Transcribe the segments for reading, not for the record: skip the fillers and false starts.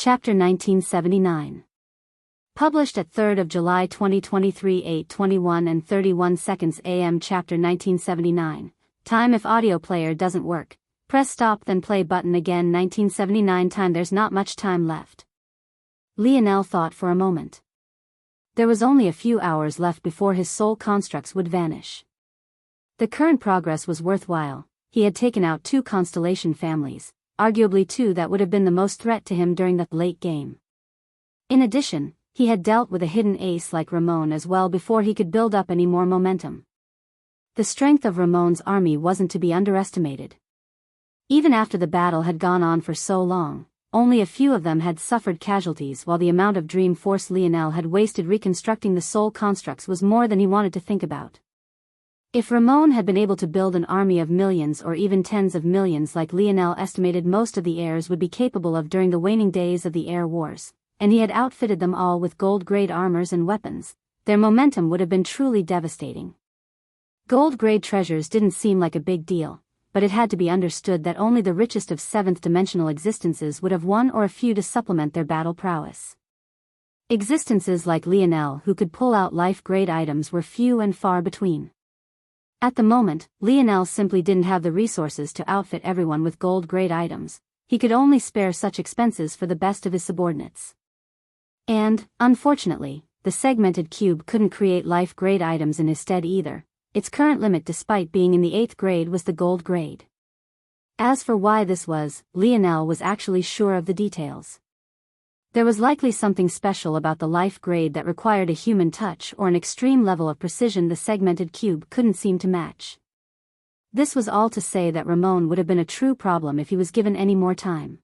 Chapter 1979. Published at 3rd of July 2023 8:21 and 31 seconds AM. Chapter 1979. Time if audio player doesn't work. Press stop then play button again. 1979. Time. There's not much time left. Lionel thought for a moment. There was only a few hours left before his soul constructs would vanish. The current progress was worthwhile. He had taken out 2 constellation families, arguably 2 that would have been the most threat to him during the late game. In addition, he had dealt with a hidden ace like Ramon as well before he could build up any more momentum. The strength of Ramon's army wasn't to be underestimated. Even after the battle had gone on for so long, only a few of them had suffered casualties, while the amount of dream force Lionel had wasted reconstructing the soul constructs was more than he wanted to think about. If Ramon had been able to build an army of millions or even tens of millions like Lionel estimated most of the heirs would be capable of during the waning days of the Air Wars, and he had outfitted them all with gold-grade armors and weapons, their momentum would have been truly devastating. Gold-grade treasures didn't seem like a big deal, but it had to be understood that only the richest of seventh-dimensional existences would have one or a few to supplement their battle prowess. Existences like Lionel who could pull out life-grade items were few and far between. At the moment, Lionel simply didn't have the resources to outfit everyone with gold-grade items. He could only spare such expenses for the best of his subordinates. And, unfortunately, the segmented cube couldn't create life-grade items in his stead either. Its current limit despite being in the 8th grade was the gold grade. As for why this was, Lionel was actually sure of the details. There was likely something special about the life grade that required a human touch or an extreme level of precision the segmented cube couldn't seem to match. This was all to say that Ramon would have been a true problem if he was given any more time.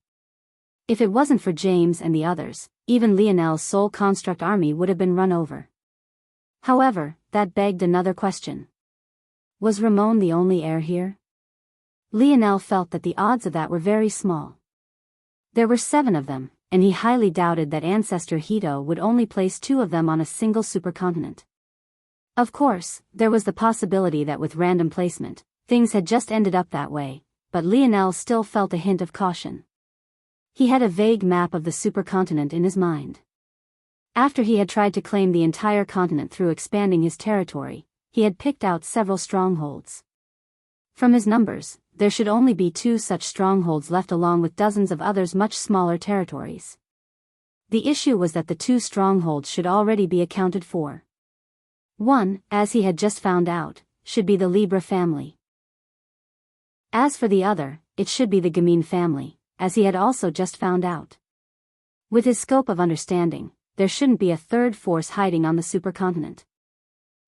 If it wasn't for James and the others, even Lionel's soul construct army would have been run over. However, that begged another question. Was Ramon the only heir here? Lionel felt that the odds of that were very small. There were 7 of them, and he highly doubted that ancestor Hito would only place 2 of them on a single supercontinent. Of course, there was the possibility that with random placement, things had just ended up that way, but Lionel still felt a hint of caution. He had a vague map of the supercontinent in his mind. After he had tried to claim the entire continent through expanding his territory, he had picked out several strongholds. From his numbers, there should only be 2 such strongholds left along with dozens of others much smaller territories. The issue was that the 2 strongholds should already be accounted for. One, as he had just found out, should be the Libra family. As for the other, it should be the Gamine family, as he had also just found out. With his scope of understanding, there shouldn't be a 3rd force hiding on the supercontinent.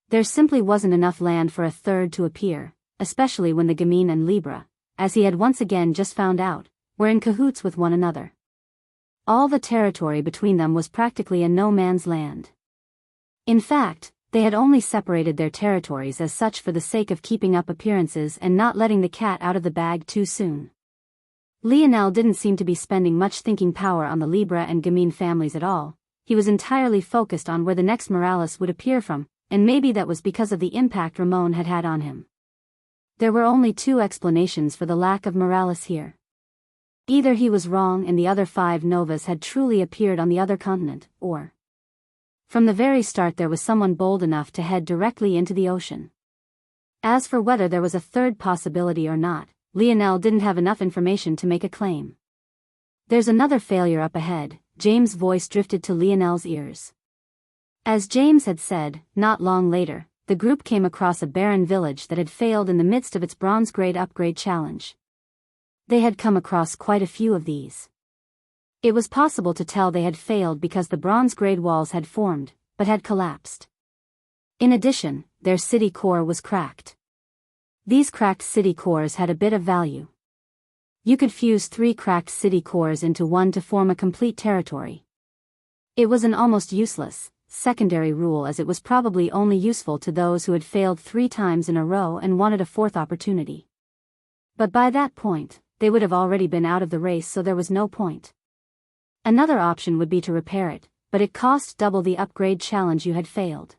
There simply wasn't enough land for a 3rd to appear, especially when the Gamine and Libra, as he had once again just found out, were in cahoots with one another. All the territory between them was practically a no-man's land. In fact, they had only separated their territories as such for the sake of keeping up appearances and not letting the cat out of the bag too soon. Lionel didn't seem to be spending much thinking power on the Libra and Gamine families at all. He was entirely focused on where the next Morales would appear from, and maybe that was because of the impact Ramon had had on him. There were only 2 explanations for the lack of Morales here. Either he was wrong and the other 5 Novas had truly appeared on the other continent, or from the very start there was someone bold enough to head directly into the ocean. As for whether there was a 3rd possibility or not, Lionel didn't have enough information to make a claim. There's another failure up ahead, James' voice drifted to Lionel's ears. As James had said, not long later, the group came across a barren village that had failed in the midst of its bronze grade upgrade challenge. They had come across quite a few of these. It was possible to tell they had failed because the bronze grade walls had formed, but had collapsed. In addition, their city core was cracked. These cracked city cores had a bit of value. You could fuse 3 cracked city cores into one to form a complete territory. It was an almost useless, secondary rule as it was probably only useful to those who had failed 3 times in a row and wanted a 4th opportunity. But by that point, they would have already been out of the race, so there was no point. Another option would be to repair it, but it cost double the upgrade challenge you had failed.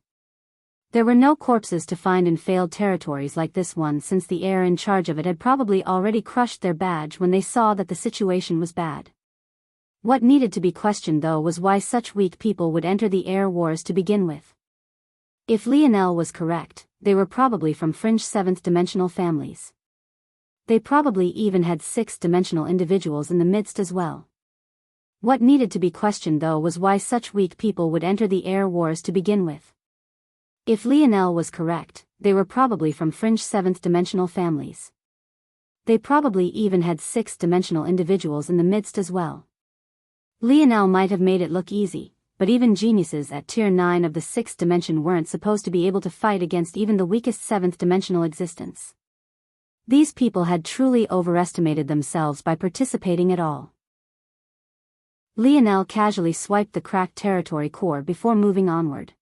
There were no corpses to find in failed territories like this one since the heir in charge of it had probably already crushed their badge when they saw that the situation was bad. What needed to be questioned though was why such weak people would enter the air wars to begin with. If Lionel was correct, they were probably from fringe 7th-dimensional families. They probably even had 6th-dimensional individuals in the midst as well. What needed to be questioned though was why such weak people would enter the air wars to begin with. If Lionel was correct, they were probably from fringe 7th-dimensional families. They probably even had 6th-dimensional individuals in the midst as well. Lionel might have made it look easy, but even geniuses at Tier 9 of the 6th dimension weren't supposed to be able to fight against even the weakest 7th-dimensional existence. These people had truly overestimated themselves by participating at all. Lionel casually swiped the cracked territory core before moving onward.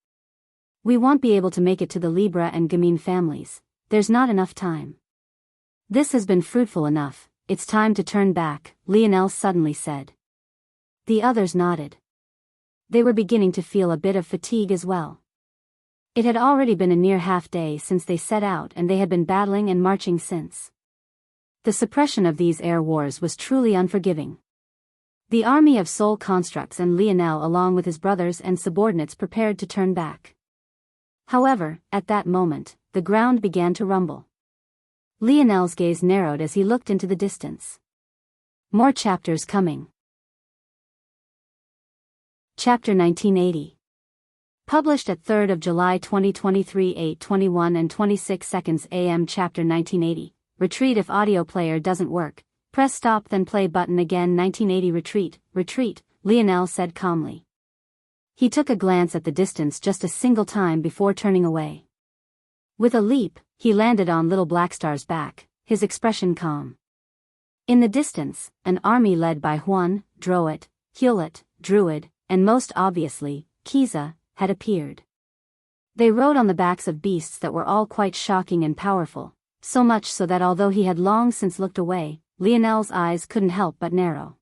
We won't be able to make it to the Libra and Gamine families. There's not enough time. This has been fruitful enough, it's time to turn back, Lionel suddenly said. The others nodded. They were beginning to feel a bit of fatigue as well. It had already been a near half-day since they set out and they had been battling and marching since. The suppression of these air wars was truly unforgiving. The army of soul constructs and Lionel along with his brothers and subordinates prepared to turn back. However, at that moment, the ground began to rumble. Lionel's gaze narrowed as he looked into the distance. More chapters coming. Chapter 1980. Published at 3rd of July 2023 8:21 and 26 seconds AM. Chapter 1980. Retreat. If audio player doesn't work, press stop then play button again. 1980. Retreat, Lionel said calmly. He took a glance at the distance just a single time before turning away. With a leap, he landed on Little Blackstar's back, his expression calm. In the distance, an army led by Huan, Droit, Hewlett, Druid, and most obviously, Kiza, had appeared. They rode on the backs of beasts that were all quite shocking and powerful, so much so that although he had long since looked away, Lionel's eyes couldn't help but narrow.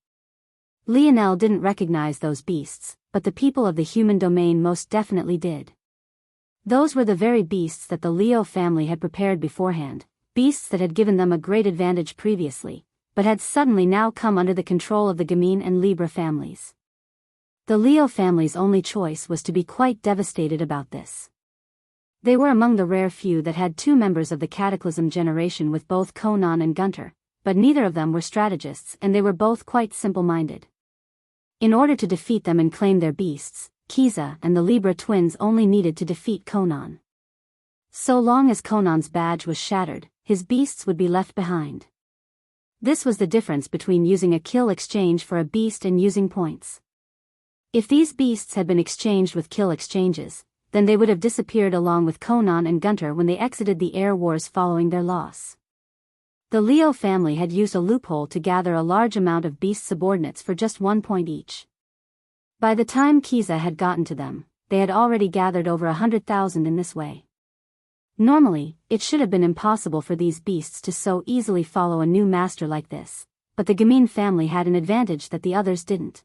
Lionel didn't recognize those beasts, but the people of the human domain most definitely did. Those were the very beasts that the Leo family had prepared beforehand, beasts that had given them a great advantage previously, but had suddenly now come under the control of the Gamine and Libra families. The Leo family's only choice was to be quite devastated about this. They were among the rare few that had two members of the Cataclysm generation with both Conan and Gunter, but neither of them were strategists and they were both quite simple-minded. In order to defeat them and claim their beasts, Kiza and the Libra twins only needed to defeat Conan. So long as Conan's badge was shattered, his beasts would be left behind. This was the difference between using a kill exchange for a beast and using points. If these beasts had been exchanged with kill exchanges, then they would have disappeared along with Conan and Gunter when they exited the air wars following their loss. The Leo family had used a loophole to gather a large amount of beast subordinates for just 1 point each. By the time Kiza had gotten to them, they had already gathered over 100,000 in this way. Normally, it should have been impossible for these beasts to so easily follow a new master like this, but the Gamine family had an advantage that the others didn't.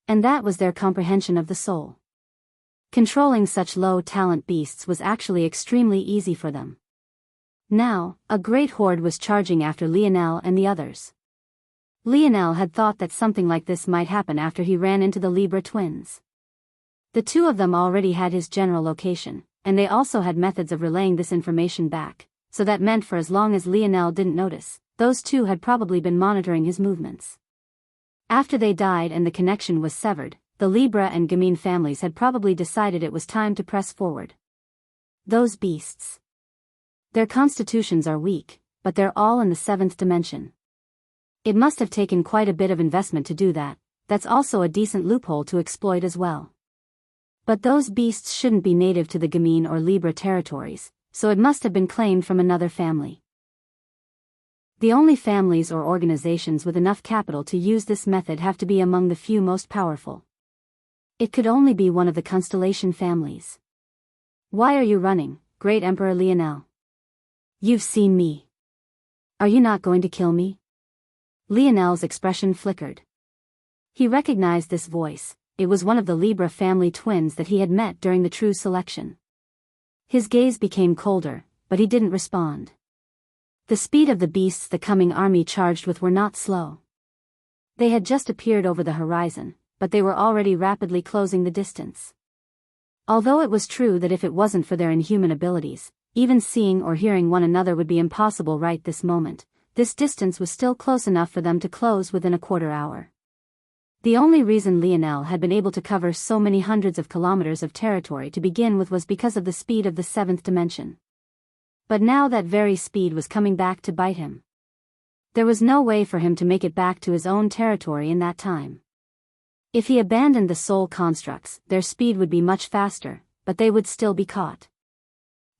And that was their comprehension of the soul. Controlling such low-talent beasts was actually extremely easy for them. Now, a great horde was charging after Lionel and the others. Lionel had thought that something like this might happen after he ran into the Libra twins. The two of them already had his general location, and they also had methods of relaying this information back, so that meant for as long as Lionel didn't notice, those two had probably been monitoring his movements. After they died and the connection was severed, the Libra and Gamine families had probably decided it was time to press forward. Those beasts. Their constitutions are weak, but they're all in the 7th dimension. It must have taken quite a bit of investment to do that. That's also a decent loophole to exploit as well. But those beasts shouldn't be native to the Gamine or Libra territories, so it must have been claimed from another family. The only families or organizations with enough capital to use this method have to be among the few most powerful. It could only be one of the constellation families. Why are you running, Great Emperor Lionel? You've seen me. Are you not going to kill me? Lionel's expression flickered. He recognized this voice. It was one of the Libra family twins that he had met during the true selection. His gaze became colder, but he didn't respond. The speed of the beasts the coming army charged with were not slow. They had just appeared over the horizon, but they were already rapidly closing the distance. Although it was true that if it wasn't for their inhuman abilities, even seeing or hearing one another would be impossible right this moment, this distance was still close enough for them to close within a quarter hour. The only reason Lionel had been able to cover so many hundreds of kilometers of territory to begin with was because of the speed of the seventh dimension. But now that very speed was coming back to bite him. There was no way for him to make it back to his own territory in that time. If he abandoned the soul constructs, their speed would be much faster, but they would still be caught.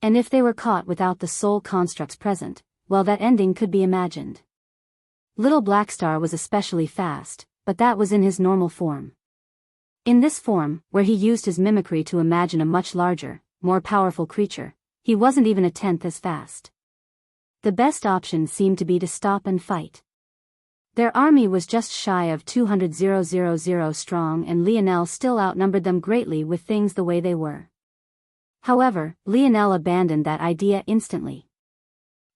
And if they were caught without the soul constructs present, well, that ending could be imagined. Little Blackstar was especially fast, but that was in his normal form. In this form, where he used his mimicry to imagine a much larger, more powerful creature, he wasn't even a tenth as fast. The best option seemed to be to stop and fight. Their army was just shy of 200,000 strong, and Lionel still outnumbered them greatly with things the way they were. However, Lionel abandoned that idea instantly.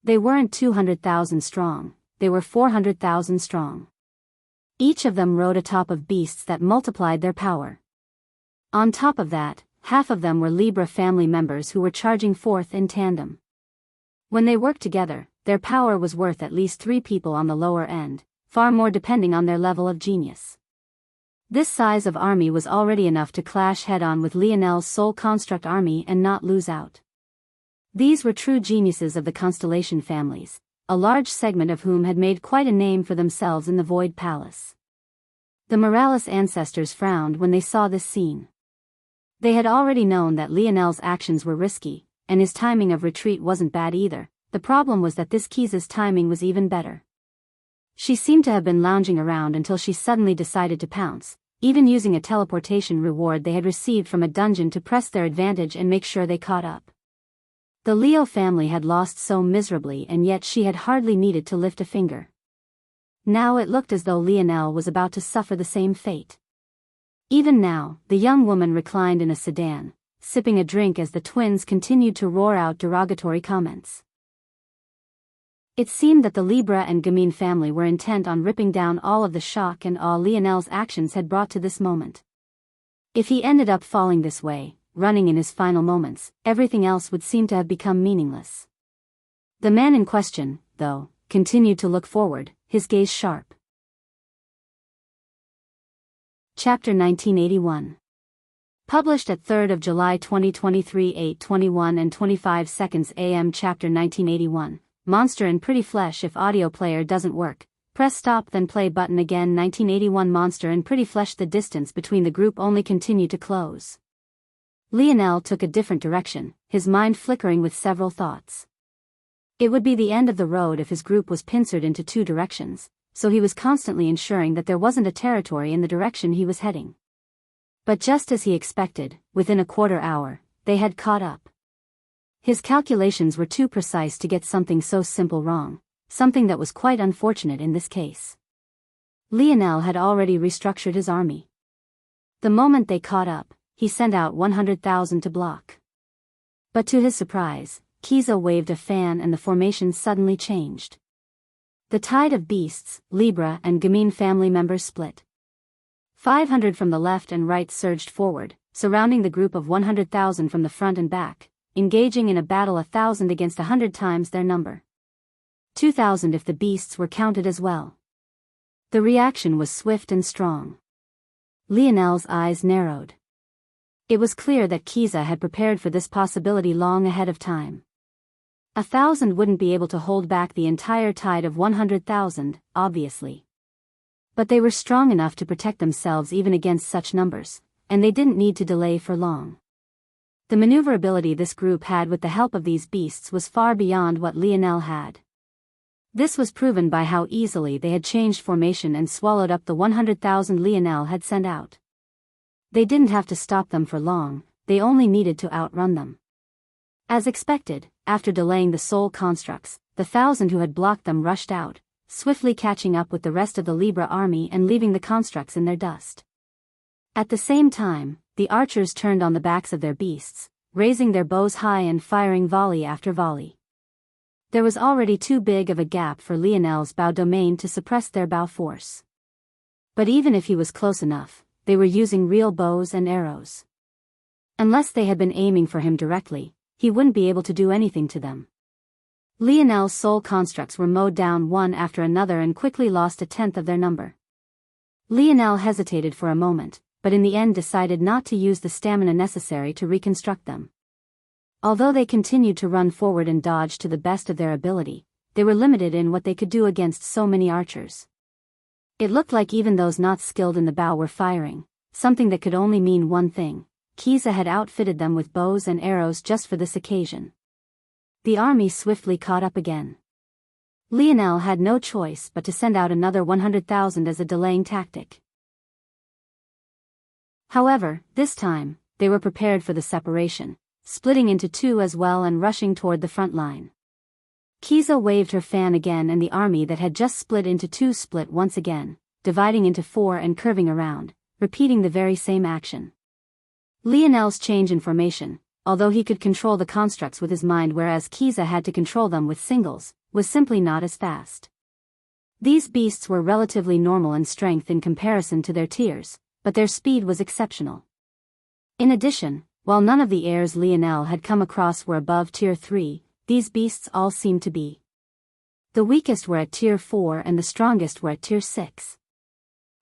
They weren't 200,000 strong, they were 400,000 strong. Each of them rode atop of beasts that multiplied their power. On top of that, half of them were Libra family members who were charging forth in tandem. When they worked together, their power was worth at least 3 people on the lower end, far more depending on their level of genius. This size of army was already enough to clash head-on with Lionel's soul construct army and not lose out. These were true geniuses of the constellation families, a large segment of whom had made quite a name for themselves in the Void Palace. The Morales ancestors frowned when they saw this scene. They had already known that Lionel's actions were risky, and his timing of retreat wasn't bad either. The problem was that this Kiza's timing was even better. She seemed to have been lounging around until she suddenly decided to pounce, even using a teleportation reward they had received from a dungeon to press their advantage and make sure they caught up. The Leo family had lost so miserably, and yet she had hardly needed to lift a finger. Now it looked as though Lionel was about to suffer the same fate. Even now, the young woman reclined in a sedan, sipping a drink as the twins continued to roar out derogatory comments. It seemed that the Libra and Gamine family were intent on ripping down all of the shock and awe Lionel's actions had brought to this moment. If he ended up falling this way, running in his final moments, everything else would seem to have become meaningless. The man in question, though, continued to look forward, his gaze sharp. Chapter 1981. Published at 3rd of July 2023 8:21 and 25 seconds AM. Chapter 1981. Monster in Pretty Flesh. If audio player doesn't work, press stop then play button again. 1981. Monster in Pretty Flesh. The distance between the group only continued to close. Lionel took a different direction, his mind flickering with several thoughts. It would be the end of the road if his group was pincered into 2 directions, so he was constantly ensuring that there wasn't a territory in the direction he was heading. But just as he expected, within a quarter hour, they had caught up. His calculations were too precise to get something so simple wrong, something that was quite unfortunate in this case. Lionel had already restructured his army. The moment they caught up, he sent out 100,000 to block. But to his surprise, Kiza waved a fan and the formation suddenly changed. The tide of beasts, Libra and Gamine family members split. 500 from the left and right surged forward, surrounding the group of 100,000 from the front and back, engaging in a battle 1,000 against 100 times their number. 2,000 if the beasts were counted as well. The reaction was swift and strong. Lionel's eyes narrowed. It was clear that Kiza had prepared for this possibility long ahead of time. 1,000 wouldn't be able to hold back the entire tide of 100,000, obviously. But they were strong enough to protect themselves even against such numbers, and they didn't need to delay for long. The maneuverability this group had with the help of these beasts was far beyond what Lionel had. This was proven by how easily they had changed formation and swallowed up the 100,000 Lionel had sent out. They didn't have to stop them for long, they only needed to outrun them. As expected, after delaying the soul constructs, the 1,000 who had blocked them rushed out, swiftly catching up with the rest of the Libra army and leaving the constructs in their dust. At the same time, the archers turned on the backs of their beasts, raising their bows high and firing volley after volley. There was already too big of a gap for Lionel's bow domain to suppress their bow force. But even if he was close enough, they were using real bows and arrows. Unless they had been aiming for him directly, he wouldn't be able to do anything to them. Lionel's soul constructs were mowed down one after another and quickly lost 1/10 of their number. Lionel hesitated for a moment, but in the end decided not to use the stamina necessary to reconstruct them. Although they continued to run forward and dodge to the best of their ability, they were limited in what they could do against so many archers. It looked like even those not skilled in the bow were firing, something that could only mean one thing: Kiza had outfitted them with bows and arrows just for this occasion. The army swiftly caught up again. Lionel had no choice but to send out another 100,000 as a delaying tactic. However, this time, they were prepared for the separation, splitting into two as well and rushing toward the front line. Kiza waved her fan again and the army that had just split into two split once again, dividing into four and curving around, repeating the very same action. Lionel's change in formation, although he could control the constructs with his mind whereas Kiza had to control them with singles, was simply not as fast. These beasts were relatively normal in strength in comparison to their tiers, but their speed was exceptional. In addition, while none of the heirs Lionel had come across were above tier 3, these beasts all seemed to be. The weakest were at tier 4 and the strongest were at tier 6.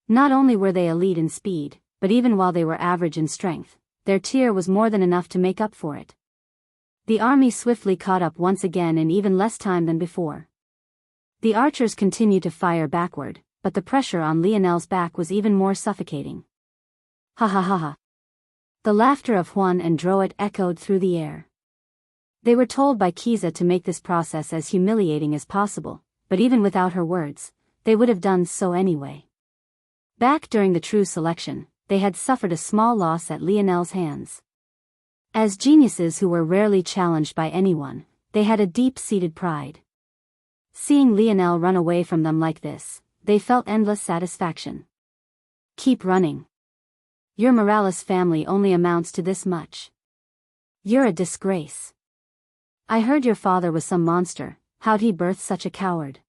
Not only were they elite in speed, but even while they were average in strength, their tier was more than enough to make up for it. The army swiftly caught up once again in even less time than before. The archers continued to fire backward, but the pressure on Lionel's back was even more suffocating. Ha ha ha ha. The laughter of Juan and Droit echoed through the air. They were told by Kiza to make this process as humiliating as possible, but even without her words, they would have done so anyway. Back during the true selection, they had suffered a small loss at Lionel's hands. As geniuses who were rarely challenged by anyone, they had a deep-seated pride. Seeing Lionel run away from them like this, they felt endless satisfaction. Keep running. Your Morales family only amounts to this much. You're a disgrace. I heard your father was some monster. How'd he birth such a coward?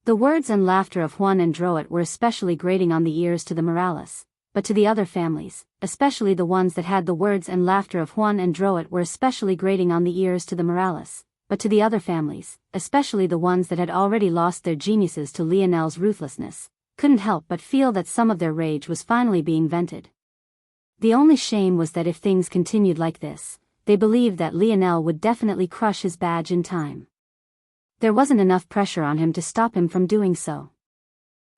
The words and laughter of Juan and Droit were especially grating on the ears to the Morales, but to the other families, especially the ones that had the words and laughter of Juan and Droit were especially grating on the ears to the Morales, but to the other families, especially the ones that had already lost their geniuses to Lionel's ruthlessness, couldn't help but feel that some of their rage was finally being vented. The only shame was that if things continued like this, they believed that Lionel would definitely crush his badge in time. There wasn't enough pressure on him to stop him from doing so.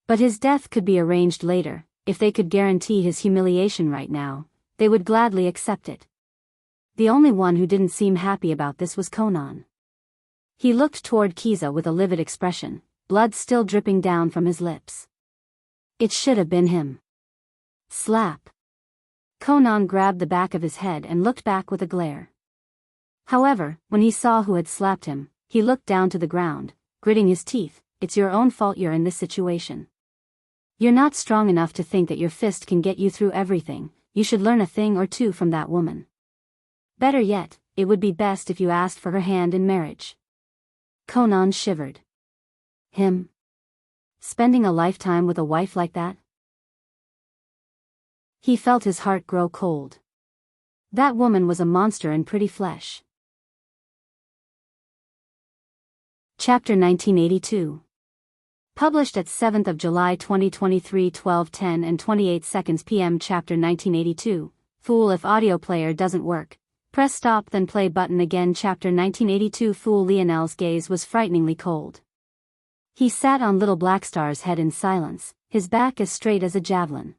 But his death could be arranged later. If they could guarantee his humiliation right now, they would gladly accept it. The only one who didn't seem happy about this was Conan. He looked toward Kiza with a livid expression, blood still dripping down from his lips. It should have been him. Slap. Conan grabbed the back of his head and looked back with a glare. However, when he saw who had slapped him, he looked down to the ground, gritting his teeth. It's your own fault you're in this situation. You're not strong enough to think that your fist can get you through everything. You should learn a thing or two from that woman. Better yet, it would be best if you asked for her hand in marriage. Conan shivered. Him? Spending a lifetime with a wife like that? He felt his heart grow cold. That woman was a monster in pretty flesh. Chapter 1982. Published at 7th of July 2023 12:10 and 28 seconds p.m. Chapter 1982, Fool if audio player doesn't work. Press stop then play button again. Chapter 1982 Fool. Lionel's gaze was frighteningly cold. He sat on Little Blackstar's head in silence, his back as straight as a javelin.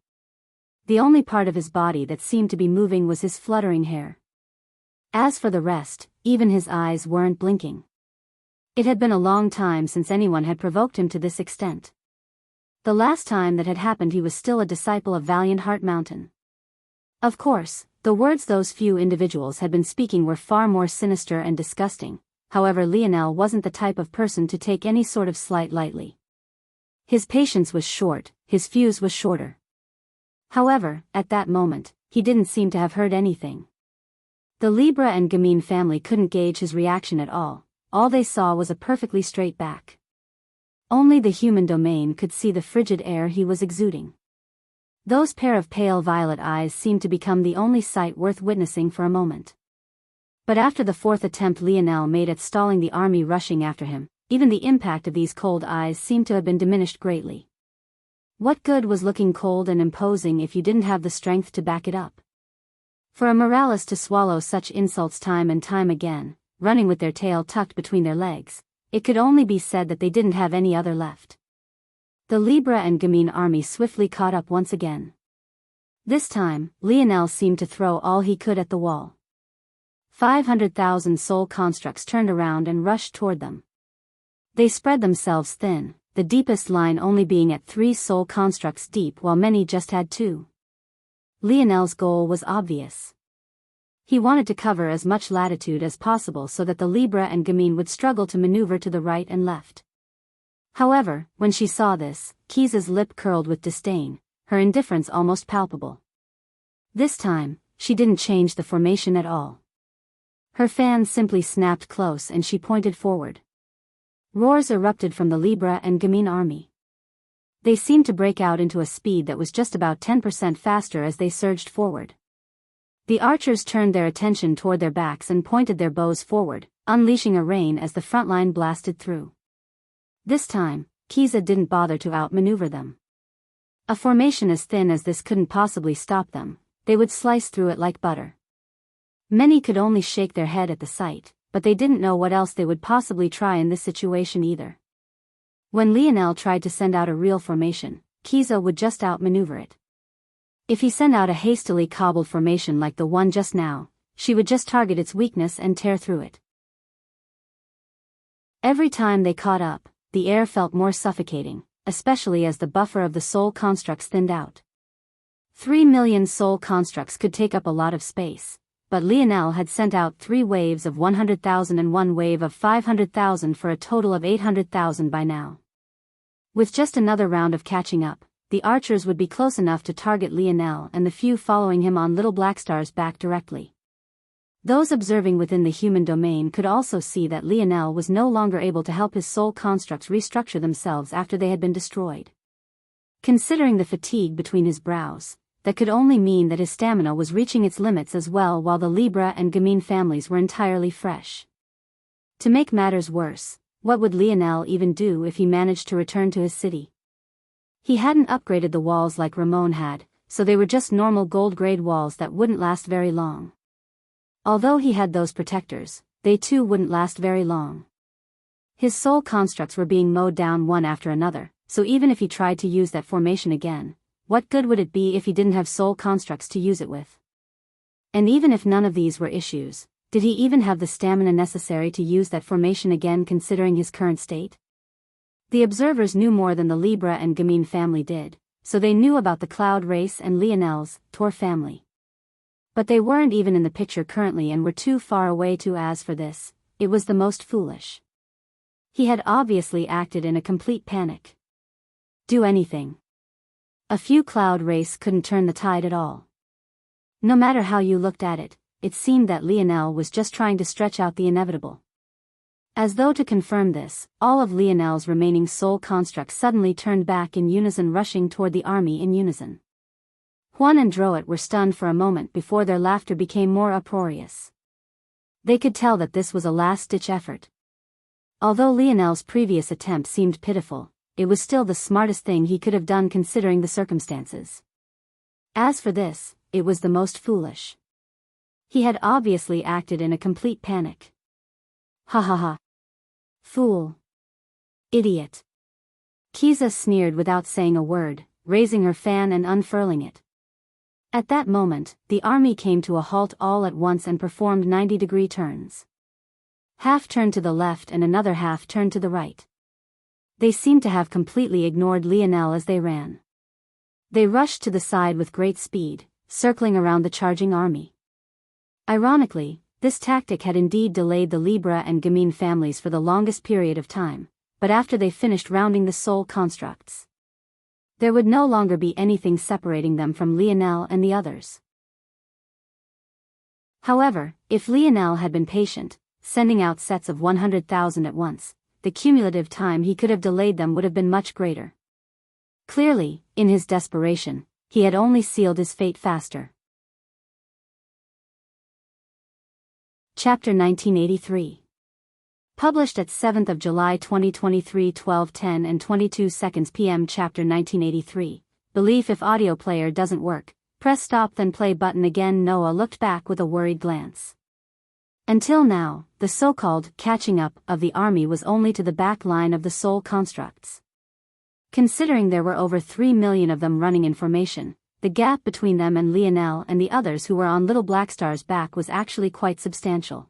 The only part of his body that seemed to be moving was his fluttering hair. As for the rest, even his eyes weren't blinking. It had been a long time since anyone had provoked him to this extent. The last time that had happened he was still a disciple of Valiant Heart Mountain. Of course, the words those few individuals had been speaking were far more sinister and disgusting, however Lionel wasn't the type of person to take any sort of slight lightly. His patience was short, his fuse was shorter. However, at that moment, he didn't seem to have heard anything. The Libra and Gamine family couldn't gauge his reaction at all. All they saw was a perfectly straight back. Only the human domain could see the frigid air he was exuding. Those pair of pale violet eyes seemed to become the only sight worth witnessing for a moment. But after the fourth attempt Lionel made at stalling the army rushing after him, even the impact of these cold eyes seemed to have been diminished greatly. What good was looking cold and imposing if you didn't have the strength to back it up? For a Morales to swallow such insults time and time again, running with their tail tucked between their legs, it could only be said that they didn't have any other left. The Libra and Gamine army swiftly caught up once again. This time, Lionel seemed to throw all he could at the wall. 500,000 soul constructs turned around and rushed toward them. They spread themselves thin, the deepest line only being at 3 soul constructs deep while many just had 2. Lionel's goal was obvious. He wanted to cover as much latitude as possible so that the Libra and Gamine would struggle to maneuver to the right and left. However, when she saw this, Kiza's lip curled with disdain, her indifference almost palpable. This time, she didn't change the formation at all. Her fan simply snapped close and she pointed forward. Roars erupted from the Libra and Gamine army. They seemed to break out into a speed that was just about 10% faster as they surged forward. The archers turned their attention toward their backs and pointed their bows forward, unleashing a rain as the front line blasted through. This time, Kiza didn't bother to outmaneuver them. A formation as thin as this couldn't possibly stop them, they would slice through it like butter. Many could only shake their head at the sight, but they didn't know what else they would possibly try in this situation either. When Lionel tried to send out a real formation, Kiza would just outmaneuver it. If he sent out a hastily cobbled formation like the one just now, she would just target its weakness and tear through it. Every time they caught up, the air felt more suffocating, especially as the buffer of the soul constructs thinned out. 3 million soul constructs could take up a lot of space, but Lionel had sent out 3 waves of 100,000 and 1 wave of 500,000 for a total of 800,000 by now. With just another round of catching up, the archers would be close enough to target Lionel and the few following him on Little Blackstar's back directly. Those observing within the human domain could also see that Lionel was no longer able to help his soul constructs restructure themselves after they had been destroyed. Considering the fatigue between his brows, that could only mean that his stamina was reaching its limits as well while the Libra and Gamine families were entirely fresh. To make matters worse, what would Lionel even do if he managed to return to his city? He hadn't upgraded the walls like Ramon had, so they were just normal gold-grade walls that wouldn't last very long. Although he had those protectors, they too wouldn't last very long. His soul constructs were being mowed down one after another, so even if he tried to use that formation again, what good would it be if he didn't have soul constructs to use it with? And even if none of these were issues, did he even have the stamina necessary to use that formation again considering his current state? The observers knew more than the Libra and Gamine family did, so they knew about the Cloud race and Lionel's Tor family. But they weren't even in the picture currently and were too far away to ask for this. It was the most foolish. He had obviously acted in a complete panic. Do anything. A few Cloud race couldn't turn the tide at all. No matter how you looked at it, it seemed that Lionel was just trying to stretch out the inevitable. As though to confirm this, all of Lionel's remaining soul constructs suddenly turned back in unison, rushing toward the army in unison. Juan and Droit were stunned for a moment before their laughter became more uproarious. They could tell that this was a last-ditch effort. Although Lionel's previous attempt seemed pitiful, it was still the smartest thing he could have done considering the circumstances. As for this, it was the most foolish. He had obviously acted in a complete panic. Ha ha ha. Fool. Idiot. Kiza sneered without saying a word, raising her fan and unfurling it. At that moment, the army came to a halt all at once and performed 90-degree turns. Half turned to the left and another half turned to the right. They seemed to have completely ignored Lionel as they ran. They rushed to the side with great speed, circling around the charging army. Ironically, this tactic had indeed delayed the Libra and Gamine families for the longest period of time, but after they finished rounding the soul constructs, there would no longer be anything separating them from Lionel and the others. However, if Lionel had been patient, sending out sets of 100,000 at once, the cumulative time he could have delayed them would have been much greater. Clearly, in his desperation, he had only sealed his fate faster. Chapter 1983. Published at 7th of July 2023 12:10 and 22 seconds p.m. Chapter 1983. Belief. If audio player doesn't work, press stop then play button again. Noah looked back with a worried glance. Until now, the so-called catching up of the army was only to the back line of the soul constructs. Considering there were over 3 million of them running in formation, the gap between them and Lionel and the others who were on Little Black Star's back was actually quite substantial.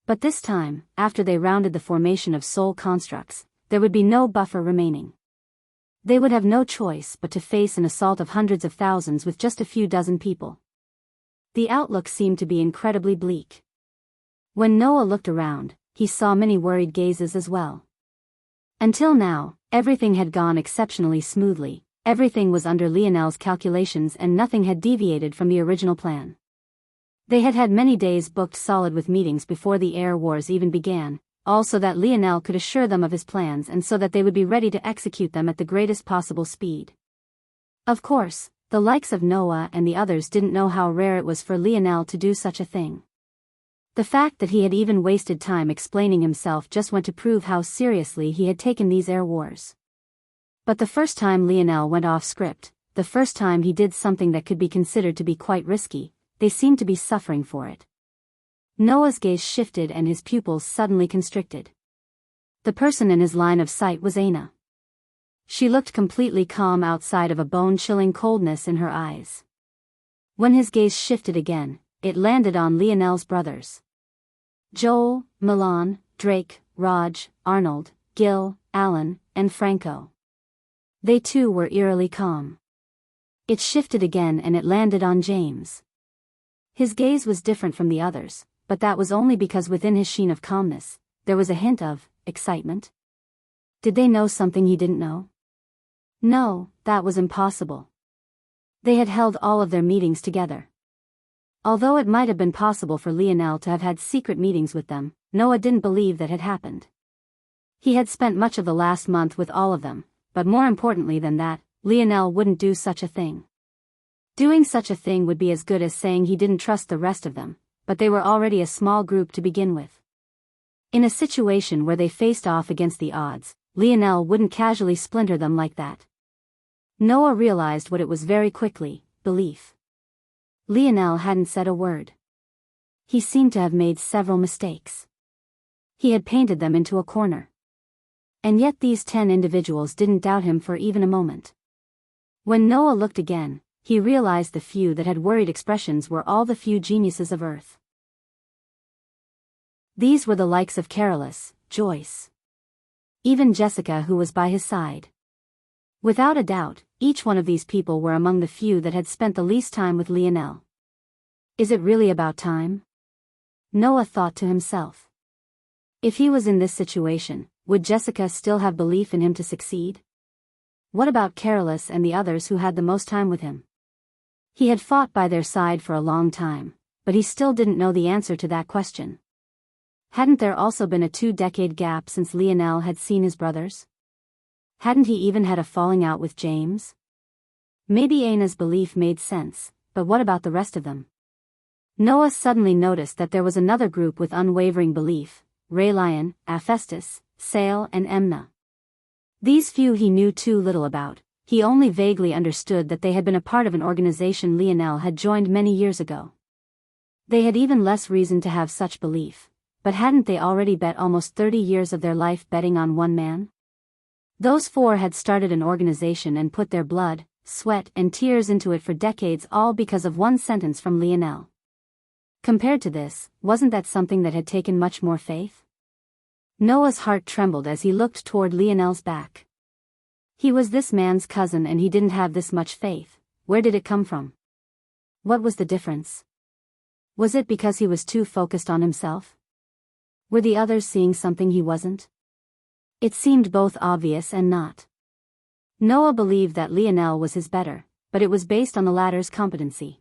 But this time, after they rounded the formation of soul constructs, there would be no buffer remaining. They would have no choice but to face an assault of hundreds of thousands with just a few dozen people. The outlook seemed to be incredibly bleak. When Noah looked around, he saw many worried gazes as well. Until now, everything had gone exceptionally smoothly. Everything was under Lionel's calculations and nothing had deviated from the original plan. They had had many days booked solid with meetings before the air wars even began, all so that Lionel could assure them of his plans and so that they would be ready to execute them at the greatest possible speed. Of course, the likes of Noah and the others didn't know how rare it was for Lionel to do such a thing. The fact that he had even wasted time explaining himself just went to prove how seriously he had taken these air wars. But the first time Lionel went off script, the first time he did something that could be considered to be quite risky, they seemed to be suffering for it. Noah's gaze shifted and his pupils suddenly constricted. The person in his line of sight was Aina. She looked completely calm outside of a bone-chilling coldness in her eyes. When his gaze shifted again, it landed on Lionel's brothers. Joel, Milan, Drake, Raj, Arnold, Gil, Alan, and Franco. They too were eerily calm. It shifted again and it landed on James. His gaze was different from the others, but that was only because within his sheen of calmness, there was a hint of excitement. Did they know something he didn't know? No, that was impossible. They had held all of their meetings together. Although it might have been possible for Lionel to have had secret meetings with them, Noah didn't believe that had happened. He had spent much of the last month with all of them, but more importantly than that, Lionel wouldn't do such a thing. Doing such a thing would be as good as saying he didn't trust the rest of them, but they were already a small group to begin with. In a situation where they faced off against the odds, Lionel wouldn't casually splinter them like that. Noah realized what it was very quickly: belief. Lionel hadn't said a word. He seemed to have made several mistakes. He had painted them into a corner. And yet these 10 individuals didn't doubt him for even a moment. When Noah looked again, he realized the few that had worried expressions were all the few geniuses of Earth. These were the likes of Carolus, Joyce. Even Jessica, who was by his side. Without a doubt, each one of these people were among the few that had spent the least time with Lionel. Is it really about time? Noah thought to himself. If he was in this situation, would Jessica still have belief in him to succeed? What about Carolus and the others who had the most time with him? He had fought by their side for a long time, but he still didn't know the answer to that question. Hadn't there also been a 2-decade gap since Lionel had seen his brothers? Hadn't he even had a falling out with James? Maybe Aina's belief made sense, but what about the rest of them? Noah suddenly noticed that there was another group with unwavering belief: Raylion, Aphistus, Sale and Emna. These few he knew too little about. He only vaguely understood that they had been a part of an organization Lionel had joined many years ago. They had even less reason to have such belief, but hadn't they already bet almost 30 years of their life betting on one man? Those 4 had started an organization and put their blood, sweat and tears into it for decades, all because of one sentence from Lionel. Compared to this, wasn't that something that had taken much more faith? Noah's heart trembled as he looked toward Lionel's back. He was this man's cousin and he didn't have this much faith. Where did it come from? What was the difference? Was it because he was too focused on himself? Were the others seeing something he wasn't? It seemed both obvious and not. Noah believed that Lionel was his better, but it was based on the latter's competency.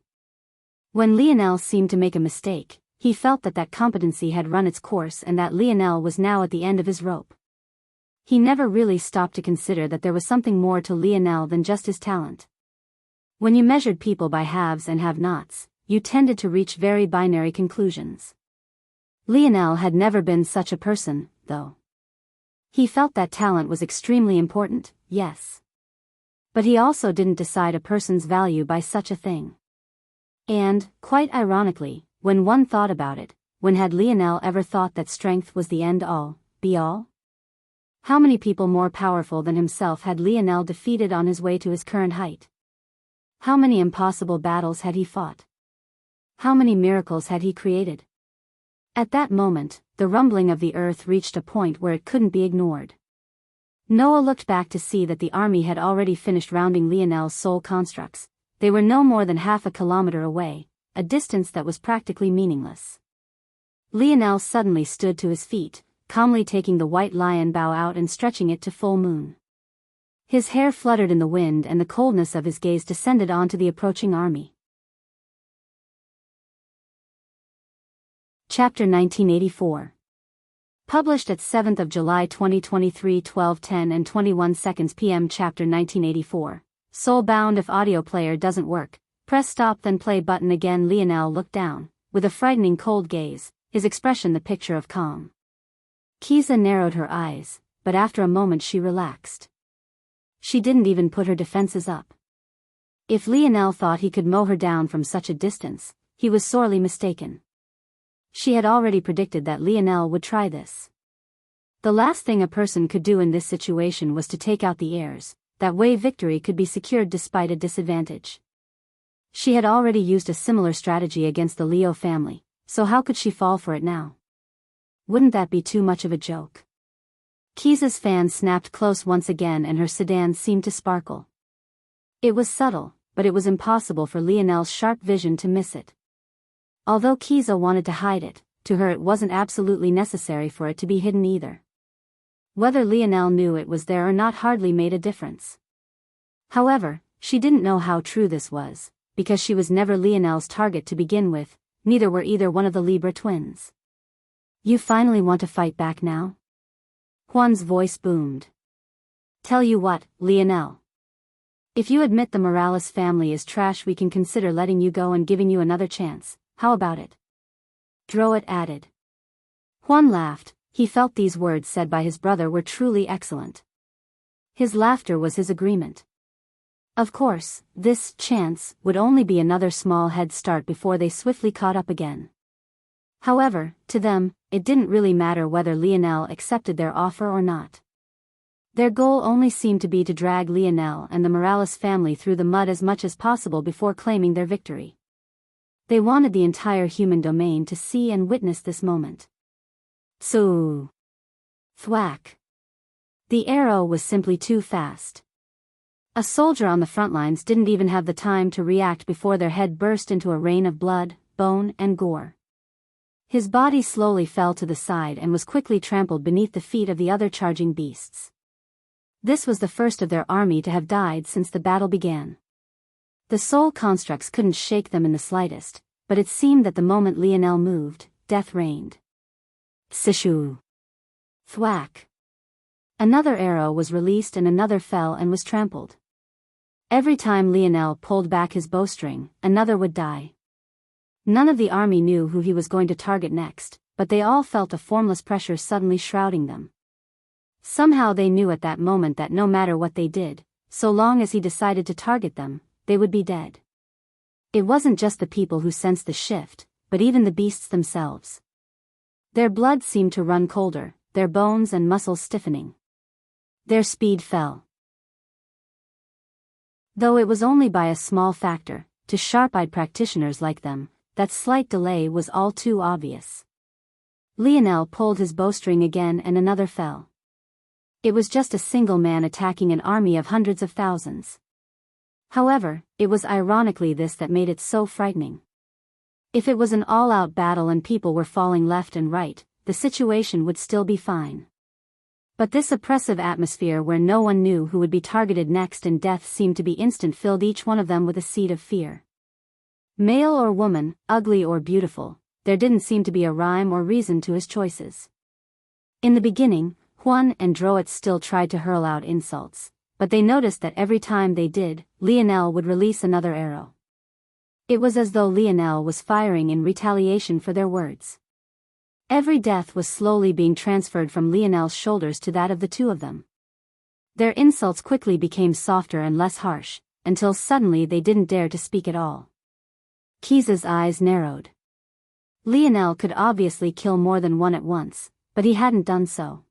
When Lionel seemed to make a mistake, he felt that that competency had run its course and that Lionel was now at the end of his rope. He never really stopped to consider that there was something more to Lionel than just his talent. When you measured people by haves and have-nots, you tended to reach very binary conclusions. Lionel had never been such a person, though. He felt that talent was extremely important, yes. But he also didn't decide a person's value by such a thing. And, quite ironically, when one thought about it, when had Lionel ever thought that strength was the end-all, be-all? How many people more powerful than himself had Lionel defeated on his way to his current height? How many impossible battles had he fought? How many miracles had he created? At that moment, the rumbling of the earth reached a point where it couldn't be ignored. Noah looked back to see that the army had already finished rounding Lionel's soul constructs. They were no more than half a kilometer away, a distance that was practically meaningless. Lionel suddenly stood to his feet, calmly taking the white lion bow out and stretching it to full moon. His hair fluttered in the wind and the coldness of his gaze descended onto the approaching army. Chapter 1984. Published at 7th of July 2023 12:10 and 21 seconds p.m. Chapter 1984. Soul-bound. If audio player doesn't work, press stop then play button again. Lionel looked down, with a frightening cold gaze, his expression the picture of calm. Kiza narrowed her eyes, but after a moment she relaxed. She didn't even put her defenses up. If Lionel thought he could mow her down from such a distance, he was sorely mistaken. She had already predicted that Lionel would try this. The last thing a person could do in this situation was to take out the heirs, that way victory could be secured despite a disadvantage. She had already used a similar strategy against the Leo family, so how could she fall for it now? Wouldn't that be too much of a joke? Kiza's fan snapped close once again and her sedan seemed to sparkle. It was subtle, but it was impossible for Lionel's sharp vision to miss it. Although Kiza wanted to hide it, to her it wasn't absolutely necessary for it to be hidden either. Whether Lionel knew it was there or not hardly made a difference. However, she didn't know how true this was, because she was never Lionel's target to begin with, neither were either one of the Libra twins. You finally want to fight back now? Juan's voice boomed. Tell you what, Lionel. If you admit the Morales family is trash, we can consider letting you go and giving you another chance. How about it? Droit added. Juan laughed. He felt these words said by his brother were truly excellent. His laughter was his agreement. Of course, this chance would only be another small head start before they swiftly caught up again. However, to them, it didn't really matter whether Lionel accepted their offer or not. Their goal only seemed to be to drag Lionel and the Morales family through the mud as much as possible before claiming their victory. They wanted the entire human domain to see and witness this moment. So, thwack. The arrow was simply too fast. A soldier on the front lines didn't even have the time to react before their head burst into a rain of blood, bone, and gore. His body slowly fell to the side and was quickly trampled beneath the feet of the other charging beasts. This was the first of their army to have died since the battle began. The soul constructs couldn't shake them in the slightest, but it seemed that the moment Lionel moved, death reigned. Sishu. Thwack. Another arrow was released and another fell and was trampled. Every time Lionel pulled back his bowstring, another would die. None of the army knew who he was going to target next, but they all felt a formless pressure suddenly shrouding them. Somehow they knew at that moment that no matter what they did, so long as he decided to target them, they would be dead. It wasn't just the people who sensed the shift, but even the beasts themselves. Their blood seemed to run colder, their bones and muscles stiffening. Their speed fell. Though it was only by a small factor, to sharp-eyed practitioners like them, that slight delay was all too obvious. Lionel pulled his bowstring again and another fell. It was just a single man attacking an army of hundreds of thousands. However, it was ironically this that made it so frightening. If it was an all-out battle and people were falling left and right, the situation would still be fine. But this oppressive atmosphere where no one knew who would be targeted next and death seemed to be instant filled each one of them with a seed of fear. Male or woman, ugly or beautiful, there didn't seem to be a rhyme or reason to his choices. In the beginning, Juan and Droit still tried to hurl out insults, but they noticed that every time they did, Lionel would release another arrow. It was as though Lionel was firing in retaliation for their words. Every death was slowly being transferred from Lionel's shoulders to that of the two of them. Their insults quickly became softer and less harsh, until suddenly they didn't dare to speak at all. Kiza's eyes narrowed. Lionel could obviously kill more than one at once, but he hadn't done so.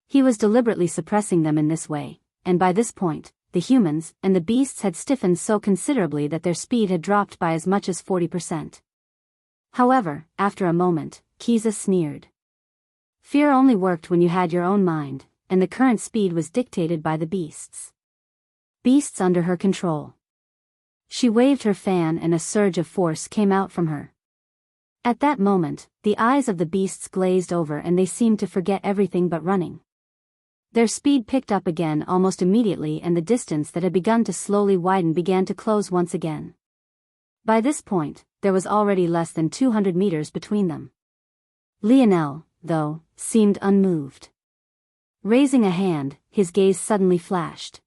He was deliberately suppressing them in this way, and by this point, the humans and the beasts had stiffened so considerably that their speed had dropped by as much as 40%. However, after a moment, Kiza sneered. Fear only worked when you had your own mind, and the current speed was dictated by the beasts. Beasts under her control. She waved her fan and a surge of force came out from her. At that moment, the eyes of the beasts glazed over and they seemed to forget everything but running. Their speed picked up again almost immediately and the distance that had begun to slowly widen began to close once again. By this point, there was already less than 200 meters between them. Lionel, though, seemed unmoved. Raising a hand, his gaze suddenly flashed.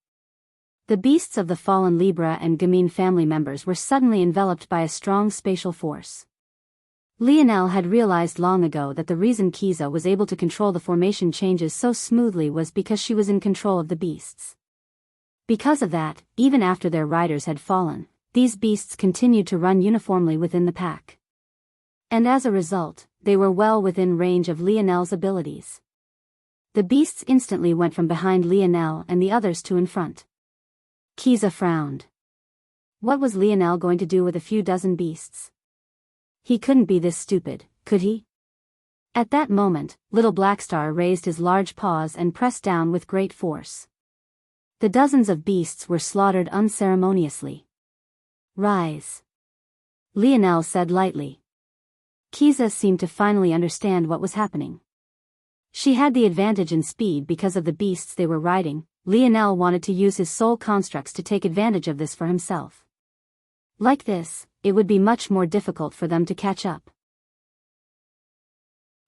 The beasts of the fallen Libra and Gamine family members were suddenly enveloped by a strong spatial force. Lionel had realized long ago that the reason Kiza was able to control the formation changes so smoothly was because she was in control of the beasts. Because of that, even after their riders had fallen, these beasts continued to run uniformly within the pack. And as a result, they were well within range of Lionel's abilities. The beasts instantly went from behind Lionel and the others to in front. Kiza frowned. What was Lionel going to do with a few dozen beasts? He couldn't be this stupid, could he? At that moment, Little Blackstar raised his large paws and pressed down with great force. The dozens of beasts were slaughtered unceremoniously. Rise. Lionel said lightly. Kiza seemed to finally understand what was happening. She had the advantage in speed because of the beasts they were riding. Lionel wanted to use his soul constructs to take advantage of this for himself. Like this, it would be much more difficult for them to catch up.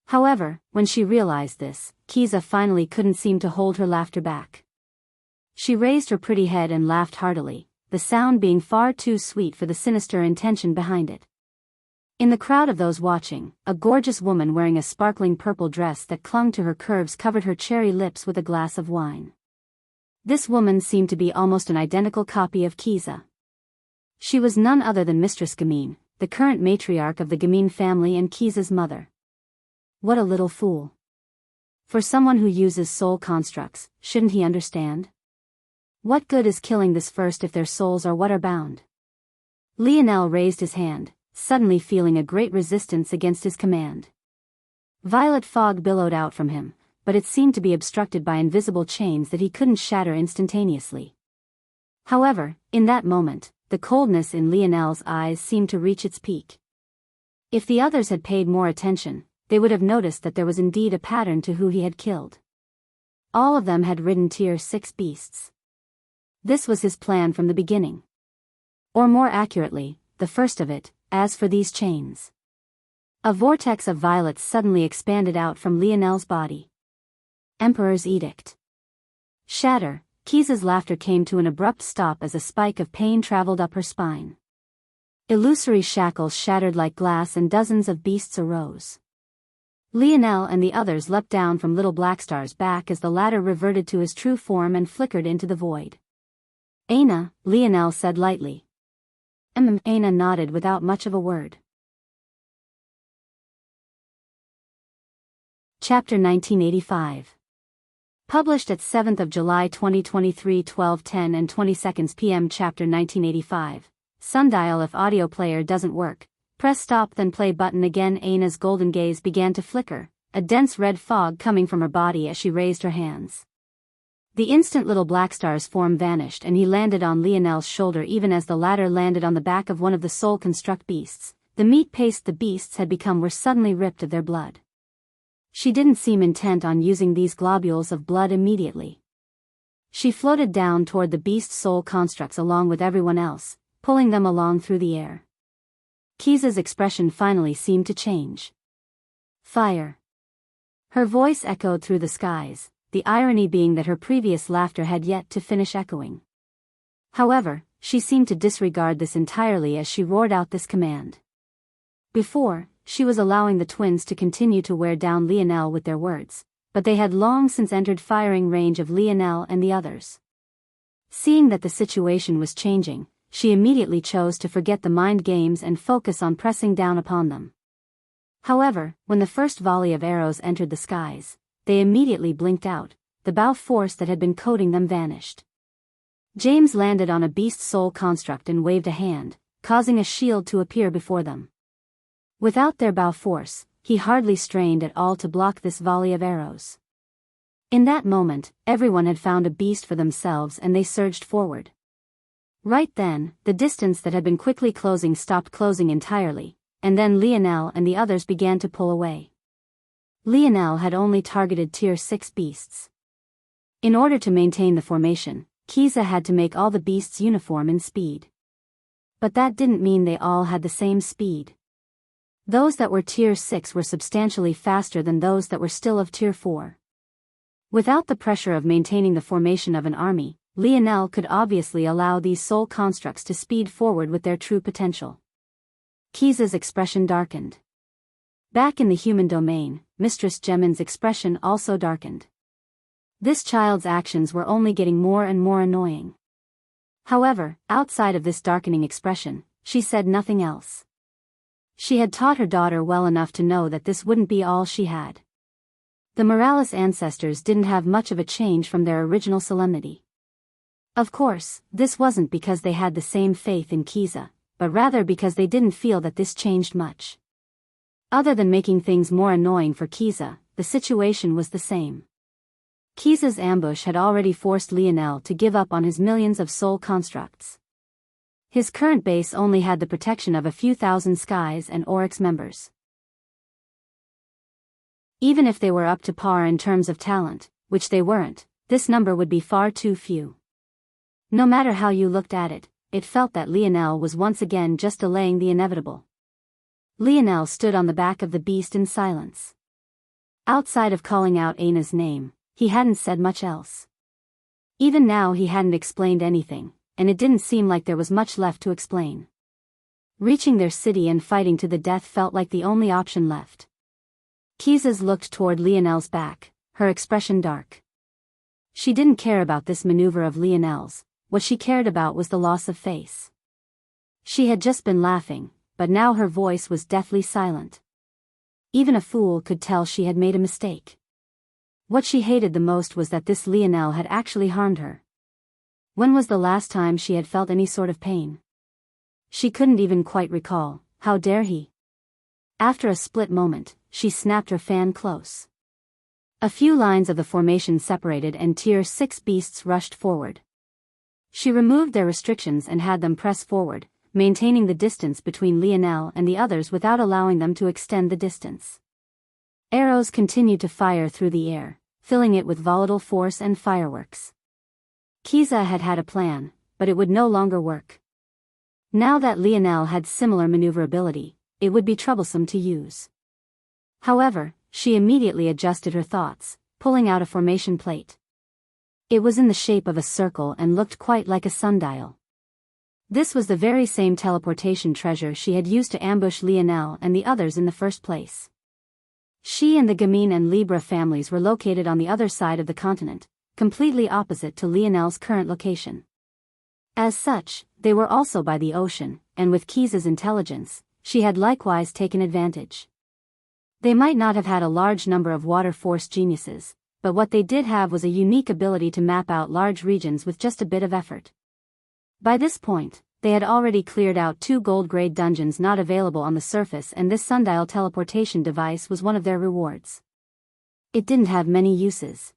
However, when she realized this, Kiza finally couldn't seem to hold her laughter back. She raised her pretty head and laughed heartily, the sound being far too sweet for the sinister intention behind it. In the crowd of those watching, a gorgeous woman wearing a sparkling purple dress that clung to her curves covered her cherry lips with a glass of wine. This woman seemed to be almost an identical copy of Kiza. She was none other than Mistress Gamine, the current matriarch of the Gamine family and Kiza's mother. What a little fool. For someone who uses soul constructs, shouldn't he understand? What good is killing this first if their souls are what are bound? Lionel raised his hand, suddenly feeling a great resistance against his command. Violet fog billowed out from him, but it seemed to be obstructed by invisible chains that he couldn't shatter instantaneously. However, in that moment, the coldness in Lionel's eyes seemed to reach its peak. If the others had paid more attention, they would have noticed that there was indeed a pattern to who he had killed. All of them had ridden tier 6 beasts. This was his plan from the beginning. Or more accurately, the first of it. As for these chains, a vortex of violets suddenly expanded out from Lionel's body. Emperor's Edict. Shatter. Kiza's laughter came to an abrupt stop as a spike of pain traveled up her spine. Illusory shackles shattered like glass and dozens of beasts arose. Lionel and the others leapt down from Little Blackstar's back as the latter reverted to his true form and flickered into the void. Aina, Lionel said lightly. Aina nodded without much of a word. Chapter 1985. Published at 7th of July 2023 12:10 and 22 p.m. Chapter 1985. Sundial. If audio player doesn't work, press stop then play button again. Aina's golden gaze began to flicker, a dense red fog coming from her body as she raised her hands. The instant Little Blackstar's form vanished and he landed on Lionel's shoulder even as the latter landed on the back of one of the soul construct beasts. The meat paste the beasts had become were suddenly ripped of their blood. She didn't seem intent on using these globules of blood immediately. She floated down toward the beast soul constructs along with everyone else, pulling them along through the air. Kiza's expression finally seemed to change. Fire. Her voice echoed through the skies, the irony being that her previous laughter had yet to finish echoing. However, she seemed to disregard this entirely as she roared out this command. Before, she was allowing the twins to continue to wear down Lionel with their words, but they had long since entered firing range of Lionel and the others. Seeing that the situation was changing, she immediately chose to forget the mind games and focus on pressing down upon them. However, when the first volley of arrows entered the skies, they immediately blinked out, the bow force that had been coating them vanished. James landed on a beast soul construct and waved a hand, causing a shield to appear before them. Without their bow force, he hardly strained at all to block this volley of arrows. In that moment, everyone had found a beast for themselves and they surged forward. Right then, the distance that had been quickly closing stopped closing entirely, and then Lionel and the others began to pull away. Lionel had only targeted Tier 6 beasts. In order to maintain the formation, Kiza had to make all the beasts uniform in speed. But that didn't mean they all had the same speed. Those that were Tier 6 were substantially faster than those that were still of Tier 4. Without the pressure of maintaining the formation of an army, Lionel could obviously allow these soul constructs to speed forward with their true potential. Kiza's expression darkened. Back in the human domain, Mistress Gemin's expression also darkened. This child's actions were only getting more and more annoying. However, outside of this darkening expression, she said nothing else. She had taught her daughter well enough to know that this wouldn't be all she had. The Morales ancestors didn't have much of a change from their original solemnity. Of course, this wasn't because they had the same faith in Kiza, but rather because they didn't feel that this changed much. Other than making things more annoying for Kiza, the situation was the same. Kiza's ambush had already forced Lionel to give up on his millions of soul constructs. His current base only had the protection of a few thousand Skies and Oryx members. Even if they were up to par in terms of talent, which they weren't, this number would be far too few. No matter how you looked at it, it felt that Lionel was once again just delaying the inevitable. Lionel stood on the back of the beast in silence. Outside of calling out Aina's name, he hadn't said much else. Even now he hadn't explained anything, and it didn't seem like there was much left to explain. Reaching their city and fighting to the death felt like the only option left. Kiza's looked toward Lionel's back, her expression dark. She didn't care about this maneuver of Lionel's, what she cared about was the loss of face. She had just been laughing, but now her voice was deathly silent. Even a fool could tell she had made a mistake. What she hated the most was that this Lionel had actually harmed her. When was the last time she had felt any sort of pain? She couldn't even quite recall. How dare he? After a split moment, she snapped her fan close. A few lines of the formation separated and Tier 6 beasts rushed forward. She removed their restrictions and had them press forward, maintaining the distance between Lionel and the others without allowing them to extend the distance. Arrows continued to fire through the air, filling it with volatile force and fireworks. Kiza had had a plan, but it would no longer work. Now that Lionel had similar maneuverability, it would be troublesome to use. However, she immediately adjusted her thoughts, pulling out a formation plate. It was in the shape of a circle and looked quite like a sundial. This was the very same teleportation treasure she had used to ambush Lionel and the others in the first place. She and the Gamin and Libra families were located on the other side of the continent, completely opposite to Lionel's current location. As such, they were also by the ocean, and with Kiza's intelligence, she had likewise taken advantage. They might not have had a large number of water force geniuses, but what they did have was a unique ability to map out large regions with just a bit of effort. By this point, they had already cleared out 2 gold-grade dungeons not available on the surface, and this sundial teleportation device was one of their rewards. It didn't have many uses.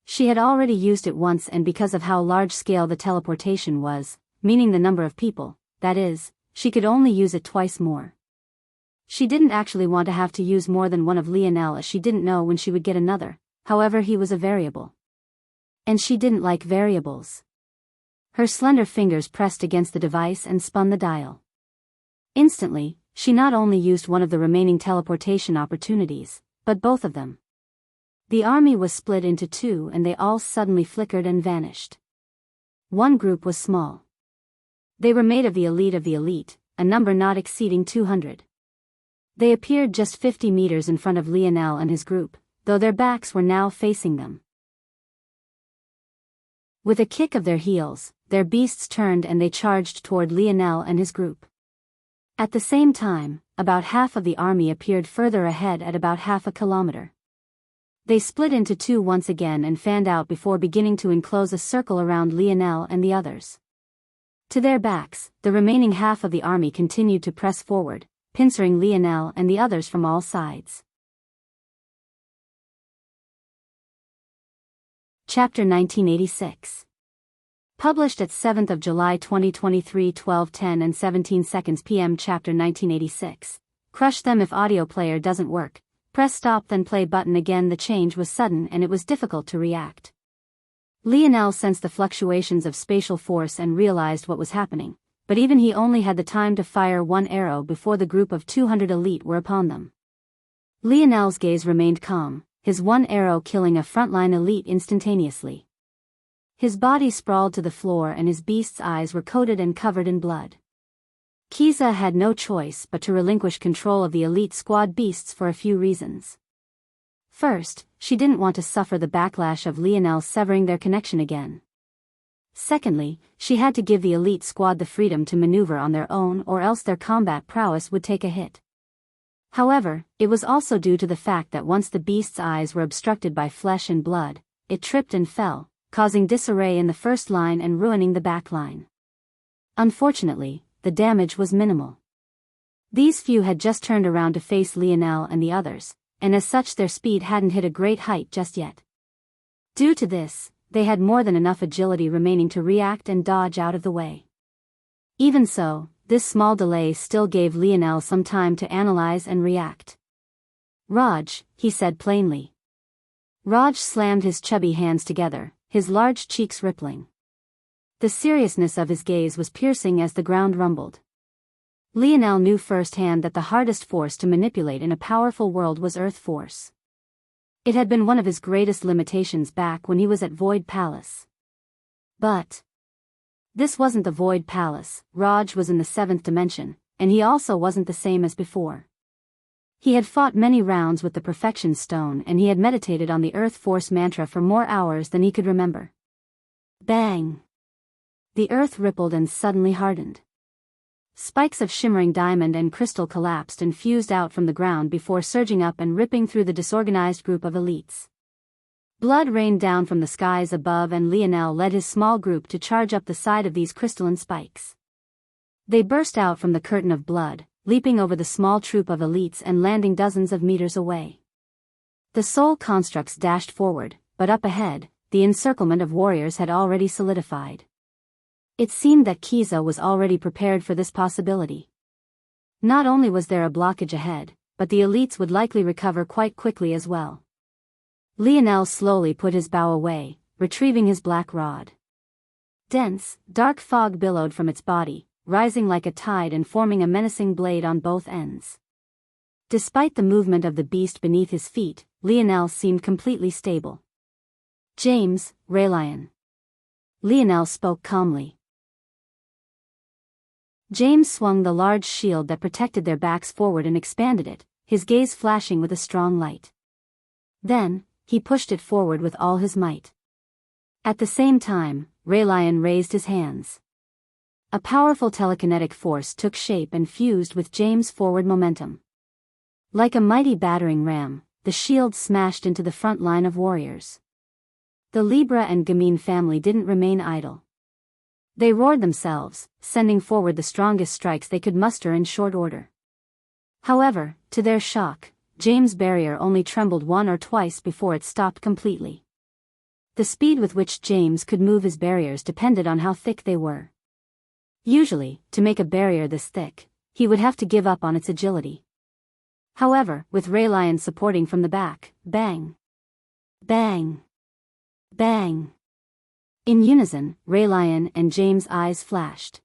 She had already used it once, and because of how large-scale the teleportation was, meaning the number of people, that is, she could only use it twice more. She didn't actually want to have to use more than one of Lionel, as she didn't know when she would get another. However, he was a variable. And she didn't like variables. Her slender fingers pressed against the device and spun the dial. Instantly, she not only used one of the remaining teleportation opportunities, but both of them. The army was split into two and they all suddenly flickered and vanished. One group was small. They were made of the elite, a number not exceeding 200. They appeared just 50 meters in front of Lionel and his group, though their backs were now facing them. With a kick of their heels, their beasts turned and they charged toward Lionel and his group. At the same time, about half of the army appeared further ahead at about half a kilometer. They split into two once again and fanned out before beginning to enclose a circle around Lionel and the others. To their backs, the remaining half of the army continued to press forward, pincering Lionel and the others from all sides. Chapter 1986. Published at 7th of July 2023 12:10 and 17 seconds p.m. Chapter 1986. Crush them if audio player doesn't work. Press stop then play button again. The change was sudden and it was difficult to react. Lionel sensed the fluctuations of spatial force and realized what was happening, but even he only had the time to fire one arrow before the group of 200 elite were upon them. Lionel's gaze remained calm, his one arrow killing a frontline elite instantaneously. His body sprawled to the floor and his beast's eyes were coated and covered in blood. Kiza had no choice but to relinquish control of the elite squad beasts for a few reasons. First, she didn't want to suffer the backlash of Lionel severing their connection again. Secondly, she had to give the elite squad the freedom to maneuver on their own or else their combat prowess would take a hit. However, it was also due to the fact that once the beast's eyes were obstructed by flesh and blood, it tripped and fell, causing disarray in the first line and ruining the back line. Unfortunately, the damage was minimal. These few had just turned around to face Lionel and the others, and as such their speed hadn't hit a great height just yet. Due to this, they had more than enough agility remaining to react and dodge out of the way. Even so, this small delay still gave Lionel some time to analyze and react. "Raj," he said plainly. Raj slammed his chubby hands together, his large cheeks rippling. The seriousness of his gaze was piercing as the ground rumbled. Lionel knew firsthand that the hardest force to manipulate in a powerful world was Earth force. It had been one of his greatest limitations back when he was at Void Palace. But this wasn't the Void Palace. Raj was in the 7th dimension, and he also wasn't the same as before. He had fought many rounds with the Perfection Stone and he had meditated on the Earth Force mantra for more hours than he could remember. Bang! The earth rippled and suddenly hardened. Spikes of shimmering diamond and crystal collapsed and fused out from the ground before surging up and ripping through the disorganized group of elites. Blood rained down from the skies above and Lionel led his small group to charge up the side of these crystalline spikes. They burst out from the curtain of blood, leaping over the small troop of elites and landing dozens of meters away. The soul constructs dashed forward, but up ahead, the encirclement of warriors had already solidified. It seemed that Kiza was already prepared for this possibility. Not only was there a blockage ahead, but the elites would likely recover quite quickly as well. Lionel slowly put his bow away, retrieving his black rod. Dense, dark fog billowed from its body, rising like a tide and forming a menacing blade on both ends. Despite the movement of the beast beneath his feet, Lionel seemed completely stable. "James, Raylion." Lionel spoke calmly. James swung the large shield that protected their backs forward and expanded it, his gaze flashing with a strong light. Then, he pushed it forward with all his might. At the same time, Raylion raised his hands. A powerful telekinetic force took shape and fused with James' forward momentum. Like a mighty battering ram, the shield smashed into the front line of warriors. The Libra and Gamine family didn't remain idle. They roared themselves, sending forward the strongest strikes they could muster in short order. However, to their shock, James' barrier only trembled one or twice before it stopped completely. The speed with which James could move his barriers depended on how thick they were. Usually, to make a barrier this thick, he would have to give up on its agility. However, with Raylion supporting from the back, bang! Bang! Bang! In unison, Raylion and James' eyes flashed.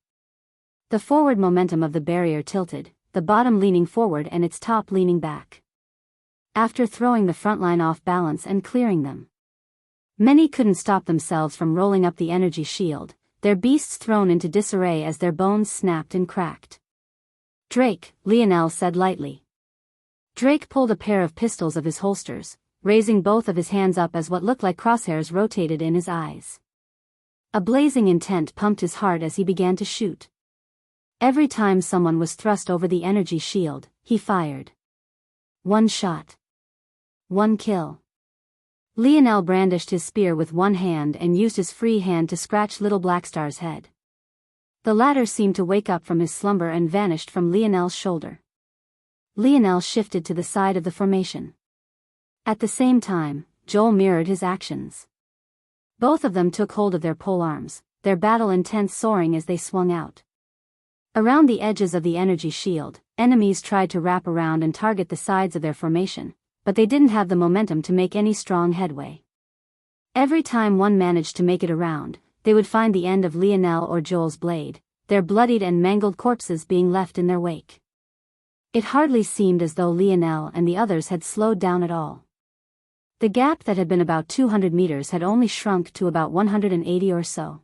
The forward momentum of the barrier tilted, the bottom leaning forward and its top leaning back. after throwing the front line off balance and clearing them. Many couldn't stop themselves from rolling up the energy shield, their beasts thrown into disarray as their bones snapped and cracked. "Drake," Lionel said lightly. Drake pulled a pair of pistols of his holsters, raising both of his hands up as what looked like crosshairs rotated in his eyes. A blazing intent pumped his heart as he began to shoot. Every time someone was thrust over the energy shield, he fired. One shot. One kill. Lionel brandished his spear with one hand and used his free hand to scratch Little Blackstar's head. The latter seemed to wake up from his slumber and vanished from Lionel's shoulder. Lionel shifted to the side of the formation. At the same time, Joel mirrored his actions. Both of them took hold of their polearms, their battle intent soaring as they swung out. Around the edges of the energy shield, enemies tried to wrap around and target the sides of their formation, but they didn't have the momentum to make any strong headway. Every time one managed to make it around, they would find the end of Lionel or Joel's blade, their bloodied and mangled corpses being left in their wake. It hardly seemed as though Lionel and the others had slowed down at all. The gap that had been about 200 meters had only shrunk to about 180 or so.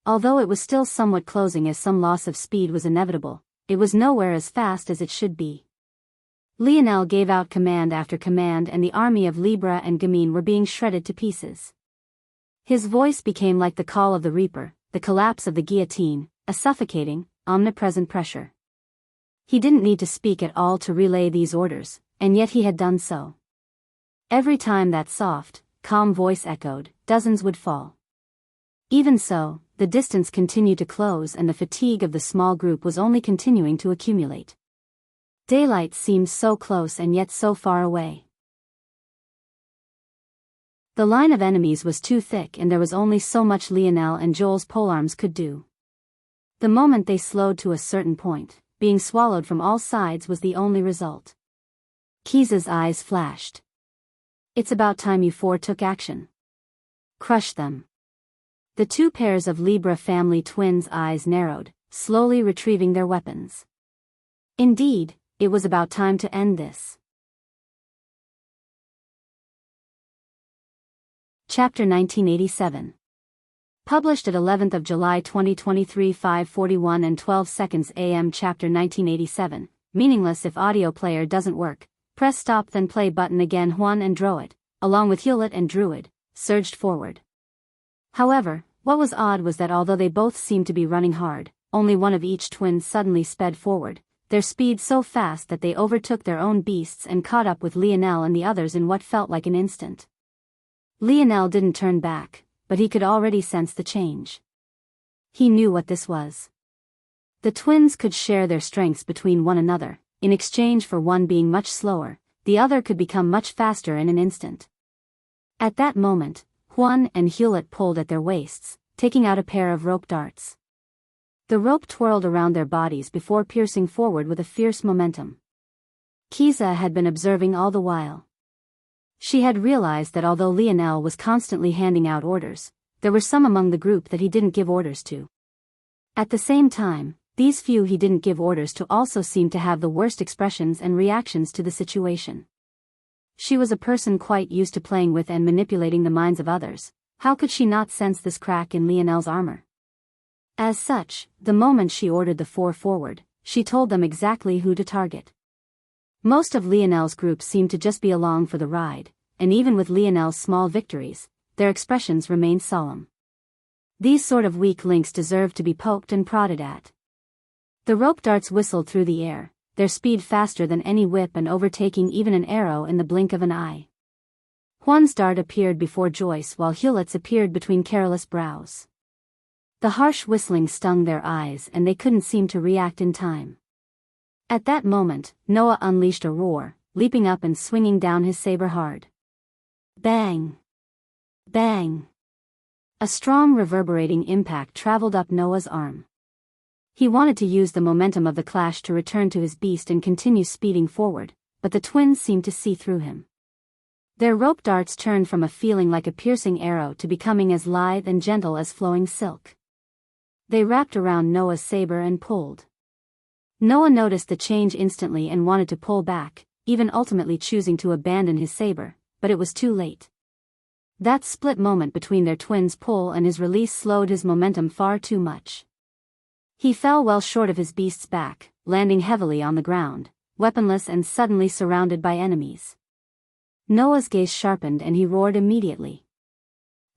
Although it was still somewhat closing as some loss of speed was inevitable, it was nowhere as fast as it should be. Lionel gave out command after command and the army of Libra and Gamine were being shredded to pieces. His voice became like the call of the reaper, the collapse of the guillotine, a suffocating, omnipresent pressure. He didn't need to speak at all to relay these orders, and yet he had done so. Every time that soft, calm voice echoed, dozens would fall. Even so, the distance continued to close and the fatigue of the small group was only continuing to accumulate. Daylight seemed so close and yet so far away. The line of enemies was too thick and there was only so much Lionel and Joel's polearms could do. The moment they slowed to a certain point, being swallowed from all sides was the only result. Kiza's eyes flashed. "It's about time you four took action. Crush them." The two pairs of Libra family twins' eyes narrowed, slowly retrieving their weapons. Indeed, it was about time to end this. Chapter 1987. Published at 11th of July 2023 5:41 and 12 seconds AM. Chapter 1987, meaningless if audio player doesn't work. Press stop then play button again. Juan and Droid, along with Hewlett and Druid, surged forward. However, what was odd was that although they both seemed to be running hard, only one of each twin suddenly sped forward, their speed so fast that they overtook their own beasts and caught up with Lionel and the others in what felt like an instant. Lionel didn't turn back, but he could already sense the change. He knew what this was. The twins could share their strengths between one another. In exchange for one being much slower, the other could become much faster in an instant. At that moment, Juan and Hewlett pulled at their waists, taking out a pair of rope darts. The rope twirled around their bodies before piercing forward with a fierce momentum. Kiza had been observing all the while. She had realized that although Lionel was constantly handing out orders, there were some among the group that he didn't give orders to. At the same time, these few he didn't give orders to also seemed to have the worst expressions and reactions to the situation. She was a person quite used to playing with and manipulating the minds of others. How could she not sense this crack in Lionel's armor? As such, the moment she ordered the four forward, she told them exactly who to target. Most of Lionel's group seemed to just be along for the ride, and even with Lionel's small victories, their expressions remained solemn. These sort of weak links deserved to be poked and prodded at. The rope darts whistled through the air, their speed faster than any whip and overtaking even an arrow in the blink of an eye. Juan's dart appeared before Joyce while Hewlett's appeared between careless brows. The harsh whistling stung their eyes and they couldn't seem to react in time. At that moment, Noah unleashed a roar, leaping up and swinging down his saber hard. Bang! Bang! A strong reverberating impact traveled up Noah's arm. He wanted to use the momentum of the clash to return to his beast and continue speeding forward, but the twins seemed to see through him. Their rope darts turned from a feeling like a piercing arrow to becoming as lithe and gentle as flowing silk. They wrapped around Noah's saber and pulled. Noah noticed the change instantly and wanted to pull back, even ultimately choosing to abandon his saber, but it was too late. That split moment between their twins' pull and his release slowed his momentum far too much. He fell well short of his beast's back, landing heavily on the ground, weaponless and suddenly surrounded by enemies. Noah's gaze sharpened and he roared immediately.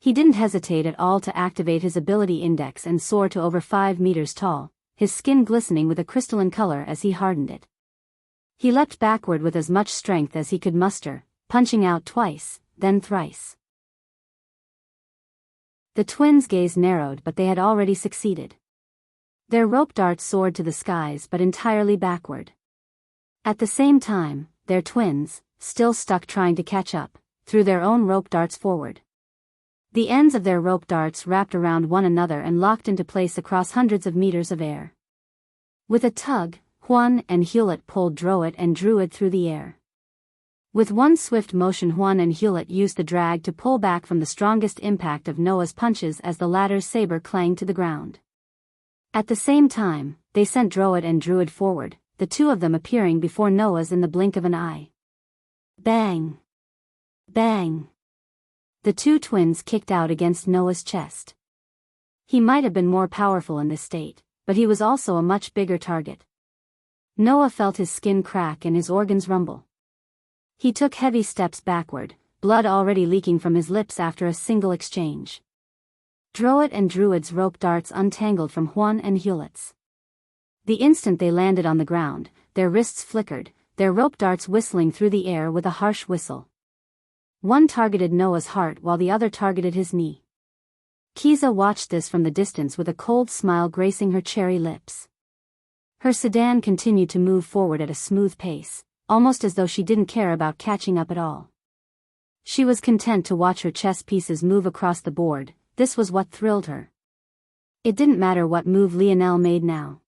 He didn't hesitate at all to activate his ability index and soar to over 5 meters tall, his skin glistening with a crystalline color as he hardened it. He leapt backward with as much strength as he could muster, punching out twice, then thrice. The twins' gaze narrowed, but they had already succeeded. Their rope darts soared to the skies but entirely backward. At the same time, their twins, still stuck trying to catch up, threw their own rope darts forward. The ends of their rope darts wrapped around one another and locked into place across hundreds of meters of air. With a tug, Huan and Hewlett pulled Droid and Druid through the air. With one swift motion, Huan and Hewlett used the drag to pull back from the strongest impact of Noah's punches as the latter's saber clanged to the ground. At the same time, they sent Droid and Druid forward, the two of them appearing before Noah's in the blink of an eye. Bang! Bang! The two twins kicked out against Noah's chest. He might have been more powerful in this state, but he was also a much bigger target. Noah felt his skin crack and his organs rumble. He took heavy steps backward, blood already leaking from his lips after a single exchange. Droid and Druid's rope darts untangled from Huan and Hewlett's. The instant they landed on the ground, their wrists flickered, their rope darts whistling through the air with a harsh whistle. One targeted Noah's heart while the other targeted his knee. Kiza watched this from the distance with a cold smile gracing her cherry lips. Her sedan continued to move forward at a smooth pace, almost as though she didn't care about catching up at all. She was content to watch her chess pieces move across the board. This was what thrilled her. It didn't matter what move Lionel made now.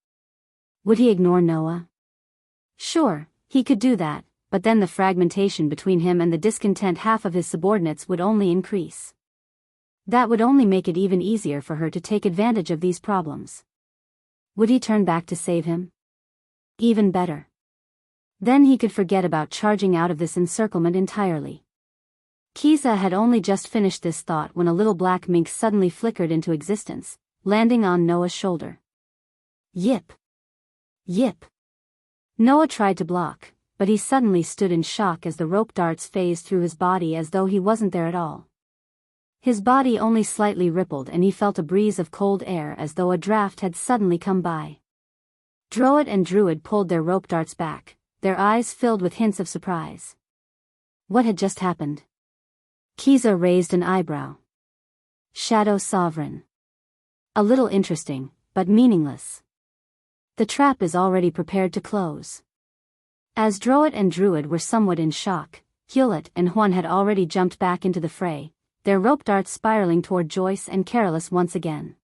Would he ignore Noah? Sure, he could do that, but then the fragmentation between him and the discontent half of his subordinates would only increase. That would only make it even easier for her to take advantage of these problems. Would he turn back to save him? Even better. Then he could forget about charging out of this encirclement entirely. Kiza had only just finished this thought when a little black mink suddenly flickered into existence, landing on Noah's shoulder. Yip! Yip! Noah tried to block, but he suddenly stood in shock as the rope darts phased through his body as though he wasn't there at all. His body only slightly rippled and he felt a breeze of cold air as though a draft had suddenly come by. Droid and Druid pulled their rope darts back, their eyes filled with hints of surprise. What had just happened? Kiza raised an eyebrow. Shadow Sovereign. A little interesting, but meaningless. The trap is already prepared to close. As Droid and Druid were somewhat in shock, Hewlett and Huan had already jumped back into the fray, their rope darts spiraling toward Joyce and Careless once again.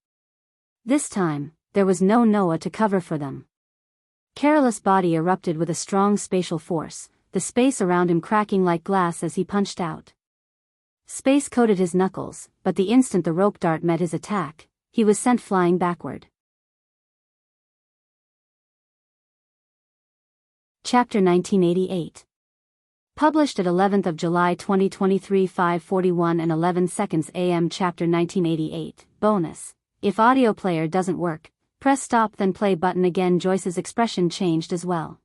This time, there was no Noah to cover for them. Careless' body erupted with a strong spatial force, the space around him cracking like glass as he punched out. Space coated his knuckles, but the instant the rope dart met his attack, he was sent flying backward. Chapter 1988. Published at 11th of July 2023 5:41 and 11 seconds AM. Chapter 1988. Bonus. If audio player doesn't work, press stop then play button again. Joyce's expression changed as well.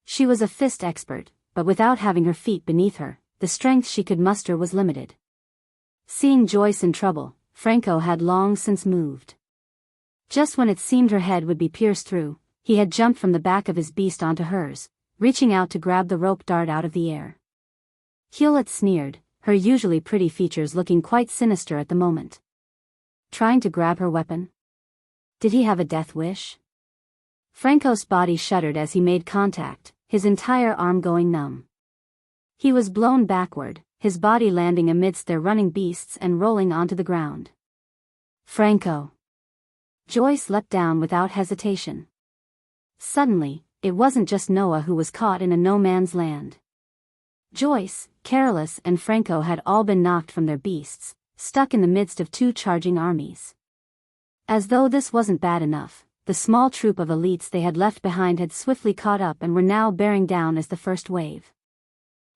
She was a fist expert, but without having her feet beneath her, the strength she could muster was limited. Seeing Joyce in trouble, Franco had long since moved. Just when it seemed her head would be pierced through, he had jumped from the back of his beast onto hers, reaching out to grab the rope dart out of the air. Hewlett sneered, her usually pretty features looking quite sinister at the moment. Trying to grab her weapon? Did he have a death wish? Franco's body shuddered as he made contact, his entire arm going numb. He was blown backward, his body landing amidst their running beasts and rolling onto the ground. Franco! Joyce leapt down without hesitation. Suddenly, it wasn't just Noah who was caught in a no-man's land. Joyce, Careless and Franco had all been knocked from their beasts, stuck in the midst of two charging armies. As though this wasn't bad enough, the small troop of elites they had left behind had swiftly caught up and were now bearing down as the first wave.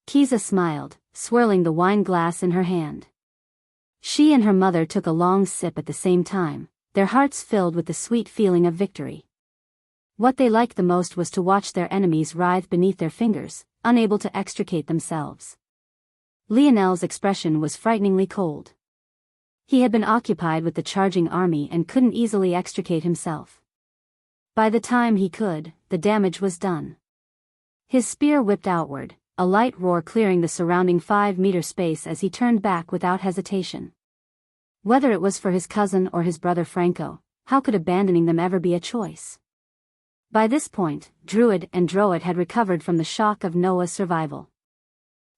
Kiza smiled, swirling the wine glass in her hand. She and her mother took a long sip at the same time, their hearts filled with the sweet feeling of victory. What they liked the most was to watch their enemies writhe beneath their fingers, unable to extricate themselves. Lionel's expression was frighteningly cold. He had been occupied with the charging army and couldn't easily extricate himself. By the time he could, the damage was done. His spear whipped outward, a light roar clearing the surrounding 5-meter space as he turned back without hesitation. Whether it was for his cousin or his brother Franco, how could abandoning them ever be a choice? By this point, Druid and Droid had recovered from the shock of Noah's survival.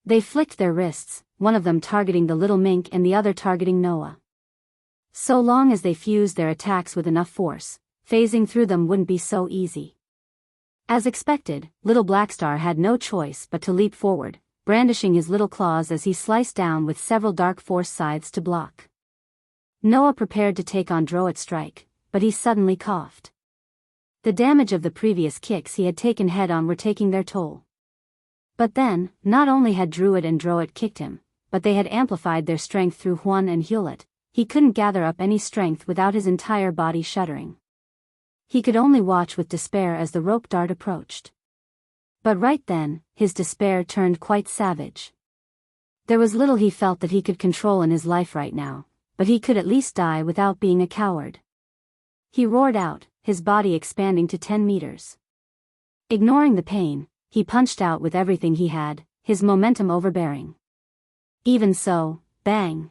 They flicked their wrists, one of them targeting the little mink and the other targeting Noah. So long as they fused their attacks with enough force, phasing through them wouldn't be so easy. As expected, Little Blackstar had no choice but to leap forward, brandishing his little claws as he sliced down with several dark force scythes to block. Noah prepared to take on Droid's strike, but he suddenly coughed. The damage of the previous kicks he had taken head-on were taking their toll. But then, not only had Druid and Droid kicked him, but they had amplified their strength through Juan and Hewlett. He couldn't gather up any strength without his entire body shuddering. He could only watch with despair as the rope dart approached. But right then, his despair turned quite savage. There was little he felt that he could control in his life right now, but he could at least die without being a coward. He roared out, his body expanding to 10 meters. Ignoring the pain, he punched out with everything he had, his momentum overbearing. Even so, bang!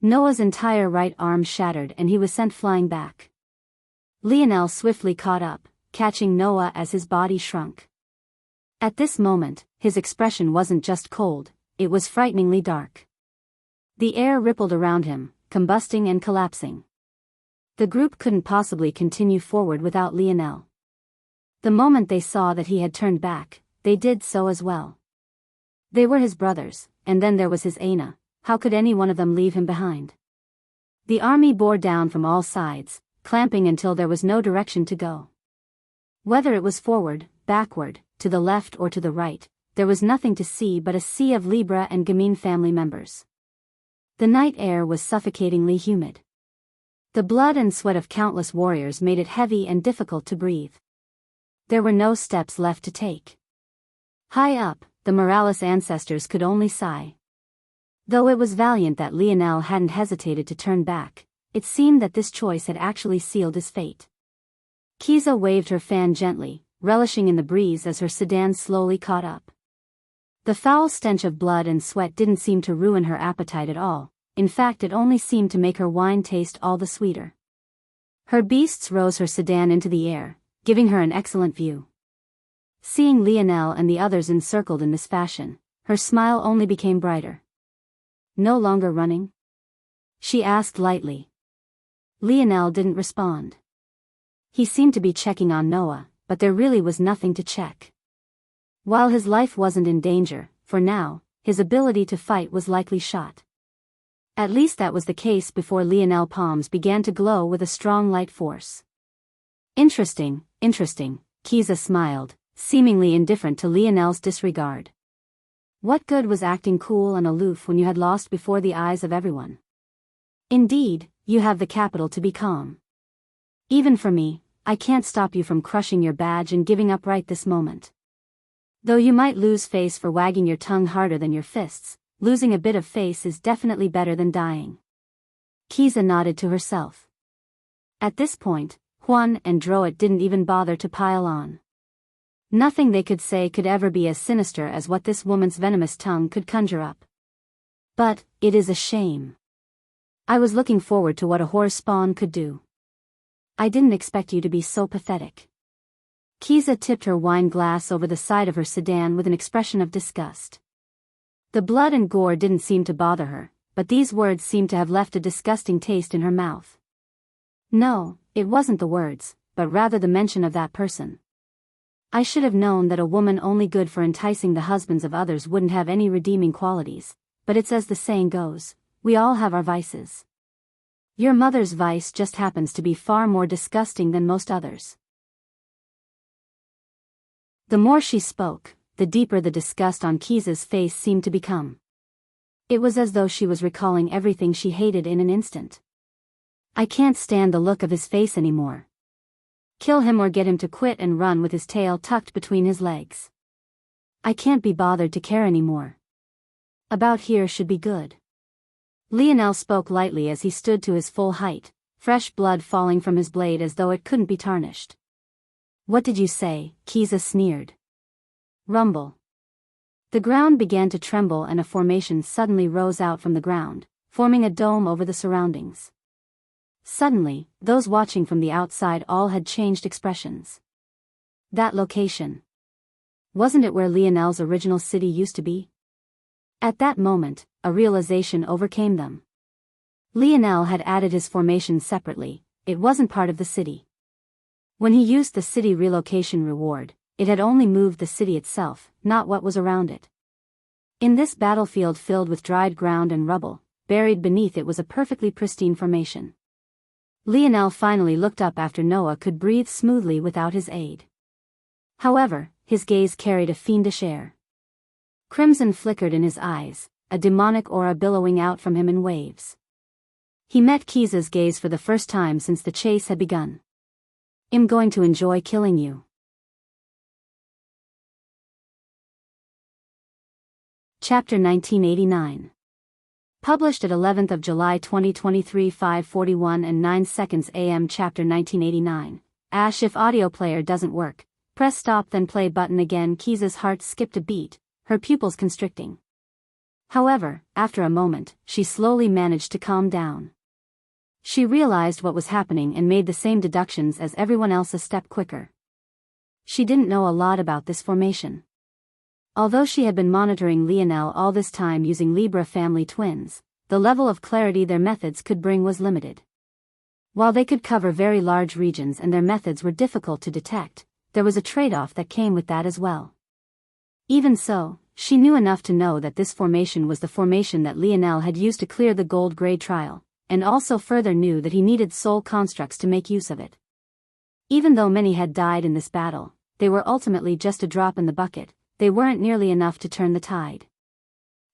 Noah's entire right arm shattered and he was sent flying back. Lionel swiftly caught up, catching Noah as his body shrunk. At this moment, his expression wasn't just cold, it was frighteningly dark. The air rippled around him, combusting and collapsing. The group couldn't possibly continue forward without Lionel. The moment they saw that he had turned back, they did so as well. They were his brothers, and then there was his Aina. How could any one of them leave him behind? The army bore down from all sides, clamping until there was no direction to go. Whether it was forward, backward, to the left or to the right, there was nothing to see but a sea of Libra and Gamine family members. The night air was suffocatingly humid. The blood and sweat of countless warriors made it heavy and difficult to breathe. There were no steps left to take. High up, the Morales ancestors could only sigh. Though it was valiant that Lionel hadn't hesitated to turn back, it seemed that this choice had actually sealed his fate. Kiza waved her fan gently, relishing in the breeze as her sedan slowly caught up. The foul stench of blood and sweat didn't seem to ruin her appetite at all, in fact it only seemed to make her wine taste all the sweeter. Her beasts rose her sedan into the air, giving her an excellent view. Seeing Lionel and the others encircled in this fashion, her smile only became brighter. No longer running? She asked lightly. Lionel didn't respond. He seemed to be checking on Noah, but there really was nothing to check. While his life wasn't in danger, for now, his ability to fight was likely shot. At least that was the case before Lionel's palms began to glow with a strong light force. Interesting, Kiza smiled, seemingly indifferent to Lionel's disregard. What good was acting cool and aloof when you had lost before the eyes of everyone? Indeed, you have the capital to be calm. Even for me, I can't stop you from crushing your badge and giving up right this moment. Though you might lose face for wagging your tongue harder than your fists, losing a bit of face is definitely better than dying. Kiza nodded to herself. At this point, Juan and Droid didn't even bother to pile on. Nothing they could say could ever be as sinister as what this woman's venomous tongue could conjure up. But, it is a shame. I was looking forward to what a horse spawn could do. I didn't expect you to be so pathetic. Kiza tipped her wine glass over the side of her sedan with an expression of disgust. The blood and gore didn't seem to bother her, but these words seemed to have left a disgusting taste in her mouth. No, it wasn't the words, but rather the mention of that person. I should have known that a woman only good for enticing the husbands of others wouldn't have any redeeming qualities, but it's as the saying goes, we all have our vices. Your mother's vice just happens to be far more disgusting than most others. The more she spoke, the deeper the disgust on Kiza's face seemed to become. It was as though she was recalling everything she hated in an instant. I can't stand the look of his face anymore. Kill him or get him to quit and run with his tail tucked between his legs. I can't be bothered to care anymore. About here should be good. Lionel spoke lightly as he stood to his full height, fresh blood falling from his blade as though it couldn't be tarnished. What did you say? Kiza sneered. Rumble. The ground began to tremble and a formation suddenly rose out from the ground, forming a dome over the surroundings. Suddenly, those watching from the outside all had changed expressions. That location. Wasn't it where Lionel's original city used to be? At that moment, a realization overcame them. Lionel had added his formation separately, it wasn't part of the city. When he used the city relocation reward, it had only moved the city itself, not what was around it. In this battlefield filled with dried ground and rubble, buried beneath it was a perfectly pristine formation. Lionel finally looked up after Noah could breathe smoothly without his aid. However, his gaze carried a fiendish air. Crimson flickered in his eyes, a demonic aura billowing out from him in waves. He met Kiza's gaze for the first time since the chase had begun. I'm going to enjoy killing you. Chapter 1989. Published at 11th of July 2023 5:41 and 9 seconds AM. Chapter 1989. Ash, if audio player doesn't work, press stop then play button again. Kiza's heart skipped a beat, her pupils constricting. However, after a moment, she slowly managed to calm down. She realized what was happening and made the same deductions as everyone else a step quicker. She didn't know a lot about this formation. Although she had been monitoring Lionel all this time using Libra family twins, the level of clarity their methods could bring was limited. While they could cover very large regions and their methods were difficult to detect, there was a trade-off that came with that as well. Even so, she knew enough to know that this formation was the formation that Lionel had used to clear the gold grade trial, and also further knew that he needed soul constructs to make use of it. Even though many had died in this battle, they were ultimately just a drop in the bucket. They weren't nearly enough to turn the tide.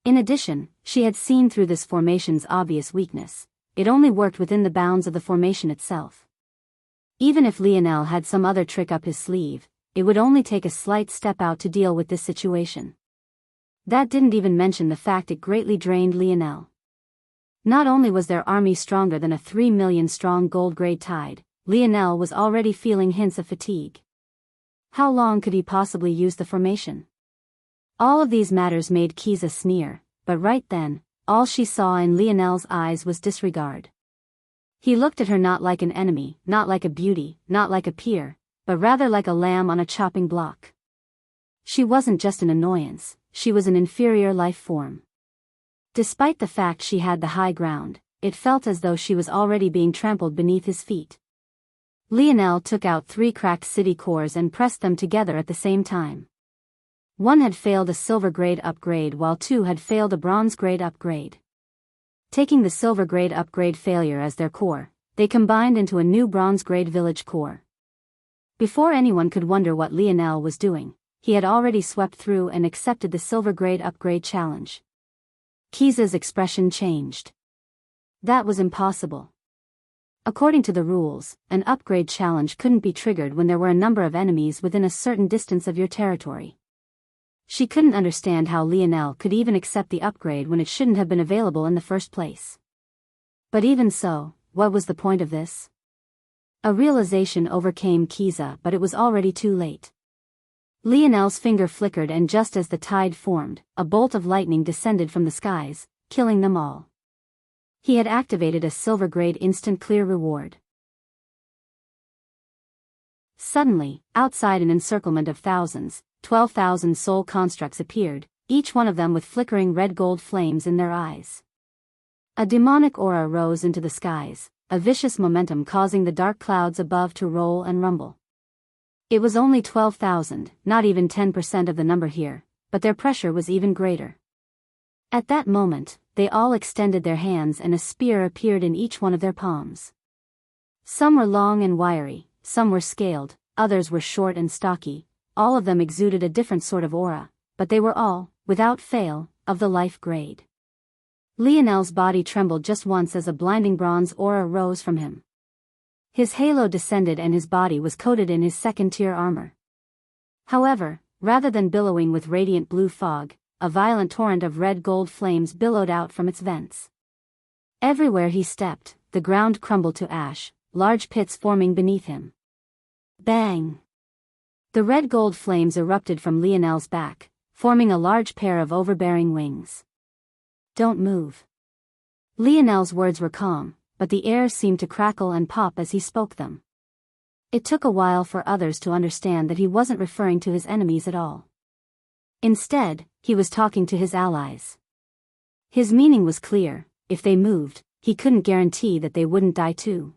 In addition, she had seen through this formation's obvious weakness. It only worked within the bounds of the formation itself. Even if Lionel had some other trick up his sleeve, it would only take a slight step out to deal with this situation. That didn't even mention the fact it greatly drained Lionel. Not only was their army stronger than a 3 million strong gold grade tide, Lionel was already feeling hints of fatigue. How long could he possibly use the formation? All of these matters made Kiza sneer, but right then, all she saw in Lionel's eyes was disregard. He looked at her not like an enemy, not like a beauty, not like a peer, but rather like a lamb on a chopping block. She wasn't just an annoyance, she was an inferior life form. Despite the fact she had the high ground, it felt as though she was already being trampled beneath his feet. Lionel took out 3 cracked city cores and pressed them together at the same time. One had failed a silver grade upgrade while 2 had failed a bronze grade upgrade. Taking the silver grade upgrade failure as their core, they combined into a new bronze grade village core. Before anyone could wonder what Lionel was doing, he had already swept through and accepted the silver grade upgrade challenge. Kiza's expression changed. That was impossible. According to the rules, an upgrade challenge couldn't be triggered when there were a number of enemies within a certain distance of your territory. She couldn't understand how Lionel could even accept the upgrade when it shouldn't have been available in the first place. But even so, what was the point of this? A realization overcame Kiza, but it was already too late. Lionel's finger flickered and just as the tide formed, a bolt of lightning descended from the skies, killing them all. He had activated a silver grade instant clear reward. Suddenly, outside an encirclement of thousands, 12,000 soul constructs appeared, each one of them with flickering red-gold flames in their eyes. A demonic aura rose into the skies, a vicious momentum causing the dark clouds above to roll and rumble. It was only 12,000, not even 10% of the number here, but their pressure was even greater. At that moment, they all extended their hands and a spear appeared in each one of their palms. Some were long and wiry, some were scaled, others were short and stocky, all of them exuded a different sort of aura, but they were all, without fail, of the life grade. Lionel's body trembled just once as a blinding bronze aura rose from him. His halo descended and his body was coated in his second-tier armor. However, rather than billowing with radiant blue fog, a violent torrent of red-gold flames billowed out from its vents. Everywhere he stepped, the ground crumbled to ash, large pits forming beneath him. Bang! The red-gold flames erupted from Lionel's back, forming a large pair of overbearing wings. "Don't move." Lionel's words were calm, but the air seemed to crackle and pop as he spoke them. It took a while for others to understand that he wasn't referring to his enemies at all. Instead, he was talking to his allies. His meaning was clear: if they moved, he couldn't guarantee that they wouldn't die too.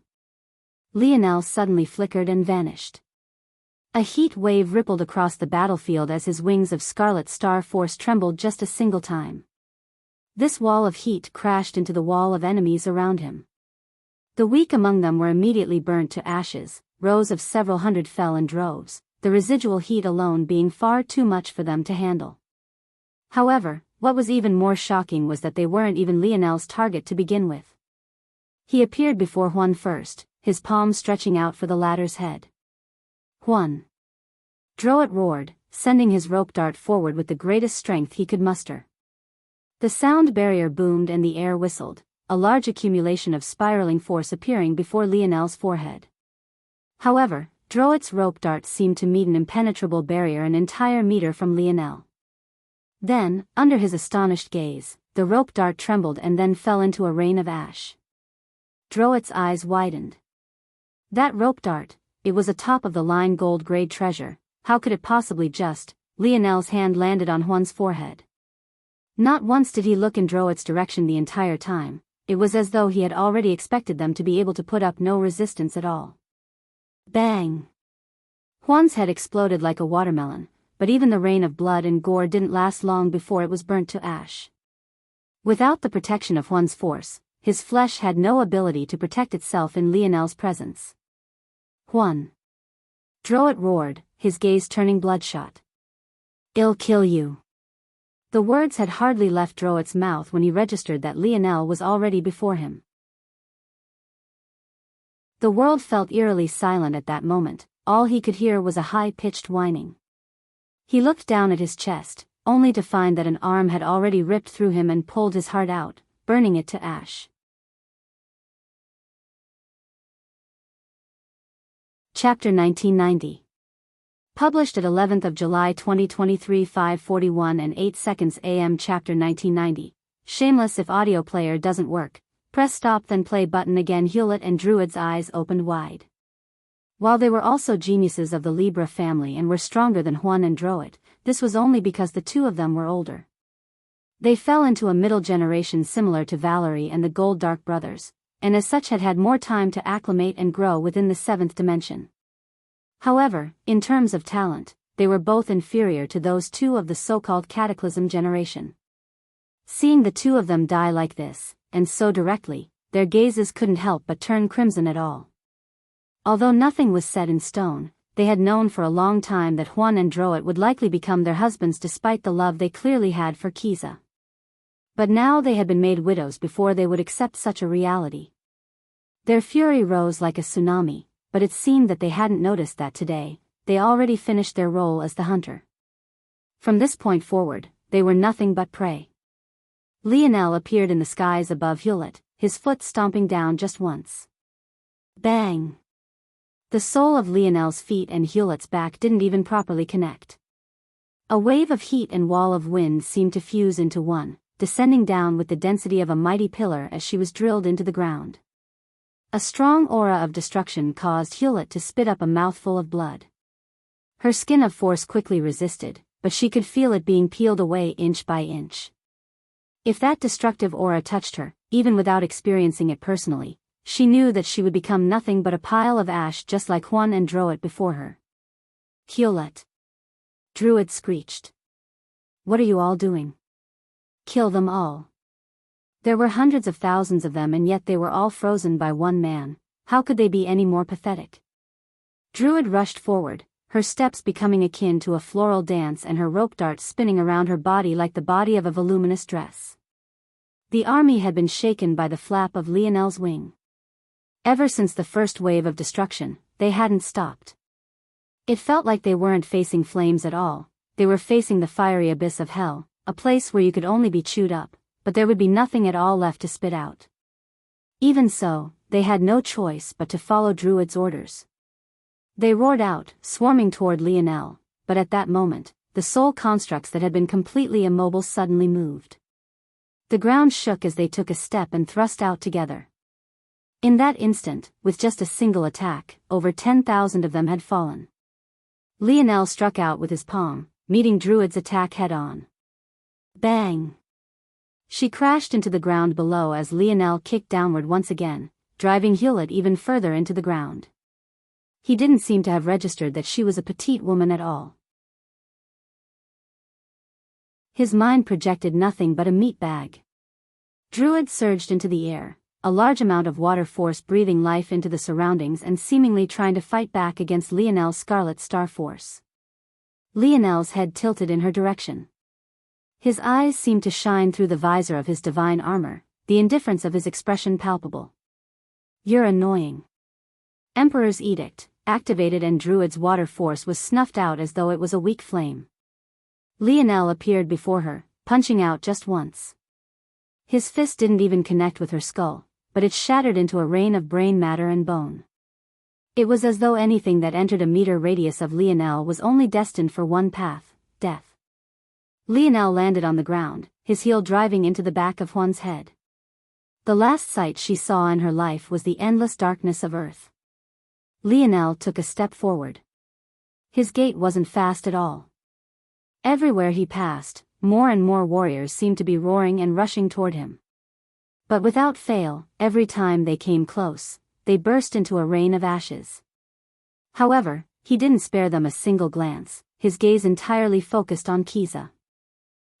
Lionel suddenly flickered and vanished. A heat wave rippled across the battlefield as his wings of scarlet star force trembled just a single time. This wall of heat crashed into the wall of enemies around him. The weak among them were immediately burnt to ashes, rows of several hundred fell in droves, the residual heat alone being far too much for them to handle. However, what was even more shocking was that they weren't even Lionel's target to begin with. He appeared before Huan first, his palms stretching out for the latter's head. "Huan!" Droit roared, sending his rope dart forward with the greatest strength he could muster. The sound barrier boomed and the air whistled, a large accumulation of spiraling force appearing before Lionel's forehead. However, Droit's rope dart seemed to meet an impenetrable barrier an entire meter from Lionel. Then, under his astonished gaze, the rope dart trembled and then fell into a rain of ash. Droit's eyes widened. That rope dart, it was a top-of-the-line gold-grade treasure. How could it possibly just? Lionel's hand landed on Huan's forehead. Not once did he look in Droit's direction the entire time. It was as though he had already expected them to be able to put up no resistance at all. Bang! Huan's head exploded like a watermelon, but even the rain of blood and gore didn't last long before it was burnt to ash. Without the protection of Huan's force, his flesh had no ability to protect itself in Lionel's presence. "Huan!" Droit roared, his gaze turning bloodshot. "I'll kill you." The words had hardly left Droit's mouth when he registered that Lionel was already before him. The world felt eerily silent at that moment. All he could hear was a high-pitched whining. He looked down at his chest, only to find that an arm had already ripped through him and pulled his heart out, burning it to ash. Chapter 1990. Published at 11th of July 2023 5:41 and 8 seconds AM. Chapter 1990. Shameless. If audio player doesn't work, press stop then play button again. Hewlett and Druid's eyes opened wide. While they were also geniuses of the Libra family and were stronger than Huan and Droit, this was only because the two of them were older. They fell into a middle generation similar to Valerie and the Gold Dark brothers, and as such had had more time to acclimate and grow within the seventh dimension. However, in terms of talent, they were both inferior to those two of the so-called Cataclysm generation. Seeing the two of them die like this, and so directly, their gazes couldn't help but turn crimson at all. Although nothing was set in stone, they had known for a long time that Huan and Droit would likely become their husbands despite the love they clearly had for Kiza. But now they had been made widows before they would accept such a reality. Their fury rose like a tsunami, but it seemed that they hadn't noticed that today, they already finished their role as the hunter. From this point forward, they were nothing but prey. Lionel appeared in the skies above Hewlett, his foot stomping down just once. Bang! The sole of Lionel's feet and Hewlett's back didn't even properly connect. A wave of heat and wall of wind seemed to fuse into one, descending down with the density of a mighty pillar as she was drilled into the ground. A strong aura of destruction caused Hewlett to spit up a mouthful of blood. Her skin of force quickly resisted, but she could feel it being peeled away inch by inch. If that destructive aura touched her, even without experiencing it personally, she knew that she would become nothing but a pile of ash just like Huan and Droit before her. "Hewlett!" Druid screeched. "What are you all doing?" "Kill them all." There were hundreds of thousands of them, and yet they were all frozen by one man. How could they be any more pathetic? Druid rushed forward, her steps becoming akin to a floral dance and her rope darts spinning around her body like the body of a voluminous dress. The army had been shaken by the flap of Lionel's wing. Ever since the first wave of destruction, they hadn't stopped. It felt like they weren't facing flames at all, they were facing the fiery abyss of hell, a place where you could only be chewed up, but there would be nothing at all left to spit out. Even so, they had no choice but to follow Druid's orders. They roared out, swarming toward Lionel, but at that moment, the soul constructs that had been completely immobile suddenly moved. The ground shook as they took a step and thrust out together. In that instant, with just a single attack, over 10,000 of them had fallen. Lionel struck out with his palm, meeting Druid's attack head-on. Bang! She crashed into the ground below as Lionel kicked downward once again, driving Hewlett even further into the ground. He didn't seem to have registered that she was a petite woman at all. His mind projected nothing but a meat bag. Druid surged into the air, a large amount of water force breathing life into the surroundings and seemingly trying to fight back against Lionel's Scarlet Star Force. Lionel's head tilted in her direction. His eyes seemed to shine through the visor of his divine armor, the indifference of his expression palpable. "You're annoying." Emperor's Edict, activated, and Druid's water force was snuffed out as though it was a weak flame. Lionel appeared before her, punching out just once. His fist didn't even connect with her skull, but it shattered into a rain of brain matter and bone. It was as though anything that entered a meter radius of Lionel was only destined for one path, death. Lionel landed on the ground, his heel driving into the back of Juan's head. The last sight she saw in her life was the endless darkness of Earth. Lionel took a step forward. His gait wasn't fast at all. Everywhere he passed, more and more warriors seemed to be roaring and rushing toward him. But without fail, every time they came close, they burst into a rain of ashes. However, he didn't spare them a single glance, his gaze entirely focused on Kiza.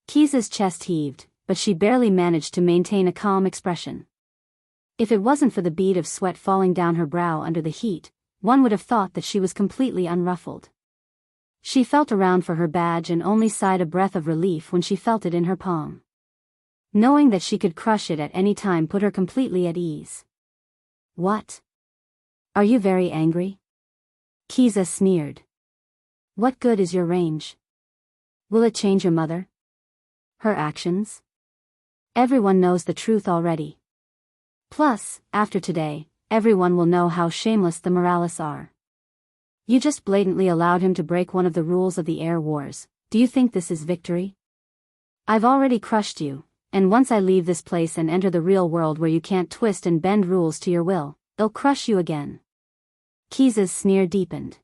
Kiza's chest heaved, but she barely managed to maintain a calm expression. If it wasn't for the bead of sweat falling down her brow under the heat, one would have thought that she was completely unruffled. She felt around for her badge and only sighed a breath of relief when she felt it in her palm. Knowing that she could crush it at any time put her completely at ease. "What? Are you very angry?" Kiza sneered. "What good is your range? Will it change your mother? Her actions? Everyone knows the truth already. Plus, after today, everyone will know how shameless the Morales are. You just blatantly allowed him to break one of the rules of the Air Wars. Do you think this is victory? I've already crushed you, and once I leave this place and enter the real world where you can't twist and bend rules to your will, they'll crush you again." Kiza's sneer deepened.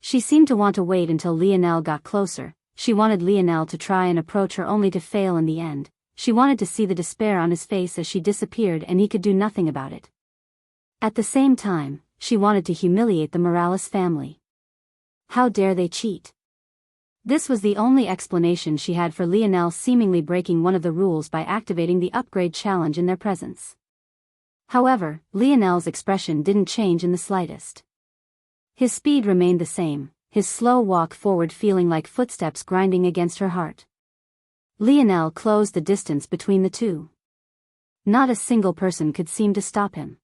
She seemed to want to wait until Lionel got closer. She wanted Lionel to try and approach her only to fail in the end. She wanted to see the despair on his face as she disappeared and he could do nothing about it. At the same time, she wanted to humiliate the Morales family. How dare they cheat? This was the only explanation she had for Lionel seemingly breaking one of the rules by activating the upgrade challenge in their presence. However, Lionel's expression didn't change in the slightest. His speed remained the same, his slow walk forward feeling like footsteps grinding against her heart. Lionel closed the distance between the two. Not a single person could seem to stop him.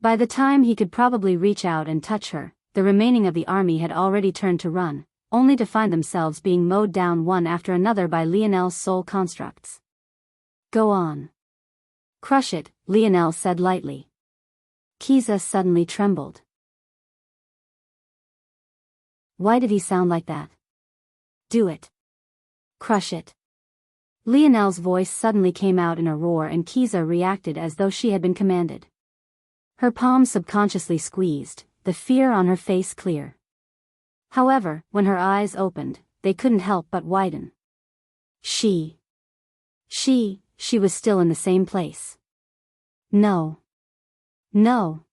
By the time he could probably reach out and touch her, the remaining of the army had already turned to run, only to find themselves being mowed down one after another by Lionel's soul constructs. "Go on. Crush it," Lionel said lightly. Kiza suddenly trembled. Why did he sound like that? "Do it. Crush it." Lionel's voice suddenly came out in a roar and Kiza reacted as though she had been commanded. Her palms subconsciously squeezed, the fear on her face clear. However, when her eyes opened, they couldn't help but widen. She was still in the same place. No. No.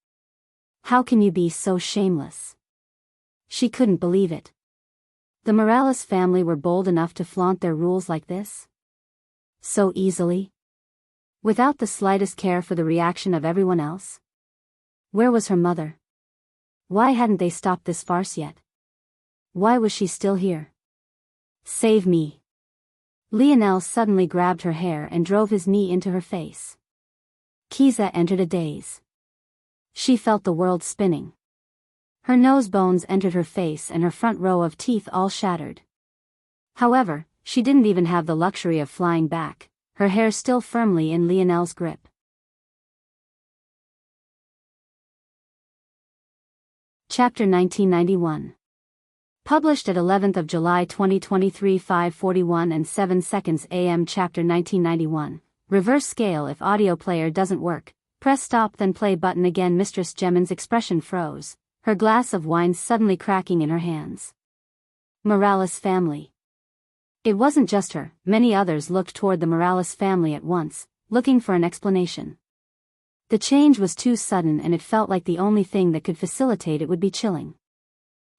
How can you be so shameless? She couldn't believe it. The Morales family were bold enough to flaunt their rules like this? So easily? without the slightest care for the reaction of everyone else? Where was her mother? Why hadn't they stopped this farce yet? Why was she still here? Save me. Lionel suddenly grabbed her hair and drove his knee into her face. Kiza entered a daze. She felt the world spinning. Her nose bones entered her face and her front row of teeth all shattered. However, she didn't even have the luxury of flying back, her hair still firmly in Lionel's grip. Chapter 1991. Published at 11th of July 2023 5:41 and 7 seconds AM. Chapter 1991. Reverse scale. If audio player doesn't work, press stop then play button again. Mistress Gemin's expression froze, her glass of wine suddenly cracking in her hands. Morales family. It wasn't just her, many others looked toward the Morales family at once, looking for an explanation. The change was too sudden and it felt like the only thing that could facilitate it would be chilling.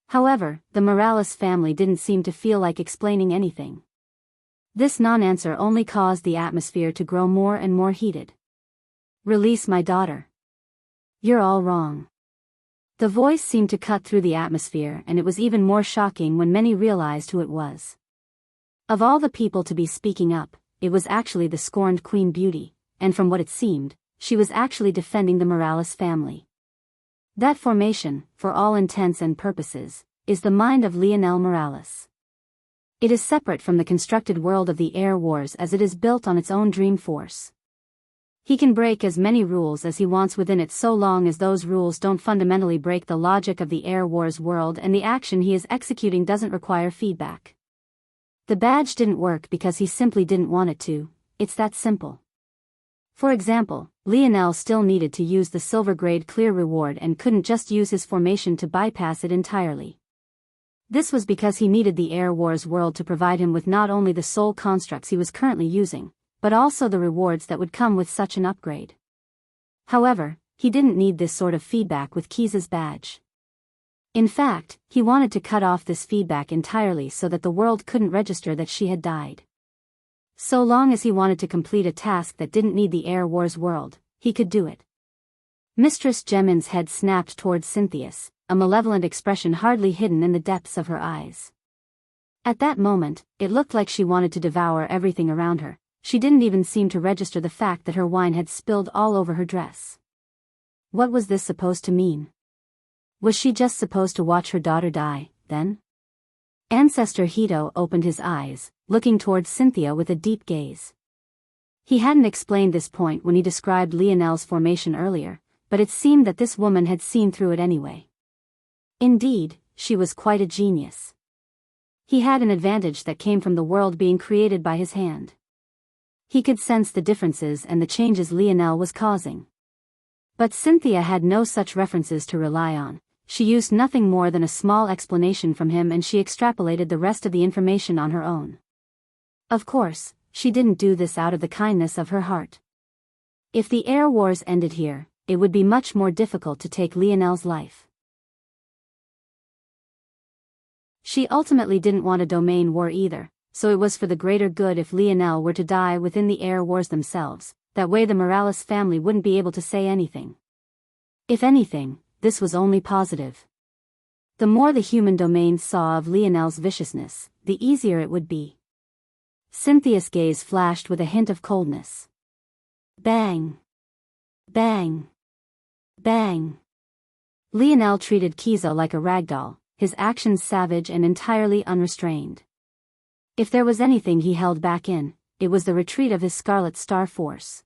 However, the Morales family didn't seem to feel like explaining anything. This non-answer only caused the atmosphere to grow more and more heated. Release my daughter. You're all wrong. The voice seemed to cut through the atmosphere, and it was even more shocking when many realized who it was. Of all the people to be speaking up, it was actually the scorned Queen Beauty, and from what it seemed, she was actually defending the Morales family. That formation, for all intents and purposes, is the mind of Lionel Morales. It is separate from the constructed world of the Air Wars as it is built on its own dream force. He can break as many rules as he wants within it so long as those rules don't fundamentally break the logic of the Air Wars world and the action he is executing doesn't require feedback. The badge didn't work because he simply didn't want it to, it's that simple. For example, Lionel still needed to use the silver grade clear reward and couldn't just use his formation to bypass it entirely. This was because he needed the Air Wars world to provide him with not only the soul constructs he was currently using, but also the rewards that would come with such an upgrade. However, he didn't need this sort of feedback with Kiza's badge. In fact, he wanted to cut off this feedback entirely so that the world couldn't register that she had died. So long as he wanted to complete a task that didn't need the Air Wars world, he could do it. Mistress Gemin's head snapped towards Cynthia's, a malevolent expression hardly hidden in the depths of her eyes. At that moment, it looked like she wanted to devour everything around her. She didn't even seem to register the fact that her wine had spilled all over her dress. What was this supposed to mean? Was she just supposed to watch her daughter die, then? Ancestor Hito opened his eyes, looking towards Cynthia with a deep gaze. He hadn't explained this point when he described Lionel's formation earlier, but it seemed that this woman had seen through it anyway. Indeed, she was quite a genius. He had an advantage that came from the world being created by his hand. He could sense the differences and the changes Lionel was causing. But Cynthia had no such references to rely on. She used nothing more than a small explanation from him and she extrapolated the rest of the information on her own. Of course, she didn't do this out of the kindness of her heart. If the Air Wars ended here, it would be much more difficult to take Lionel's life. She ultimately didn't want a domain war either, so it was for the greater good if Lionel were to die within the Air Wars themselves, that way the Morales family wouldn't be able to say anything. If anything, this was only positive. The more the human domain saw of Lionel's viciousness, the easier it would be. Cynthia's gaze flashed with a hint of coldness. Bang! Bang! Bang! Lionel treated Kiza like a ragdoll, his actions savage and entirely unrestrained. If there was anything he held back in, it was the retreat of his Scarlet Star Force.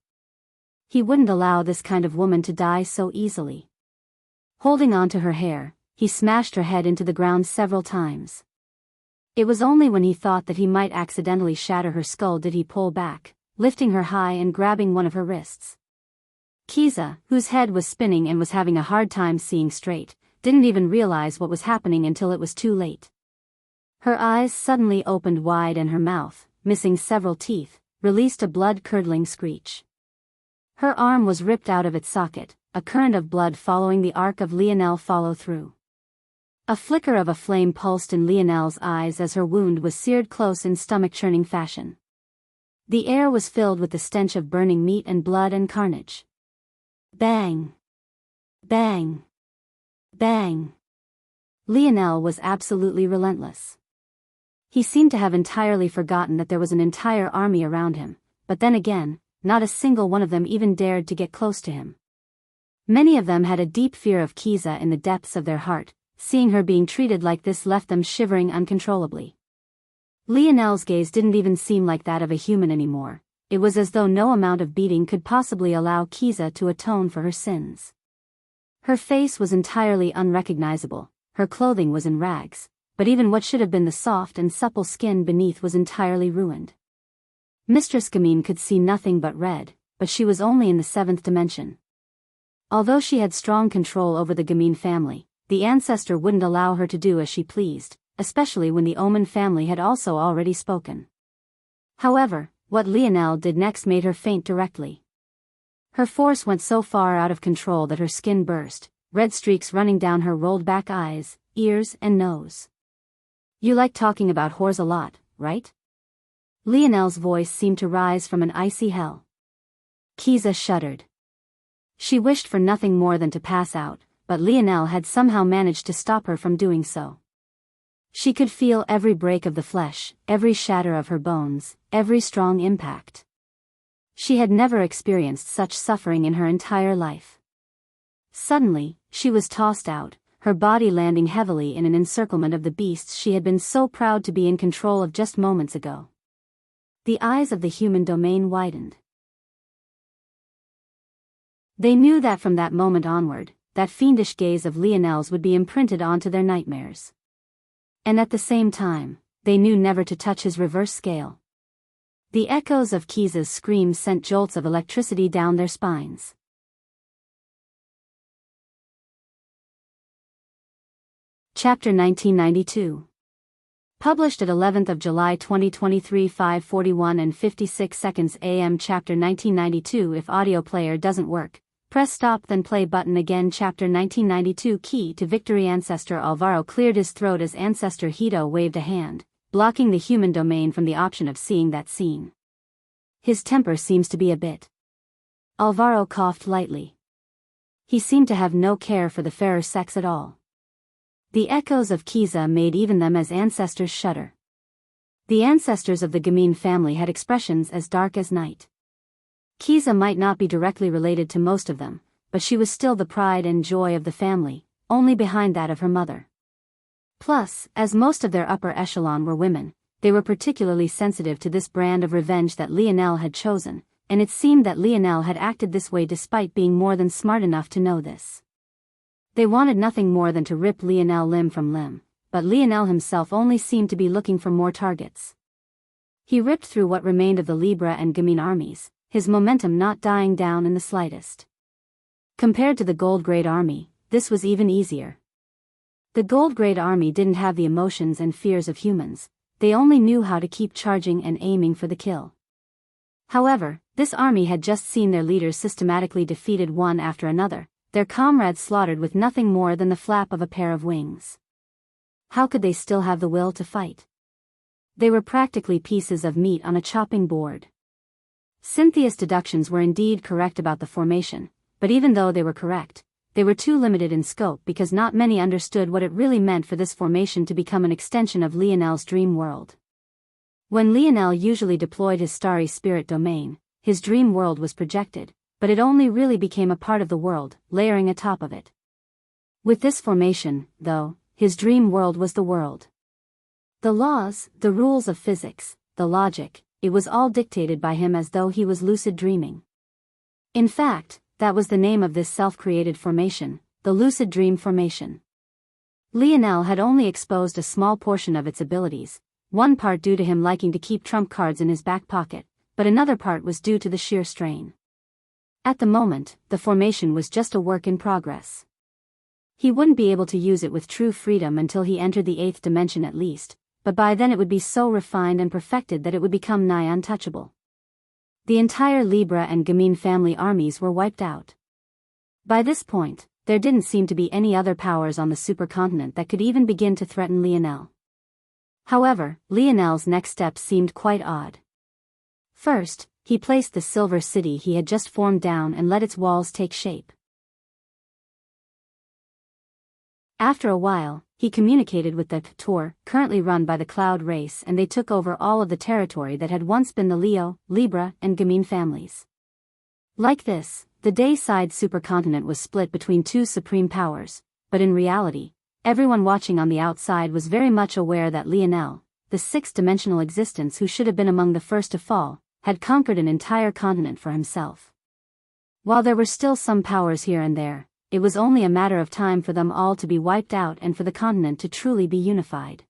He wouldn't allow this kind of woman to die so easily. Holding on to her hair, he smashed her head into the ground several times. It was only when he thought that he might accidentally shatter her skull did he pull back, lifting her high and grabbing one of her wrists. Kiza, whose head was spinning and was having a hard time seeing straight, didn't even realize what was happening until it was too late. Her eyes suddenly opened wide and her mouth, missing several teeth, released a blood-curdling screech. Her arm was ripped out of its socket, a current of blood following the arc of Lionel follow-through. A flicker of a flame pulsed in Lionel's eyes as her wound was seared close in stomach-churning fashion. The air was filled with the stench of burning meat and blood and carnage. Bang! Bang! Bang! Lionel was absolutely relentless. He seemed to have entirely forgotten that there was an entire army around him, but then again, not a single one of them even dared to get close to him. Many of them had a deep fear of Kiza in the depths of their heart. Seeing her being treated like this left them shivering uncontrollably. Lionel's gaze didn't even seem like that of a human anymore. It was as though no amount of beating could possibly allow Kiza to atone for her sins. Her face was entirely unrecognizable, her clothing was in rags, but even what should have been the soft and supple skin beneath was entirely ruined. Mistress Gamine could see nothing but red, but she was only in the 7th dimension. Although she had strong control over the Gamine family, the ancestor wouldn't allow her to do as she pleased, especially when the Omen family had also already spoken. However, what Lionel did next made her faint directly. Her force went so far out of control that her skin burst, red streaks running down her rolled-back eyes, ears, and nose. "You like talking about whores a lot, right?" Lionel's voice seemed to rise from an icy hell. Kiza shuddered. She wished for nothing more than to pass out, but Lionel had somehow managed to stop her from doing so. She could feel every break of the flesh, every shatter of her bones, every strong impact. She had never experienced such suffering in her entire life. Suddenly, she was tossed out, her body landing heavily in an encirclement of the beasts she had been so proud to be in control of just moments ago. The eyes of the human domain widened. They knew that from that moment onward, that fiendish gaze of Lionel's would be imprinted onto their nightmares. And at the same time, they knew never to touch his reverse scale. The echoes of Kiza's screams sent jolts of electricity down their spines. Chapter 1992. Published at 11th of July 2023 5:41 and 56 seconds AM. Chapter 1992. If audio player doesn't work, press stop then play button again. Chapter 1992. Key to victory. Ancestor Alvaro cleared his throat as Ancestor Hito waved a hand, blocking the human domain from the option of seeing that scene. "His temper seems to be a bit." Alvaro coughed lightly. He seemed to have no care for the fairer sex at all. The echoes of Kiza made even them as ancestors shudder. The ancestors of the Gamine family had expressions as dark as night. Kiza might not be directly related to most of them, but she was still the pride and joy of the family, only behind that of her mother. Plus, as most of their upper echelon were women, they were particularly sensitive to this brand of revenge that Lionel had chosen, and it seemed that Lionel had acted this way despite being more than smart enough to know this. They wanted nothing more than to rip Lionel limb from limb, but Lionel himself only seemed to be looking for more targets. He ripped through what remained of the Libra and Gamine armies, his momentum not dying down in the slightest. Compared to the Gold Grade Army, this was even easier. The Gold Grade Army didn't have the emotions and fears of humans, they only knew how to keep charging and aiming for the kill. However, this army had just seen their leaders systematically defeated one after another, their comrades slaughtered with nothing more than the flap of a pair of wings. How could they still have the will to fight? They were practically pieces of meat on a chopping board. Cynthia's deductions were indeed correct about the formation, but even though they were correct, they were too limited in scope because not many understood what it really meant for this formation to become an extension of Lionel's dream world. When Lionel usually deployed his starry spirit domain, his dream world was projected, but it only really became a part of the world, layering atop of it. With this formation, though, his dream world was the world. The laws, the rules of physics, the logic, it was all dictated by him as though he was lucid dreaming. In fact, that was the name of this self-created formation, the lucid dream formation. Lionel had only exposed a small portion of its abilities, one part due to him liking to keep trump cards in his back pocket, but another part was due to the sheer strain. At the moment, the formation was just a work in progress. He wouldn't be able to use it with true freedom until he entered the 8th dimension at least, but by then it would be so refined and perfected that it would become nigh untouchable. The entire Libra and Gamine family armies were wiped out. By this point, there didn't seem to be any other powers on the supercontinent that could even begin to threaten Lionel. However, Lionel's next step seemed quite odd. First, he placed the silver city he had just formed down and let its walls take shape. After a while, he communicated with the tour, currently run by the Cloud race, and they took over all of the territory that had once been the Leo, Libra, and Gamine families. Like this, the Day-side supercontinent was split between two supreme powers, but in reality, everyone watching on the outside was very much aware that Lionel, the sixth-dimensional existence who should have been among the first to fall, had conquered an entire continent for himself. While there were still some powers here and there, it was only a matter of time for them all to be wiped out and for the continent to truly be unified.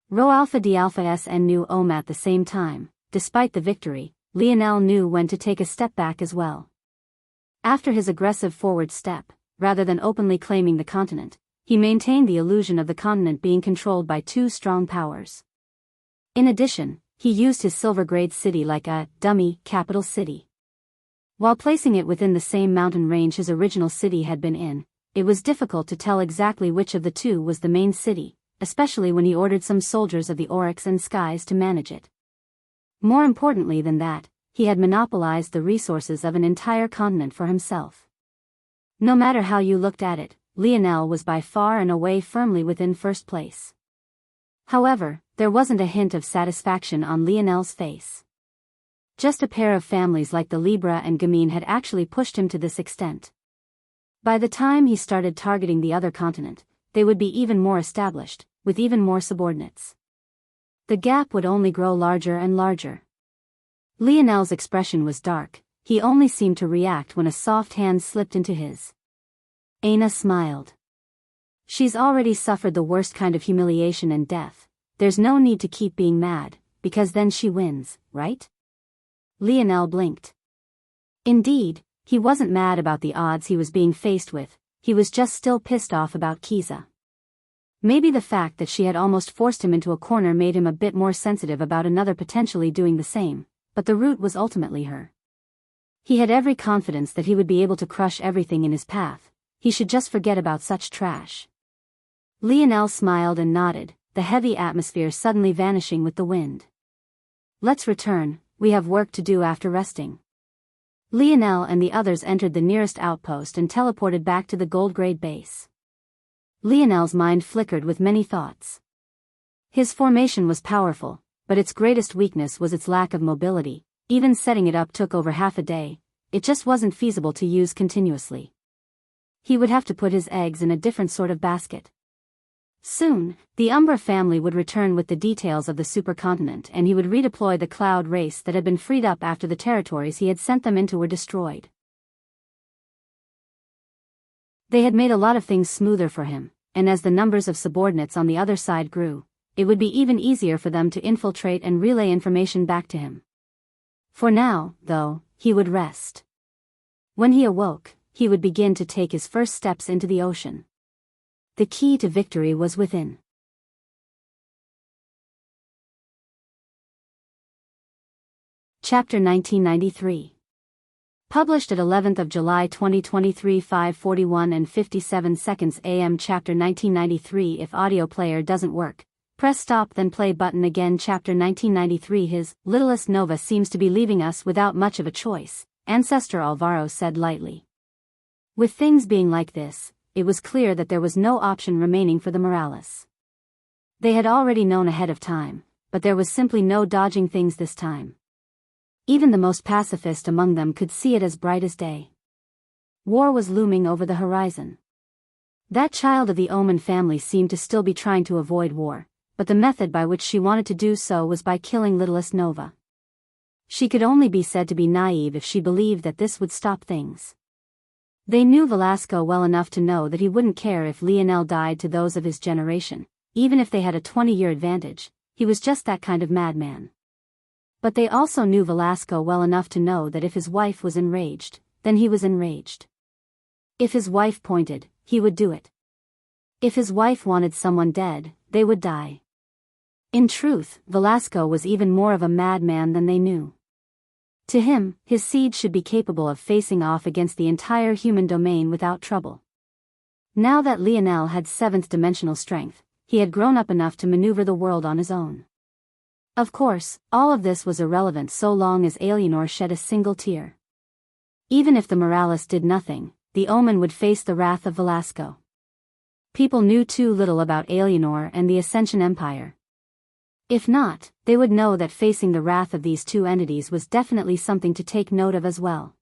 Rho Alpha D Alpha SN knew at the same time. Despite the victory, Lionel knew when to take a step back as well. After his aggressive forward step, rather than openly claiming the continent, he maintained the illusion of the continent being controlled by two strong powers. In addition, he used his silver-grade city like a dummy capital city. While placing it within the same mountain range his original city had been in, it was difficult to tell exactly which of the two was the main city, especially when he ordered some soldiers of the Oryx and Skies to manage it. More importantly than that, he had monopolized the resources of an entire continent for himself. No matter how you looked at it, Lionel was by far and away firmly within first place. However, there wasn't a hint of satisfaction on Lionel's face. Just a pair of families like the Libra and Gamine had actually pushed him to this extent. By the time he started targeting the other continent, they would be even more established, with even more subordinates. The gap would only grow larger and larger. Lionel's expression was dark. He only seemed to react when a soft hand slipped into his. Aina smiled. She's already suffered the worst kind of humiliation and death. There's no need to keep being mad, because then she wins, right? Lionel blinked. Indeed, he wasn't mad about the odds he was being faced with, he was just still pissed off about Kiza. Maybe the fact that she had almost forced him into a corner made him a bit more sensitive about another potentially doing the same, but the root was ultimately her. He had every confidence that he would be able to crush everything in his path. He should just forget about such trash. Lionel smiled and nodded, the heavy atmosphere suddenly vanishing with the wind. Let's return, we have work to do after resting. Lionel and the others entered the nearest outpost and teleported back to the gold-grade base. Lionel's mind flickered with many thoughts. His formation was powerful, but its greatest weakness was its lack of mobility. Even setting it up took over half a day. It just wasn't feasible to use continuously. He would have to put his eggs in a different sort of basket. Soon, the Umbra family would return with the details of the supercontinent and he would redeploy the Cloud race that had been freed up after the territories he had sent them into were destroyed. They had made a lot of things smoother for him, and as the numbers of subordinates on the other side grew, it would be even easier for them to infiltrate and relay information back to him. For now, though, he would rest. When he awoke, he would begin to take his first steps into the ocean. The key to victory was within. Chapter 1993. Published at 11th of July 2023 5:41 and 57 seconds AM. Chapter 1993. If audio player doesn't work, press stop then play button again. Chapter 1993. His littlest Nova seems to be leaving us without much of a choice, Ancestor Alvaro said lightly. With things being like this, it was clear that there was no option remaining for the Morales. They had already known ahead of time, but there was simply no dodging things this time. Even the most pacifist among them could see it as bright as day. War was looming over the horizon. That child of the Omen family seemed to still be trying to avoid war, but the method by which she wanted to do so was by killing littlest Nova. She could only be said to be naive if she believed that this would stop things. They knew Velasco well enough to know that he wouldn't care if Lionel died to those of his generation, even if they had a 20-year advantage. He was just that kind of madman. But they also knew Velasco well enough to know that if his wife was enraged, then he was enraged. If his wife pointed, he would do it. If his wife wanted someone dead, they would die. In truth, Velasco was even more of a madman than they knew. To him, his seed should be capable of facing off against the entire human domain without trouble. Now that Lionel had seventh-dimensional strength, he had grown up enough to maneuver the world on his own. Of course, all of this was irrelevant so long as Alienor shed a single tear. Even if the Morales did nothing, the Omen would face the wrath of Velasco. People knew too little about Alienor and the Ascension Empire. If not, they would know that facing the wrath of these two entities was definitely something to take note of as well.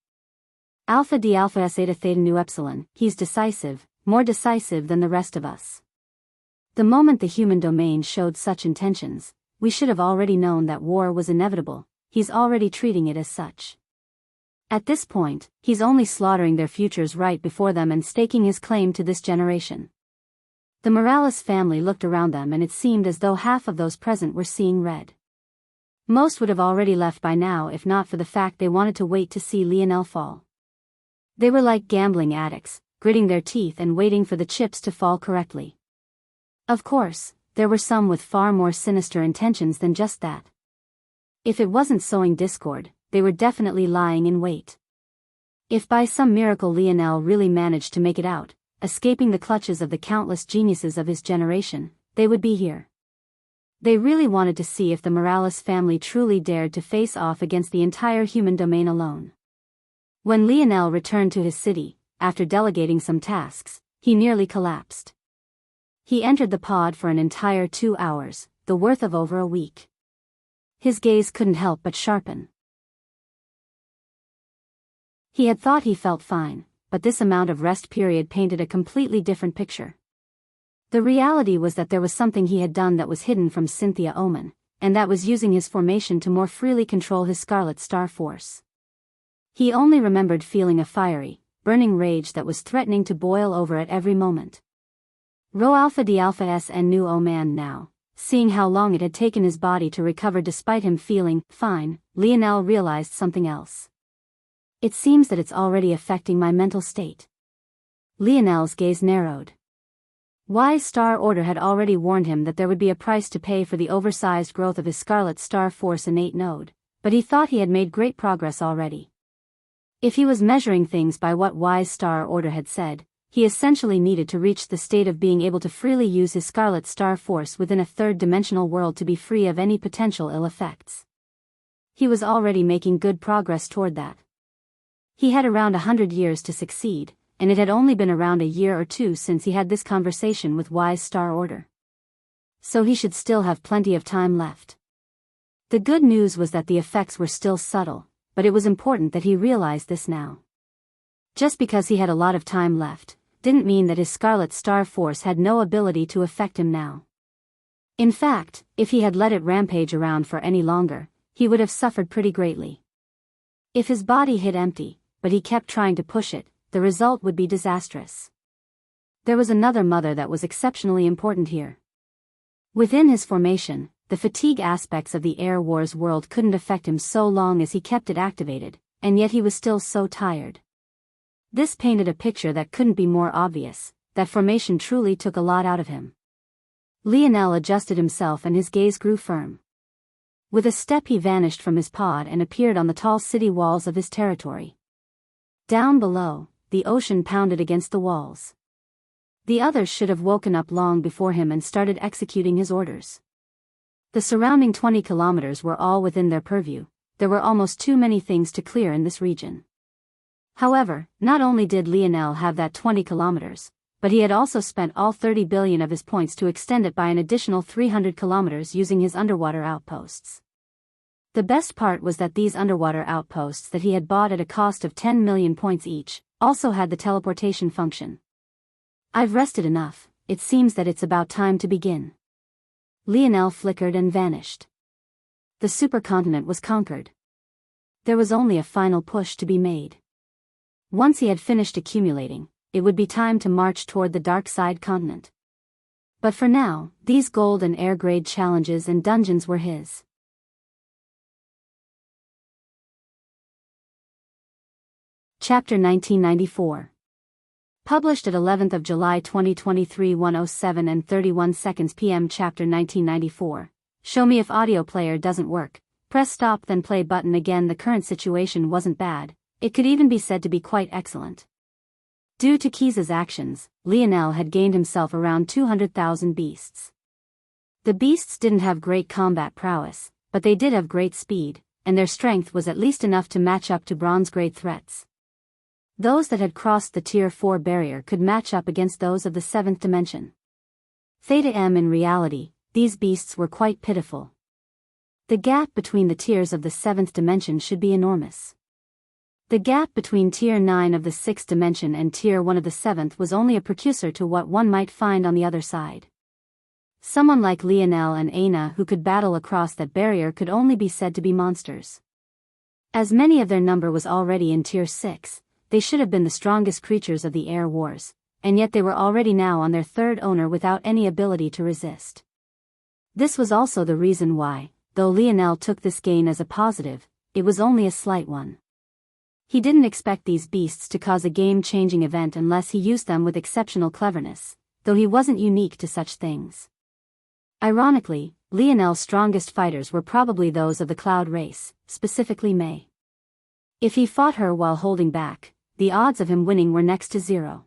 Alpha D Alpha S Eta Theta Nu Epsilon, he's decisive, more decisive than the rest of us. The moment the human domain showed such intentions, we should have already known that war was inevitable. He's already treating it as such. At this point, he's only slaughtering their futures right before them and staking his claim to this generation. The Morales family looked around them and it seemed as though half of those present were seeing red. Most would have already left by now if not for the fact they wanted to wait to see Lionel fall. They were like gambling addicts, gritting their teeth and waiting for the chips to fall correctly. Of course, there were some with far more sinister intentions than just that. If it wasn't sowing discord, they were definitely lying in wait. If by some miracle Lionel really managed to make it out, escaping the clutches of the countless geniuses of his generation, they would be here. They really wanted to see if the Morales family truly dared to face off against the entire human domain alone. When Lionel returned to his city, after delegating some tasks, he nearly collapsed. He entered the pod for an entire 2 hours, the worth of over a week. His gaze couldn't help but sharpen. He had thought he felt fine, but this amount of rest period painted a completely different picture. The reality was that there was something he had done that was hidden from Cynthia Omen, and that was using his formation to more freely control his Scarlet Star Force. He only remembered feeling a fiery, burning rage that was threatening to boil over at every moment. Rho Alpha D Alpha S and Nu O Man now, seeing how long it had taken his body to recover despite him feeling fine, Lionel realized something else. It seems that it's already affecting my mental state. Lionel's gaze narrowed. Wise Star Order had already warned him that there would be a price to pay for the oversized growth of his Scarlet Star Force innate node, but he thought he had made great progress already. If he was measuring things by what Wise Star Order had said, he essentially needed to reach the state of being able to freely use his Scarlet Star Force within a third-dimensional world to be free of any potential ill effects. He was already making good progress toward that. He had around 100 years to succeed, and it had only been around a year or two since he had this conversation with Wise Star Order. So he should still have plenty of time left. The good news was that the effects were still subtle, but it was important that he realized this now. Just because he had a lot of time left, didn't mean that his Scarlet Star Force had no ability to affect him now. In fact, if he had let it rampage around for any longer, he would have suffered pretty greatly. If his body hit empty, but he kept trying to push it, the result would be disastrous. There was another mother that was exceptionally important here. Within his formation, the fatigue aspects of the Air Wars world couldn't affect him so long as he kept it activated, and yet he was still so tired. This painted a picture that couldn't be more obvious, that formation truly took a lot out of him. Lionel adjusted himself and his gaze grew firm. With a step he vanished from his pod and appeared on the tall city walls of his territory. Down below, the ocean pounded against the walls. The others should have woken up long before him and started executing his orders. The surrounding 20 kilometers were all within their purview. There were almost too many things to clear in this region. However, not only did Lionel have that 20 kilometers, but he had also spent all 30 billion of his points to extend it by an additional 300 kilometers using his underwater outposts. The best part was that these underwater outposts that he had bought at a cost of 10 million points each, also had the teleportation function. I've rested enough, it seems that it's about time to begin. Lionel flickered and vanished. The supercontinent was conquered. There was only a final push to be made. Once he had finished accumulating, it would be time to march toward the dark side continent. But for now, these gold and air grade challenges and dungeons were his. Chapter 1994. Published at 11th of July 2023 1:07 and 31 seconds p.m. Chapter 1994. Show me if audio player doesn't work. Press stop then play button again. The current situation wasn't bad, it could even be said to be quite excellent. Due to Kiza's actions, Lionel had gained himself around 200,000 beasts. The beasts didn't have great combat prowess, but they did have great speed, and their strength was at least enough to match up to bronze-grade threats. Those that had crossed the Tier 4 barrier could match up against those of the 7th dimension. Theta M. In reality, these beasts were quite pitiful. The gap between the tiers of the 7th dimension should be enormous. The gap between Tier 9 of the 6th dimension and Tier 1 of the 7th was only a precursor to what one might find on the other side. Someone like Lionel and Aina who could battle across that barrier could only be said to be monsters. As many of their number was already in Tier 6, they should have been the strongest creatures of the Air Wars, and yet they were already now on their third owner without any ability to resist. This was also the reason why, though Lionel took this gain as a positive, it was only a slight one. He didn't expect these beasts to cause a game-changing event unless he used them with exceptional cleverness, though he wasn't unique to such things. Ironically, Lionel's strongest fighters were probably those of the Cloud race, specifically Mei. If he fought her while holding back, the odds of him winning were next to zero.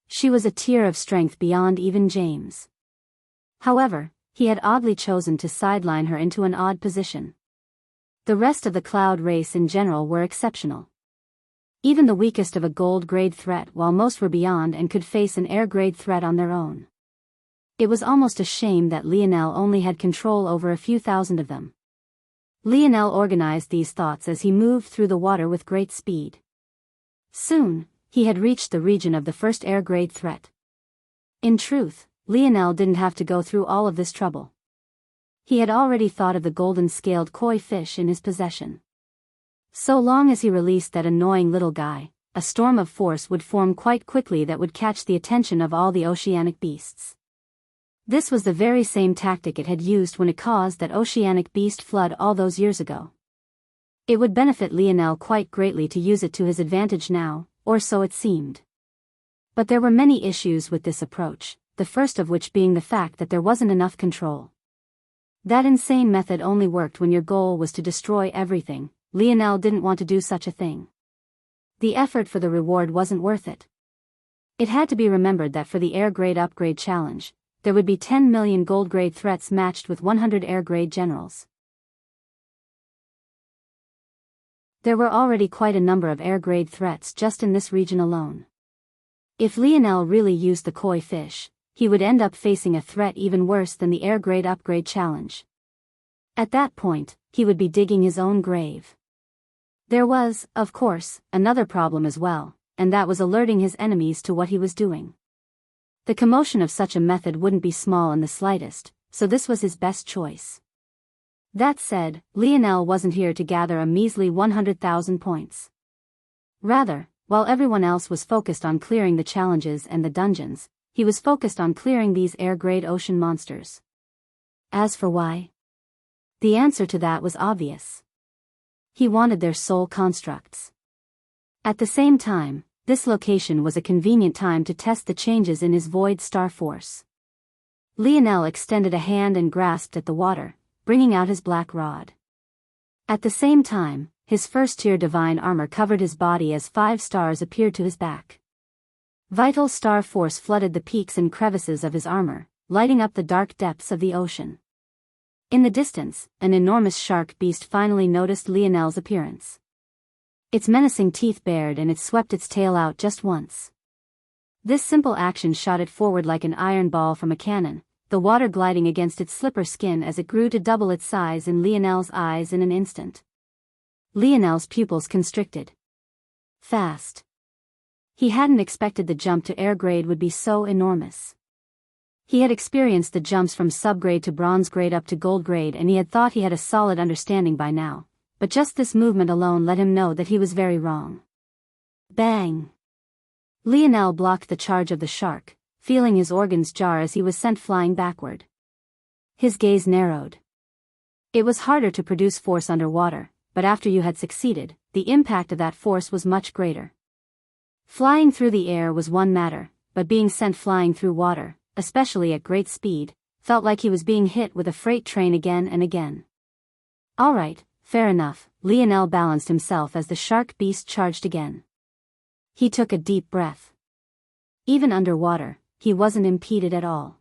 She was a tier of strength beyond even James. However, he had oddly chosen to sideline her into an odd position. The rest of the Cloud race in general were exceptional. Even the weakest of a gold-grade threat, while most were beyond and could face an air-grade threat on their own. It was almost a shame that Lionel only had control over a few thousand of them. Lionel organized these thoughts as he moved through the water with great speed. Soon, he had reached the region of the first air-grade threat. In truth, Lionel didn't have to go through all of this trouble. He had already thought of the golden-scaled koi fish in his possession. So long as he released that annoying little guy, a storm of force would form quite quickly that would catch the attention of all the oceanic beasts. This was the very same tactic it had used when it caused that oceanic beast flood all those years ago. It would benefit Lionel quite greatly to use it to his advantage now, or so it seemed. But there were many issues with this approach, the first of which being the fact that there wasn't enough control. That insane method only worked when your goal was to destroy everything. Lionel didn't want to do such a thing. The effort for the reward wasn't worth it. It had to be remembered that for the air-grade upgrade challenge, there would be 10 million gold-grade threats matched with 100 air-grade generals. There were already quite a number of air-grade threats just in this region alone. If Lionel really used the koi fish, he would end up facing a threat even worse than the air-grade upgrade challenge. At that point, he would be digging his own grave. There was, of course, another problem as well, and that was alerting his enemies to what he was doing. The commotion of such a method wouldn't be small in the slightest, so this was his best choice. That said, Lionel wasn't here to gather a measly 100,000 points. Rather, while everyone else was focused on clearing the challenges and the dungeons, he was focused on clearing these air-grade ocean monsters. As for why? The answer to that was obvious. He wanted their soul constructs. At the same time, this location was a convenient time to test the changes in his Void Star Force. Lionel extended a hand and grasped at the water, bringing out his black rod. At the same time, his first-tier divine armor covered his body as 5 stars appeared to his back. Vital Star Force flooded the peaks and crevices of his armor, lighting up the dark depths of the ocean. In the distance, an enormous shark beast finally noticed Lionel's appearance. Its menacing teeth bared and it swept its tail out just once. This simple action shot it forward like an iron ball from a cannon, the water gliding against its slipper skin as it grew to double its size in Lionel's eyes in an instant. Lionel's pupils constricted. Fast. He hadn't expected the jump to air grade would be so enormous. He had experienced the jumps from subgrade to bronze grade up to gold grade and he had thought he had a solid understanding by now. But just this movement alone let him know that he was very wrong. Bang! Lionel blocked the charge of the shark, feeling his organs jar as he was sent flying backward. His gaze narrowed. It was harder to produce force underwater, but after you had succeeded, the impact of that force was much greater. Flying through the air was one matter, but being sent flying through water, especially at great speed, felt like he was being hit with a freight train again and again. All right. Fair enough, Lionel balanced himself as the shark beast charged again. He took a deep breath. Even underwater, he wasn't impeded at all.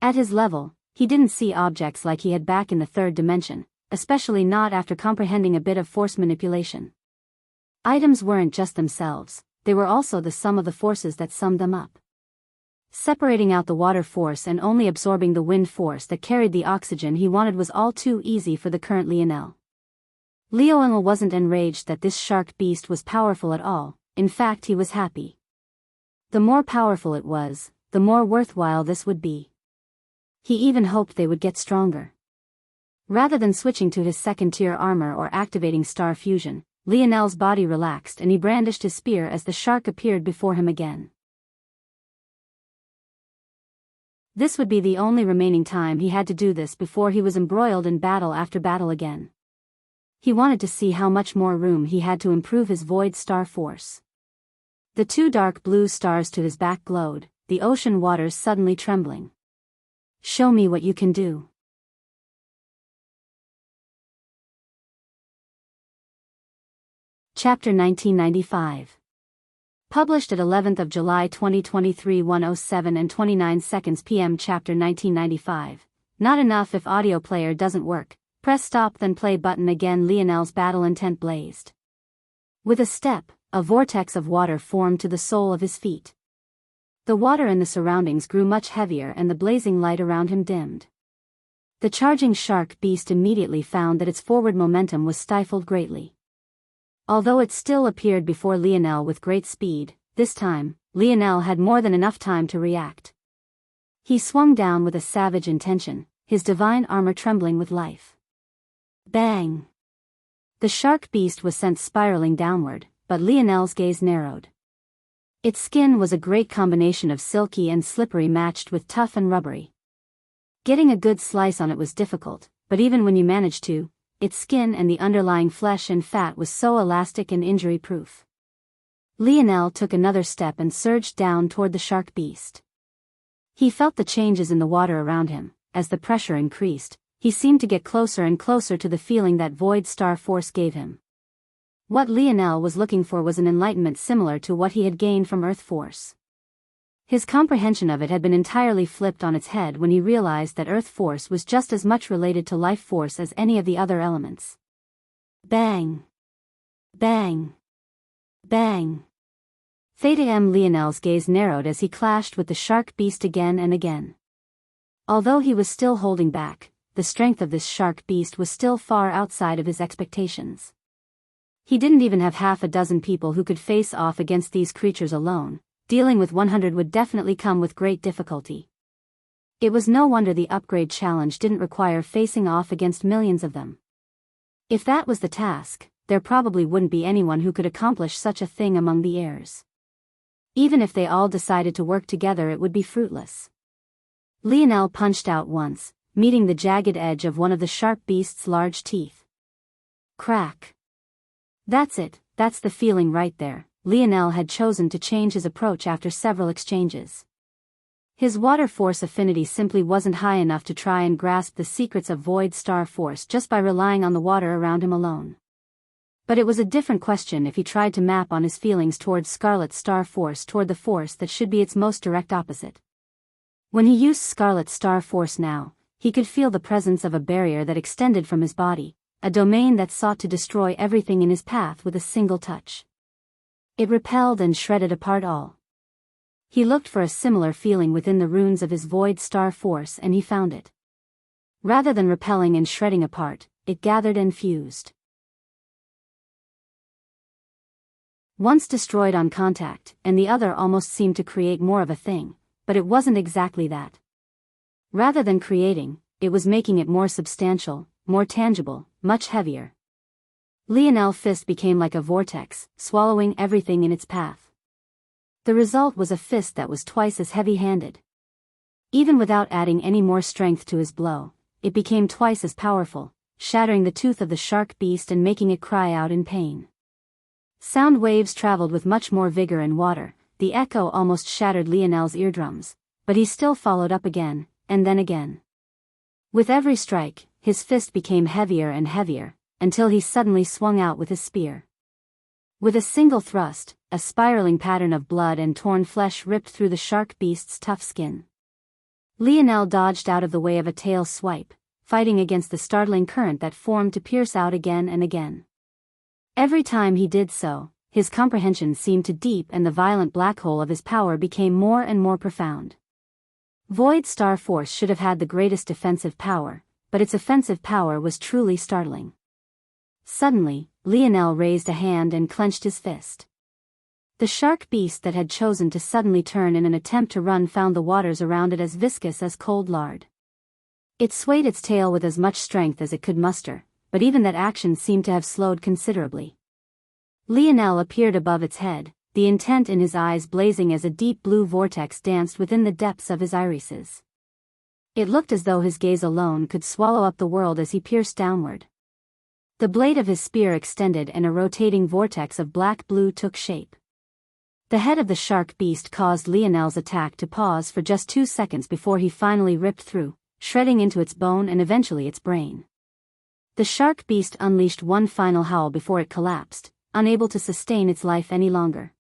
At his level, He didn't see objects like he had back in the third dimension, especially not after comprehending a bit of force manipulation. Items weren't just themselves, they were also the sum of the forces that summed them up. Separating out the water force and only absorbing the wind force that carried the oxygen he wanted was all too easy for the current Lionel. Lionel wasn't enraged that this shark beast was powerful at all, in fact he was happy. The more powerful it was, the more worthwhile this would be. He even hoped they would get stronger. Rather than switching to his second-tier armor or activating star fusion, Lionel's body relaxed and he brandished his spear as the shark appeared before him again. This would be the only remaining time he had to do this before he was embroiled in battle after battle again. He wanted to see how much more room he had to improve his void star force. The two dark blue stars to his back glowed, the ocean waters suddenly trembling. Show me what you can do. Chapter 1995. Published at 11th of July 2023 1:07 and 29 seconds p.m. Chapter 1995. Not enough if audio player doesn't work. Press stop then play button again. Lionel's battle intent blazed. With a step, a vortex of water formed to the sole of his feet. The water in the surroundings grew much heavier and the blazing light around him dimmed. The charging shark beast immediately found that its forward momentum was stifled greatly. Although it still appeared before Lionel with great speed, this time, Lionel had more than enough time to react. He swung down with a savage intention, his divine armor trembling with life. Bang! The shark beast was sent spiraling downward, but Lionel's gaze narrowed. Its skin was a great combination of silky and slippery matched with tough and rubbery. Getting a good slice on it was difficult, but even when you managed to, its skin and the underlying flesh and fat was so elastic and injury-proof. Lionel took another step and surged down toward the shark beast. He felt the changes in the water around him. As the pressure increased, he seemed to get closer and closer to the feeling that void star force gave him. What Lionel was looking for was an enlightenment similar to what he had gained from Earth Force. His comprehension of it had been entirely flipped on its head when he realized that Earth Force was just as much related to life force as any of the other elements. Bang! Bang! Bang! Theta M. Lionel's gaze narrowed as he clashed with the shark beast again and again. Although he was still holding back, the strength of this shark beast was still far outside of his expectations. He didn't even have half a dozen people who could face off against these creatures alone. Dealing with 100 would definitely come with great difficulty. It was no wonder the upgrade challenge didn't require facing off against millions of them. If that was the task, there probably wouldn't be anyone who could accomplish such a thing among the heirs. Even if they all decided to work together, it would be fruitless. Lionel punched out once, meeting the jagged edge of one of the sharp beast's large teeth. Crack. That's it, that's the feeling right there. Lionel had chosen to change his approach after several exchanges. His water force affinity simply wasn't high enough to try and grasp the secrets of void star force just by relying on the water around him alone. But it was a different question if he tried to map on his feelings towards Scarlet Star Force toward the force that should be its most direct opposite. When he used Scarlet Star Force now, he could feel the presence of a barrier that extended from his body, a domain that sought to destroy everything in his path with a single touch. It repelled and shredded apart all. He looked for a similar feeling within the runes of his void star force and he found it. Rather than repelling and shredding apart, it gathered and fused. Once destroyed on contact, and the other almost seemed to create more of a thing, but it wasn't exactly that. Rather than creating, it was making it more substantial, more tangible, much heavier. Lionel's fist became like a vortex, swallowing everything in its path. The result was a fist that was twice as heavy-handed. Even without adding any more strength to his blow, it became twice as powerful, shattering the tooth of the shark beast and making it cry out in pain. Sound waves traveled with much more vigor and water, the echo almost shattered Lionel's eardrums, but he still followed up again, and then again. With every strike, his fist became heavier and heavier, until he suddenly swung out with his spear. With a single thrust, a spiraling pattern of blood and torn flesh ripped through the shark beast's tough skin. Lionel dodged out of the way of a tail swipe, fighting against the startling current that formed to pierce out again and again. Every time he did so, his comprehension seemed to deepen and the violent black hole of his power became more and more profound. Void Star Force should have had the greatest defensive power, but its offensive power was truly startling. Suddenly, Lionel raised a hand and clenched his fist. The shark beast that had chosen to suddenly turn in an attempt to run found the waters around it as viscous as cold lard. It swayed its tail with as much strength as it could muster, but even that action seemed to have slowed considerably. Lionel appeared above its head, the intent in his eyes blazing as a deep blue vortex danced within the depths of his irises. It looked as though his gaze alone could swallow up the world as he pierced downward. The blade of his spear extended and a rotating vortex of black-blue took shape. The head of the shark beast caused Lionel's attack to pause for just 2 seconds before he finally ripped through, shredding into its bone and eventually its brain. The shark beast unleashed one final howl before it collapsed, unable to sustain its life any longer.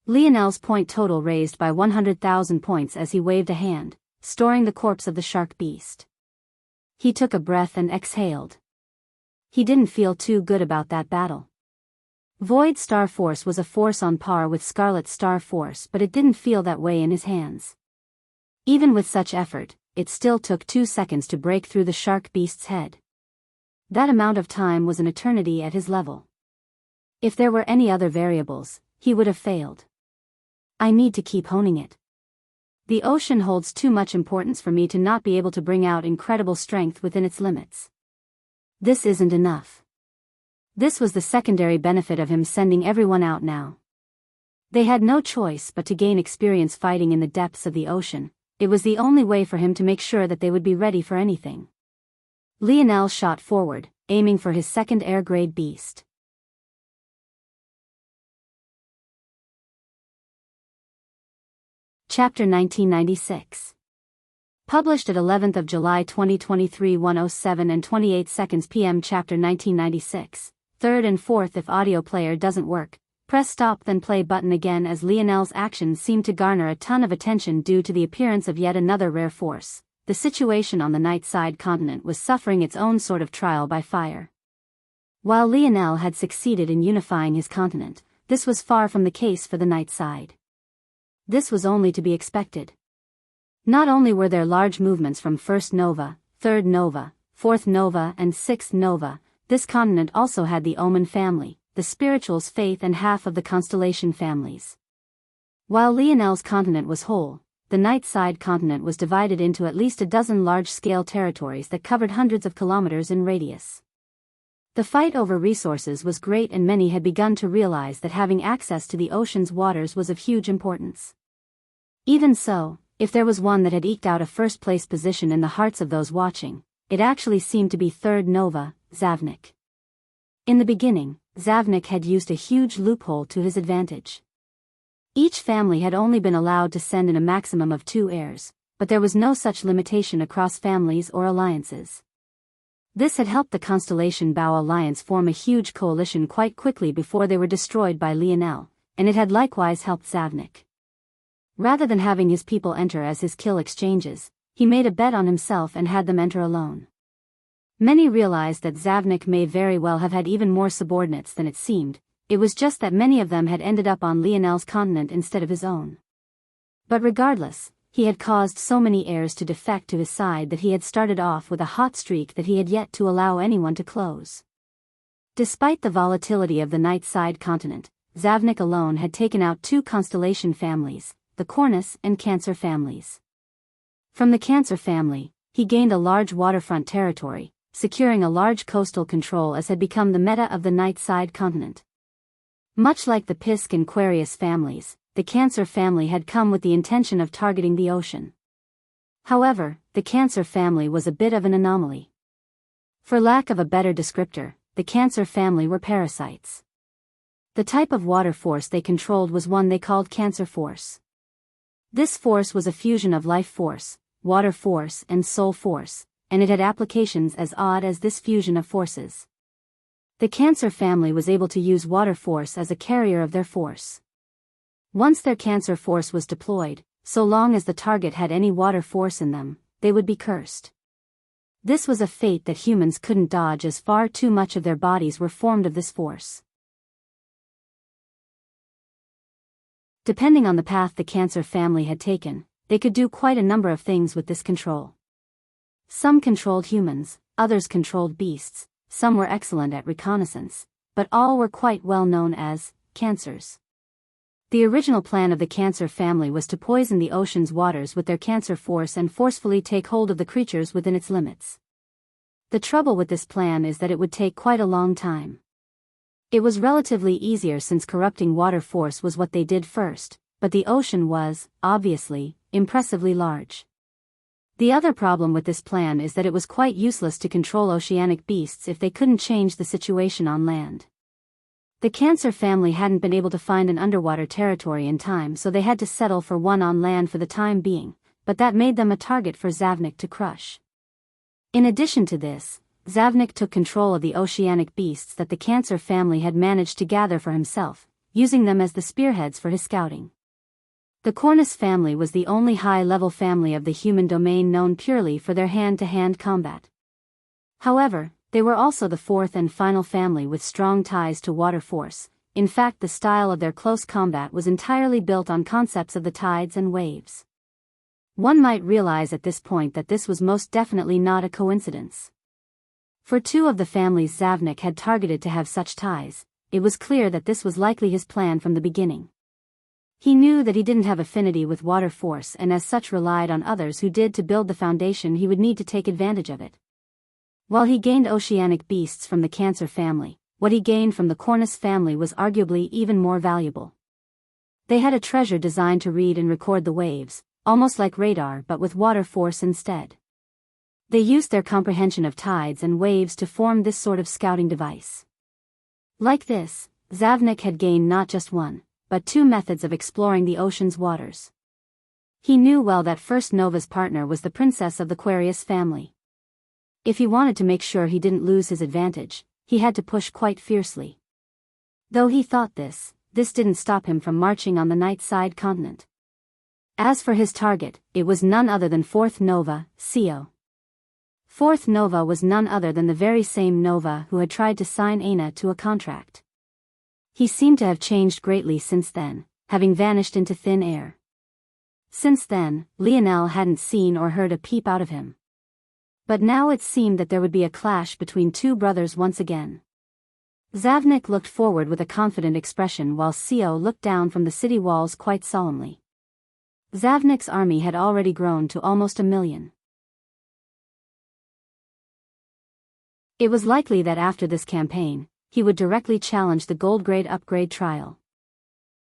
Lionel's point total raised by 100,000 points as he waved a hand, storing the corpse of the shark beast. He took a breath and exhaled. He didn't feel too good about that battle. Void Star Force was a force on par with Scarlet Star Force, but it didn't feel that way in his hands. Even with such effort, it still took 2 seconds to break through the shark beast's head. That amount of time was an eternity at his level. If there were any other variables, he would have failed. I need to keep honing it. The ocean holds too much importance for me to not be able to bring out incredible strength within its limits. This isn't enough. This was the secondary benefit of him sending everyone out now. They had no choice but to gain experience fighting in the depths of the ocean. It was the only way for him to make sure that they would be ready for anything. Lionel shot forward, aiming for his second air-grade beast. Chapter 1996. Published at 11th of July 2023 1:07 and 28 seconds p.m. Chapter 1996. Third and fourth. If audio player doesn't work, press stop then play button again. As Lionel's actions seemed to garner a ton of attention due to the appearance of yet another rare force, the situation on the night side continent was suffering its own sort of trial by fire. While Lionel had succeeded in unifying his continent, this was far from the case for the night side. This was only to be expected. Not only were there large movements from First Nova, Third Nova, Fourth Nova and Sixth Nova, this continent also had the Omen family, the Spirituals faith and half of the Constellation families. While Lionel's continent was whole, the night side continent was divided into at least a dozen large-scale territories that covered hundreds of kilometers in radius. The fight over resources was great and many had begun to realize that having access to the ocean's waters was of huge importance. Even so, if there was one that had eked out a first-place position in the hearts of those watching, it actually seemed to be Third Nova, Zavnik. In the beginning, Zavnik had used a huge loophole to his advantage. Each family had only been allowed to send in a maximum of 2 heirs, but there was no such limitation across families or alliances. This had helped the Constellation Biyao alliance form a huge coalition quite quickly before they were destroyed by Lionel, and it had likewise helped Zavnik. Rather than having his people enter as his kill exchanges, he made a bet on himself and had them enter alone. Many realized that Zavnik may very well have had even more subordinates than it seemed. It was just that many of them had ended up on Lionel's continent instead of his own. But regardless, he had caused so many heirs to defect to his side that he had started off with a hot streak that he had yet to allow anyone to close. Despite the volatility of the night side continent, Zavnik alone had taken out 2 constellation families, the Cornus and Cancer families. From the Cancer family, he gained a large waterfront territory, securing a large coastal control as had become the meta of the night side continent. Much like the Pisc and Aquarius families, the Cancer family had come with the intention of targeting the ocean. However, the Cancer family was a bit of an anomaly. For lack of a better descriptor, the Cancer family were parasites. The type of water force they controlled was one they called Cancer Force. This force was a fusion of life force, water force and soul force, and it had applications as odd as this fusion of forces. The Cancer family was able to use water force as a carrier of their force. Once their Cancer force was deployed, so long as the target had any water force in them, they would be cursed. This was a fate that humans couldn't dodge, as far too much of their bodies were formed of this force. Depending on the path the Cancer family had taken, they could do quite a number of things with this control. Some controlled humans, others controlled beasts, some were excellent at reconnaissance, but all were quite well known as Cancers. The original plan of the Cancer family was to poison the ocean's waters with their Cancer force and forcefully take hold of the creatures within its limits. The trouble with this plan is that it would take quite a long time. It was relatively easier since corrupting water force was what they did first, but the ocean was, obviously, impressively large. The other problem with this plan is that it was quite useless to control oceanic beasts if they couldn't change the situation on land. The Cancer family hadn't been able to find an underwater territory in time, so they had to settle for one on land for the time being, but that made them a target for Zavnik to crush. In addition to this, Zavnik took control of the oceanic beasts that the Cancer family had managed to gather for himself, using them as the spearheads for his scouting. The Cornus family was the only high-level family of the human domain known purely for their hand-to-hand combat. However, they were also the fourth and final family with strong ties to water force. In fact, the style of their close combat was entirely built on concepts of the tides and waves. One might realize at this point that this was most definitely not a coincidence. For two of the families Zavnik had targeted to have such ties, it was clear that this was likely his plan from the beginning. He knew that he didn't have affinity with water force and as such relied on others who did to build the foundation he would need to take advantage of it. While he gained oceanic beasts from the Cancer family, what he gained from the Cornus family was arguably even more valuable. They had a treasure designed to read and record the waves, almost like radar but with water force instead. They used their comprehension of tides and waves to form this sort of scouting device. Like this, Zavnik had gained not just one, but two methods of exploring the ocean's waters. He knew well that First Nova's partner was the princess of the Aquarius family. If he wanted to make sure he didn't lose his advantage, he had to push quite fiercely. Though he thought this didn't stop him from marching on the night side continent. As for his target, it was none other than Fourth Nova, Sio. Fourth Nova was none other than the very same Nova who had tried to sign Aina to a contract. He seemed to have changed greatly since then, having vanished into thin air. Since then, Lionel hadn't seen or heard a peep out of him. But now it seemed that there would be a clash between two brothers once again. Zavnik looked forward with a confident expression while Sio looked down from the city walls quite solemnly. Zavnik's army had already grown to almost 1 million. It was likely that after this campaign, he would directly challenge the gold grade upgrade trial.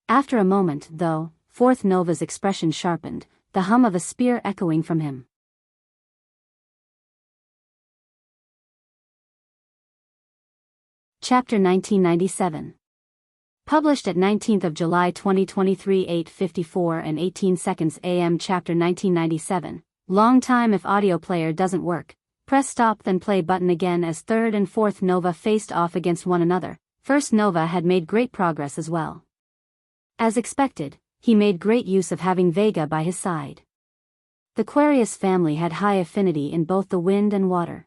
After a moment, though, Fourth Nova's expression sharpened, the hum of a spear echoing from him. Chapter 1997. Published at 19th of July 2023 8:54 and 18 seconds AM. Chapter 1997. Long time. If audio player doesn't work, press stop then play button again. As Third and Fourth Nova faced off against one another, First Nova had made great progress as well. As expected, he made great use of having Vega by his side. The Aquarius family had high affinity in both the wind and water.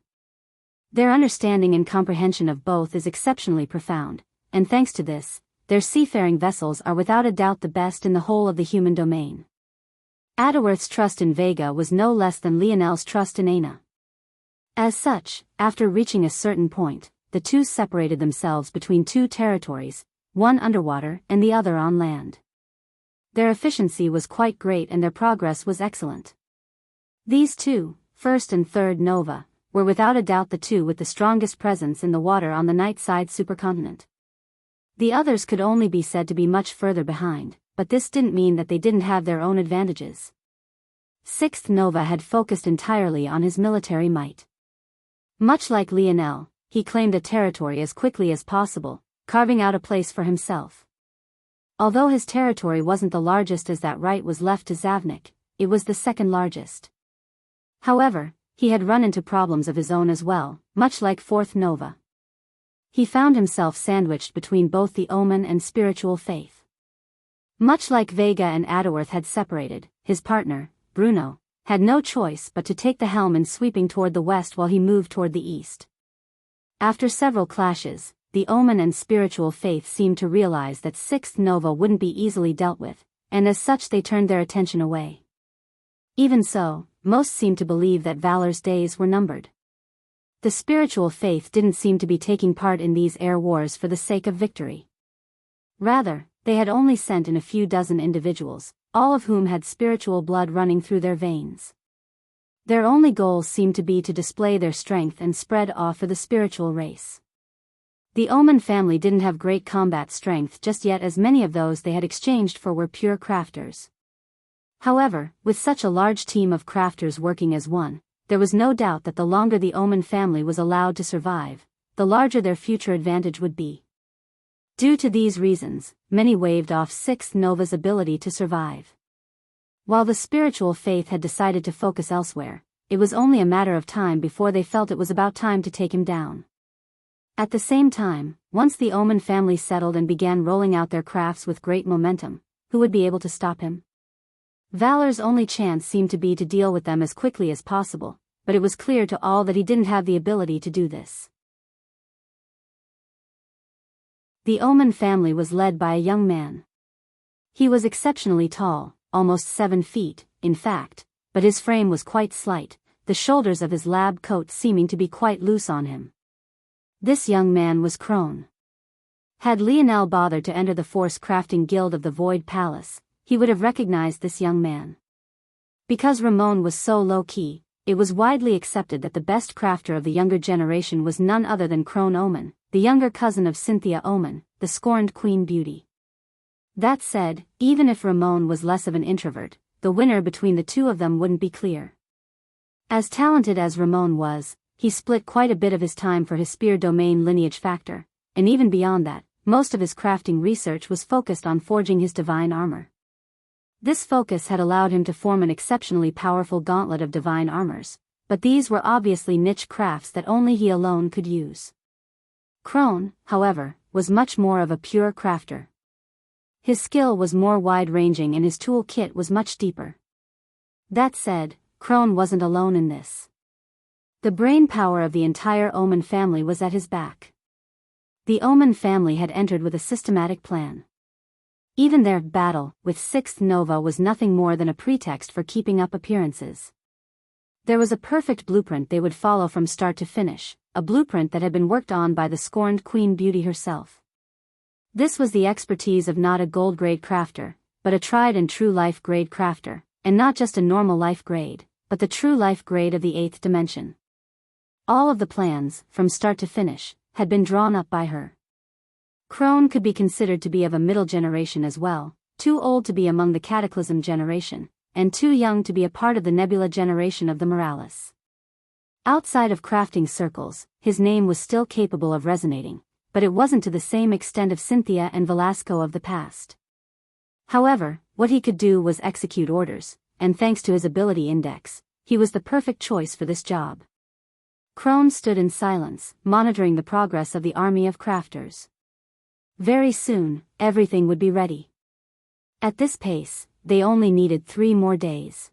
Their understanding and comprehension of both is exceptionally profound, and thanks to this, their seafaring vessels are without a doubt the best in the whole of the human domain. Adworth's trust in Vega was no less than Lionel's trust in Aina. As such, after reaching a certain point, the two separated themselves between two territories, one underwater and the other on land. Their efficiency was quite great and their progress was excellent. These two, First and Third Nova, were without a doubt the two with the strongest presence in the water on the night side supercontinent. The others could only be said to be much further behind, but this didn't mean that they didn't have their own advantages. Sixth Nova had focused entirely on his military might. Much like Lionel, he claimed a territory as quickly as possible, carving out a place for himself. Although his territory wasn't the largest as that right was left to Zavnik, it was the second largest. However, he had run into problems of his own as well, much like Fourth Nova. He found himself sandwiched between both the omen and spiritual faith. Much like Vega and Adworth had separated, his partner, Bruno, had no choice but to take the helm in sweeping toward the west while he moved toward the east. After several clashes, the Omen and spiritual faith seemed to realize that Sixth Nova wouldn't be easily dealt with, and as such they turned their attention away. Even so, most seemed to believe that Valor's days were numbered. The spiritual faith didn't seem to be taking part in these air wars for the sake of victory. Rather, they had only sent in a few dozen individuals, all of whom had spiritual blood running through their veins. Their only goal seemed to be to display their strength and spread awe for the spiritual race. The Omen family didn't have great combat strength just yet, as many of those they had exchanged for were pure crafters. However, with such a large team of crafters working as one, there was no doubt that the longer the Omen family was allowed to survive, the larger their future advantage would be. Due to these reasons, many waved off Sixth Nova's ability to survive. While the spiritual faith had decided to focus elsewhere, it was only a matter of time before they felt it was about time to take him down. At the same time, once the Omen family settled and began rolling out their crafts with great momentum, who would be able to stop him? Valor's only chance seemed to be to deal with them as quickly as possible, but it was clear to all that he didn't have the ability to do this. The Omen family was led by a young man. He was exceptionally tall, almost 7 feet, in fact, but his frame was quite slight, the shoulders of his lab coat seeming to be quite loose on him. This young man was Crone. Had Lionel bothered to enter the Force Crafting Guild of the Void Palace, he would have recognized this young man. Because Ramon was so low-key, it was widely accepted that the best crafter of the younger generation was none other than Crone Omen, the younger cousin of Cynthia Omen, the scorned Queen Beauty. That said, even if Ramon was less of an introvert, the winner between the two of them wouldn't be clear. As talented as Ramon was, he split quite a bit of his time for his spear domain lineage factor, and even beyond that, most of his crafting research was focused on forging his divine armor. This focus had allowed him to form an exceptionally powerful gauntlet of divine armors, but these were obviously niche crafts that only he alone could use. Crone, however, was much more of a pure crafter. His skill was more wide-ranging and his tool kit was much deeper. That said, Crone wasn't alone in this. The brain power of the entire Omen family was at his back. The Omen family had entered with a systematic plan. Even their battle with Sixth Nova was nothing more than a pretext for keeping up appearances. There was a perfect blueprint they would follow from start to finish, a blueprint that had been worked on by the scorned Queen Beauty herself. This was the expertise of not a gold-grade crafter, but a tried-and-true life-grade crafter, and not just a normal life grade, but the true life grade of the 8th dimension. All of the plans, from start to finish, had been drawn up by her. Crone could be considered to be of a middle generation as well, too old to be among the Cataclysm generation, and too young to be a part of the Nebula generation of the Morales. Outside of crafting circles, his name was still capable of resonating, but it wasn't to the same extent of Cynthia and Velasco of the past. However, what he could do was execute orders, and thanks to his ability index, he was the perfect choice for this job. Crone stood in silence, monitoring the progress of the army of crafters. Very soon, everything would be ready. At this pace, they only needed 3 more days.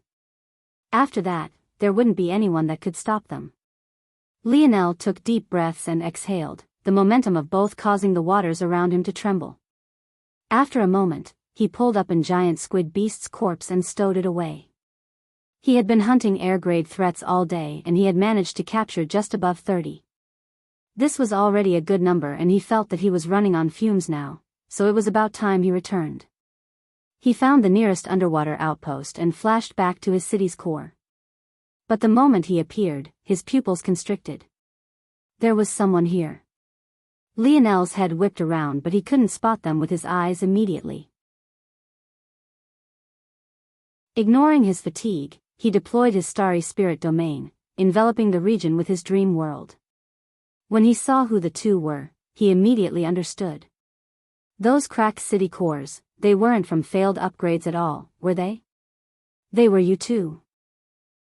After that, there wouldn't be anyone that could stop them. Lionel took deep breaths and exhaled, the momentum of both causing the waters around him to tremble. After a moment, he pulled up a giant squid beast's corpse and stowed it away. He had been hunting air-grade threats all day and he had managed to capture just above 30. This was already a good number and he felt that he was running on fumes now, so it was about time he returned. He found the nearest underwater outpost and flashed back to his city's core. But the moment he appeared, his pupils constricted. There was someone here. Lionel's head whipped around but he couldn't spot them with his eyes immediately. Ignoring his fatigue, he deployed his starry spirit domain, enveloping the region with his dream world. When he saw who the two were, he immediately understood. Those cracked city cores, they weren't from failed upgrades at all, were they? They were you too.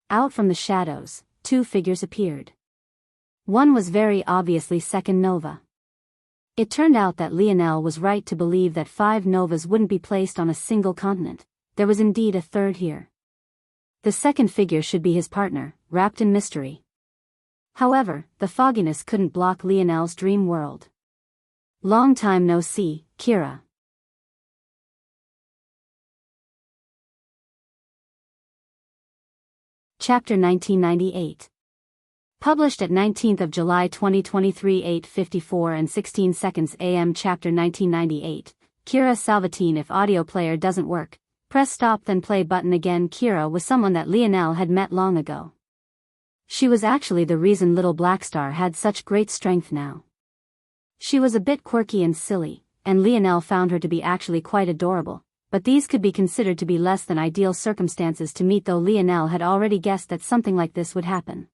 Out from the shadows, 2 figures appeared. One was very obviously Second Nova. It turned out that Lionel was right to believe that 5 Novas wouldn't be placed on a single continent. There was indeed a third here. The second figure should be his partner, wrapped in mystery. However, the fogginess couldn't block Lionel's dream world. Long time no see, Kira. Chapter 1998. Published at 19th of July 2023 8:54 and 16 seconds AM. Chapter 1998. Kira Salvatine. If audio player doesn't work, press stop then play button again. Kira was someone that Lionel had met long ago. She was actually the reason little Blackstar had such great strength now. She was a bit quirky and silly, and Lionel found her to be actually quite adorable, but these could be considered to be less than ideal circumstances to meet, though Lionel had already guessed that something like this would happen.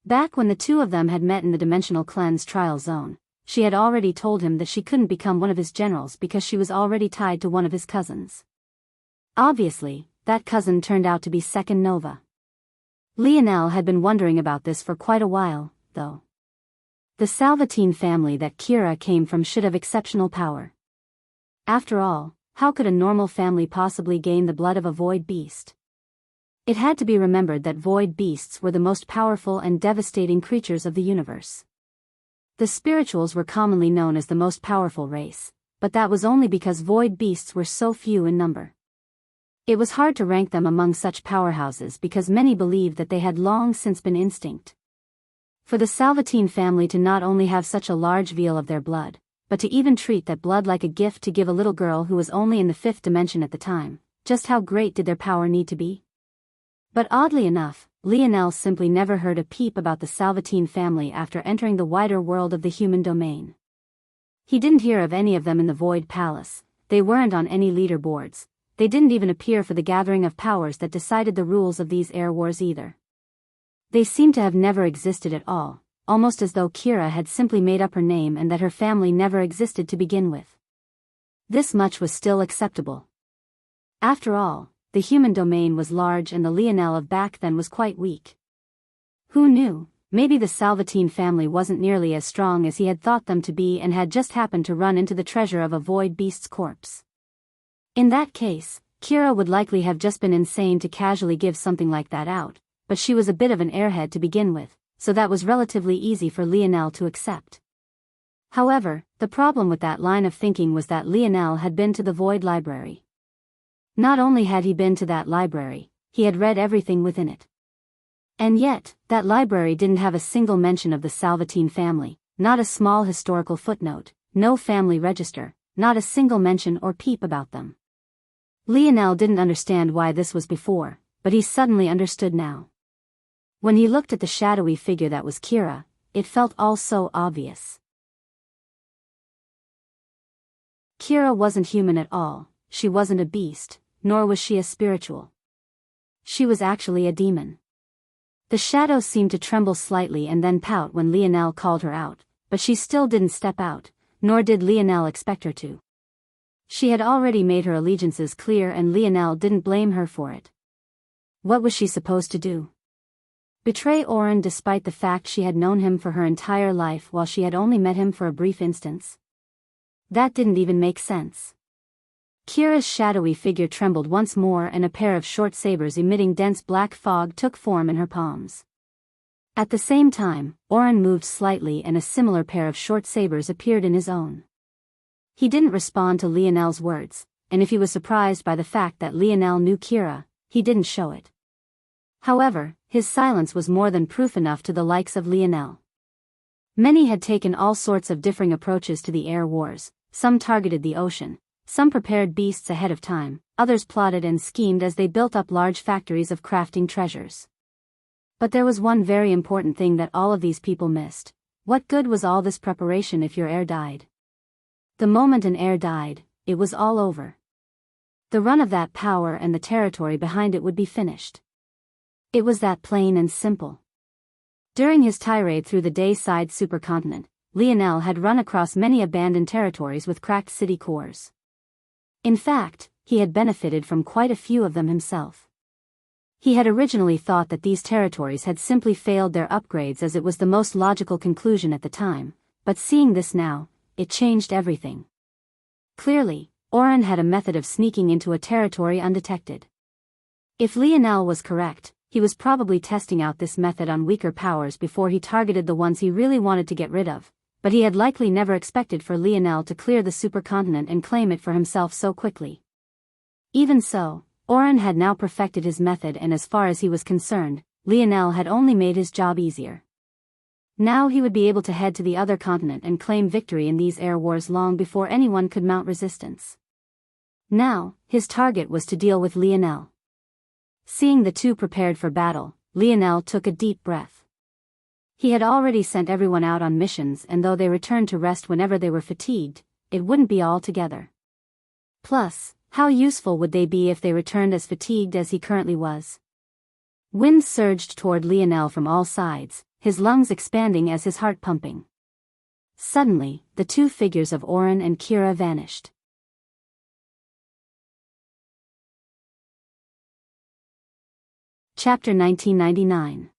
Back when the two of them had met in the Dimensional Cleanse trial zone, she had already told him that she couldn't become one of his generals because she was already tied to one of his cousins. Obviously, that cousin turned out to be Second Nova. Lionel had been wondering about this for quite a while, though. The Salvatine family that Kira came from should have exceptional power. After all, how could a normal family possibly gain the blood of a void beast? It had to be remembered that void beasts were the most powerful and devastating creatures of the universe. The spirituals were commonly known as the most powerful race, but that was only because void beasts were so few in number. It was hard to rank them among such powerhouses because many believed that they had long since been extinct. For the Salvatine family to not only have such a large vial of their blood, but to even treat that blood like a gift to give a little girl who was only in the 5th dimension at the time, just how great did their power need to be? But oddly enough, Lionel simply never heard a peep about the Salvatine family after entering the wider world of the human domain. He didn't hear of any of them in the Void Palace, they weren't on any leaderboards, they didn't even appear for the gathering of powers that decided the rules of these air wars either. They seemed to have never existed at all, almost as though Kira had simply made up her name and that her family never existed to begin with. This much was still acceptable. After all, the human domain was large and the Lionel of back then was quite weak. Who knew, maybe the Salvatine family wasn't nearly as strong as he had thought them to be and had just happened to run into the treasure of a void beast's corpse. In that case, Kira would likely have just been insane to casually give something like that out, but she was a bit of an airhead to begin with, so that was relatively easy for Lionel to accept. However, the problem with that line of thinking was that Lionel had been to the Void Library. Not only had he been to that library, he had read everything within it. And yet, that library didn't have a single mention of the Salvatine family, not a small historical footnote, no family register, not a single mention or peep about them. Lionel didn't understand why this was before, but he suddenly understood now. When he looked at the shadowy figure that was Kira, it felt all so obvious. Kira wasn't human at all, she wasn't a beast, nor was she a spiritual. She was actually a demon. The shadow seemed to tremble slightly and then pout when Lionel called her out, but she still didn't step out, nor did Lionel expect her to. She had already made her allegiances clear and Lionel didn't blame her for it. What was she supposed to do? Betray Oren despite the fact she had known him for her entire life while she had only met him for a brief instance? That didn't even make sense. Kira's shadowy figure trembled once more and a pair of short sabers emitting dense black fog took form in her palms. At the same time, Oren moved slightly and a similar pair of short sabers appeared in his own. He didn't respond to Lionel's words, and if he was surprised by the fact that Lionel knew Kira, he didn't show it. However, his silence was more than proof enough to the likes of Lionel. Many had taken all sorts of differing approaches to the air wars, some targeted the ocean, some prepared beasts ahead of time, others plotted and schemed as they built up large factories of crafting treasures. But there was one very important thing that all of these people missed. What good was all this preparation if your heir died? The moment an heir died, it was all over. The run of that power and the territory behind it would be finished. It was that plain and simple. During his tirade through the Dayside supercontinent, Lionel had run across many abandoned territories with cracked city cores. In fact, he had benefited from quite a few of them himself. He had originally thought that these territories had simply failed their upgrades as it was the most logical conclusion at the time, but seeing this now, it changed everything. Clearly, Oren had a method of sneaking into a territory undetected. If Lionel was correct, he was probably testing out this method on weaker powers before he targeted the ones he really wanted to get rid of, but he had likely never expected for Lionel to clear the supercontinent and claim it for himself so quickly. Even so, Oren had now perfected his method, and as far as he was concerned, Lionel had only made his job easier. Now he would be able to head to the other continent and claim victory in these air wars long before anyone could mount resistance. Now, his target was to deal with Lionel. Seeing the two prepared for battle, Lionel took a deep breath. He had already sent everyone out on missions, and though they returned to rest whenever they were fatigued, it wouldn't be all together. Plus, how useful would they be if they returned as fatigued as he currently was? Wind surged toward Lionel from all sides, his lungs expanding as his heart pumping. Suddenly, the two figures of Oren and Kira vanished. Chapter 1999.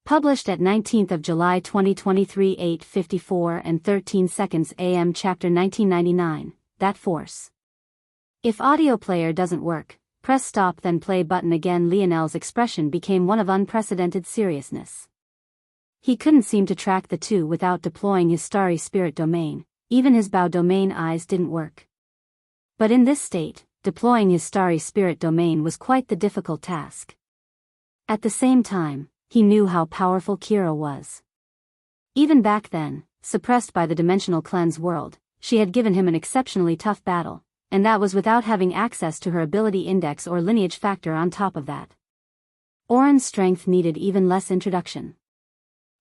Published at 19th of July 2023 8:54 and 13 seconds AM. Chapter 1999, That Force. If audio player doesn't work, press stop then play button again. Lionel's expression became one of unprecedented seriousness. He couldn't seem to track the two without deploying his starry spirit domain, even his bow domain eyes didn't work. But in this state, deploying his starry spirit domain was quite the difficult task. At the same time, he knew how powerful Kira was. Even back then, suppressed by the dimensional cleanse world, she had given him an exceptionally tough battle, and that was without having access to her ability index or lineage factor on top of that. Oren's strength needed even less introduction.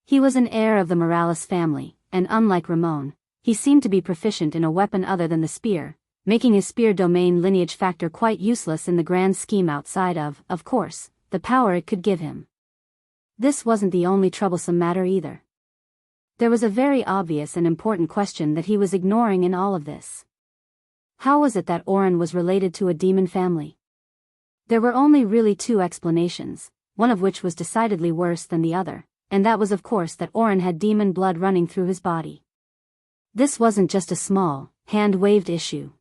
He was an heir of the Morales family, and unlike Ramon, he seemed to be proficient in a weapon other than the spear, making his spear domain lineage factor quite useless in the grand scheme outside of course, the power it could give him. This wasn't the only troublesome matter either. There was a very obvious and important question that he was ignoring in all of this. How was it that Oren was related to a demon family? There were only really two explanations, one of which was decidedly worse than the other, and that was of course that Oren had demon blood running through his body. This wasn't just a small, hand-waved issue.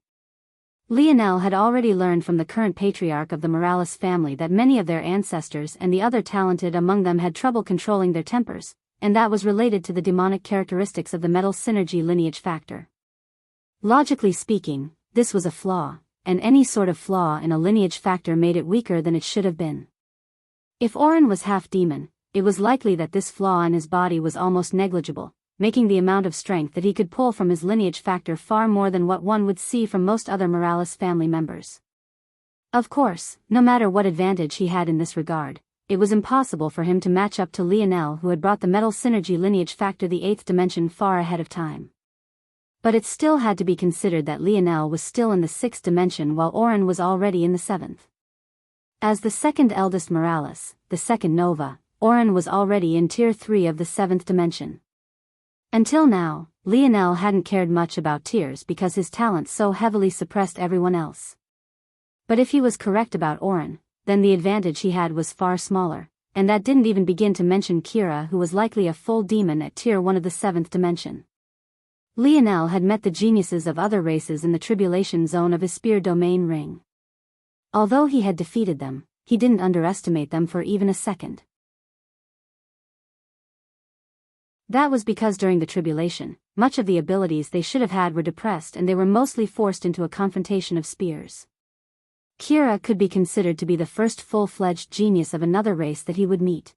Lionel had already learned from the current patriarch of the Morales family that many of their ancestors and the other talented among them had trouble controlling their tempers, and that was related to the demonic characteristics of the metal synergy lineage factor. Logically speaking, this was a flaw, and any sort of flaw in a lineage factor made it weaker than it should have been. If Oren was half demon, it was likely that this flaw in his body was almost negligible, making the amount of strength that he could pull from his lineage factor far more than what one would see from most other Morales family members. Of course, no matter what advantage he had in this regard, it was impossible for him to match up to Lionel, who had brought the metal synergy lineage factor the 8th dimension far ahead of time. But it still had to be considered that Lionel was still in the 6th dimension while Oren was already in the 7th. As the second eldest Morales, the second Nova, Oren was already in Tier 3 of the 7th dimension. Until now, Lionel hadn't cared much about tiers because his talent so heavily suppressed everyone else. But if he was correct about Oren, then the advantage he had was far smaller, and that didn't even begin to mention Kira, who was likely a full demon at Tier 1 of the 7th dimension. Lionel had met the geniuses of other races in the tribulation zone of his spear domain ring. Although he had defeated them, he didn't underestimate them for even a second. That was because during the tribulation, much of the abilities they should have had were depressed and they were mostly forced into a confrontation of spears. Kira could be considered to be the first full-fledged genius of another race that he would meet.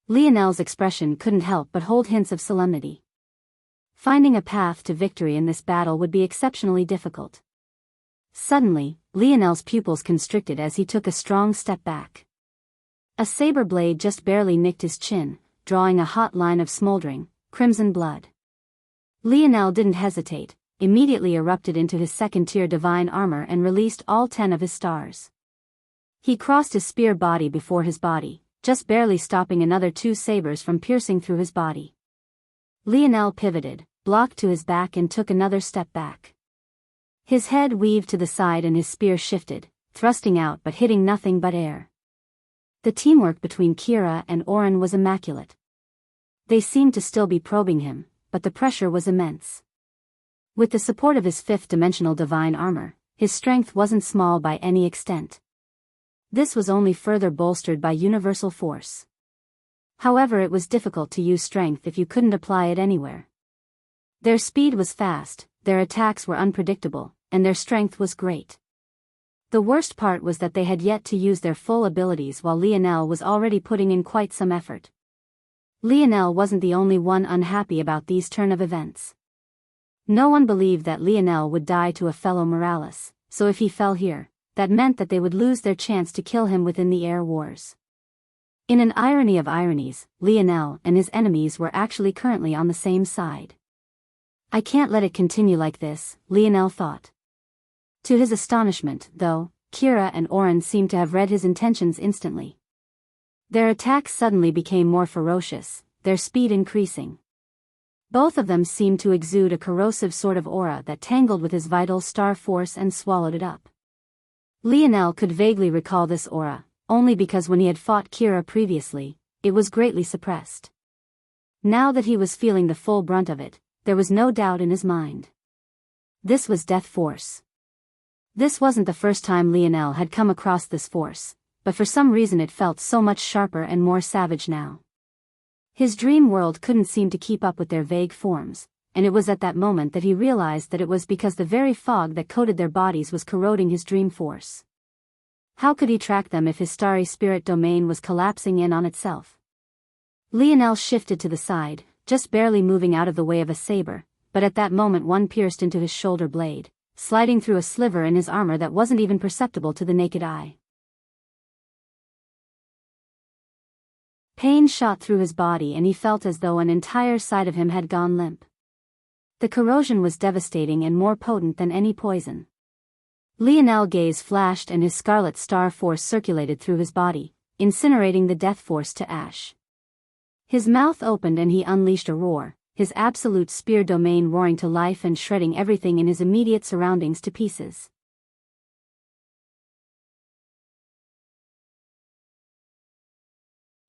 Lionel's expression couldn't help but hold hints of solemnity. Finding a path to victory in this battle would be exceptionally difficult. Suddenly, Lionel's pupils constricted as he took a strong step back. A saber blade just barely nicked his chin, drawing a hot line of smoldering, crimson blood. Lionel didn't hesitate, immediately erupted into his second-tier divine armor and released all 10 of his stars. He crossed his spear body before his body, just barely stopping another 2 sabers from piercing through his body. Lionel pivoted, blocked to his back and took another step back. His head weaved to the side and his spear shifted, thrusting out but hitting nothing but air. The teamwork between Kira and Oren was immaculate. They seemed to still be probing him, but the pressure was immense. With the support of his 5th-dimensional divine armor, his strength wasn't small by any extent. This was only further bolstered by universal force. However, it was difficult to use strength if you couldn't apply it anywhere. Their speed was fast, their attacks were unpredictable, and their strength was great. The worst part was that they had yet to use their full abilities while Lionel was already putting in quite some effort. Lionel wasn't the only one unhappy about these turn of events. No one believed that Lionel would die to a fellow Morales, so if he fell here, that meant that they would lose their chance to kill him within the air wars. In an irony of ironies, Lionel and his enemies were actually currently on the same side. I can't let it continue like this, Lionel thought. To his astonishment, though, Kira and Oren seemed to have read his intentions instantly. Their attacks suddenly became more ferocious, their speed increasing. Both of them seemed to exude a corrosive sort of aura that tangled with his vital star force and swallowed it up. Lionel could vaguely recall this aura, only because when he had fought Kira previously, it was greatly suppressed. Now that he was feeling the full brunt of it, there was no doubt in his mind. This was death force. This wasn't the first time Lionel had come across this force, but for some reason it felt so much sharper and more savage now. His dream world couldn't seem to keep up with their vague forms, and it was at that moment that he realized that it was because the very fog that coated their bodies was corroding his dream force. How could he track them if his starry spirit domain was collapsing in on itself? Lionel shifted to the side, just barely moving out of the way of a saber, but at that moment one pierced into his shoulder blade, sliding through a sliver in his armor that wasn't even perceptible to the naked eye. Pain shot through his body and he felt as though an entire side of him had gone limp. The corrosion was devastating and more potent than any poison. Lionel's gaze flashed and his scarlet star force circulated through his body, incinerating the death force to ash. His mouth opened and he unleashed a roar, his absolute spear domain roaring to life and shredding everything in his immediate surroundings to pieces.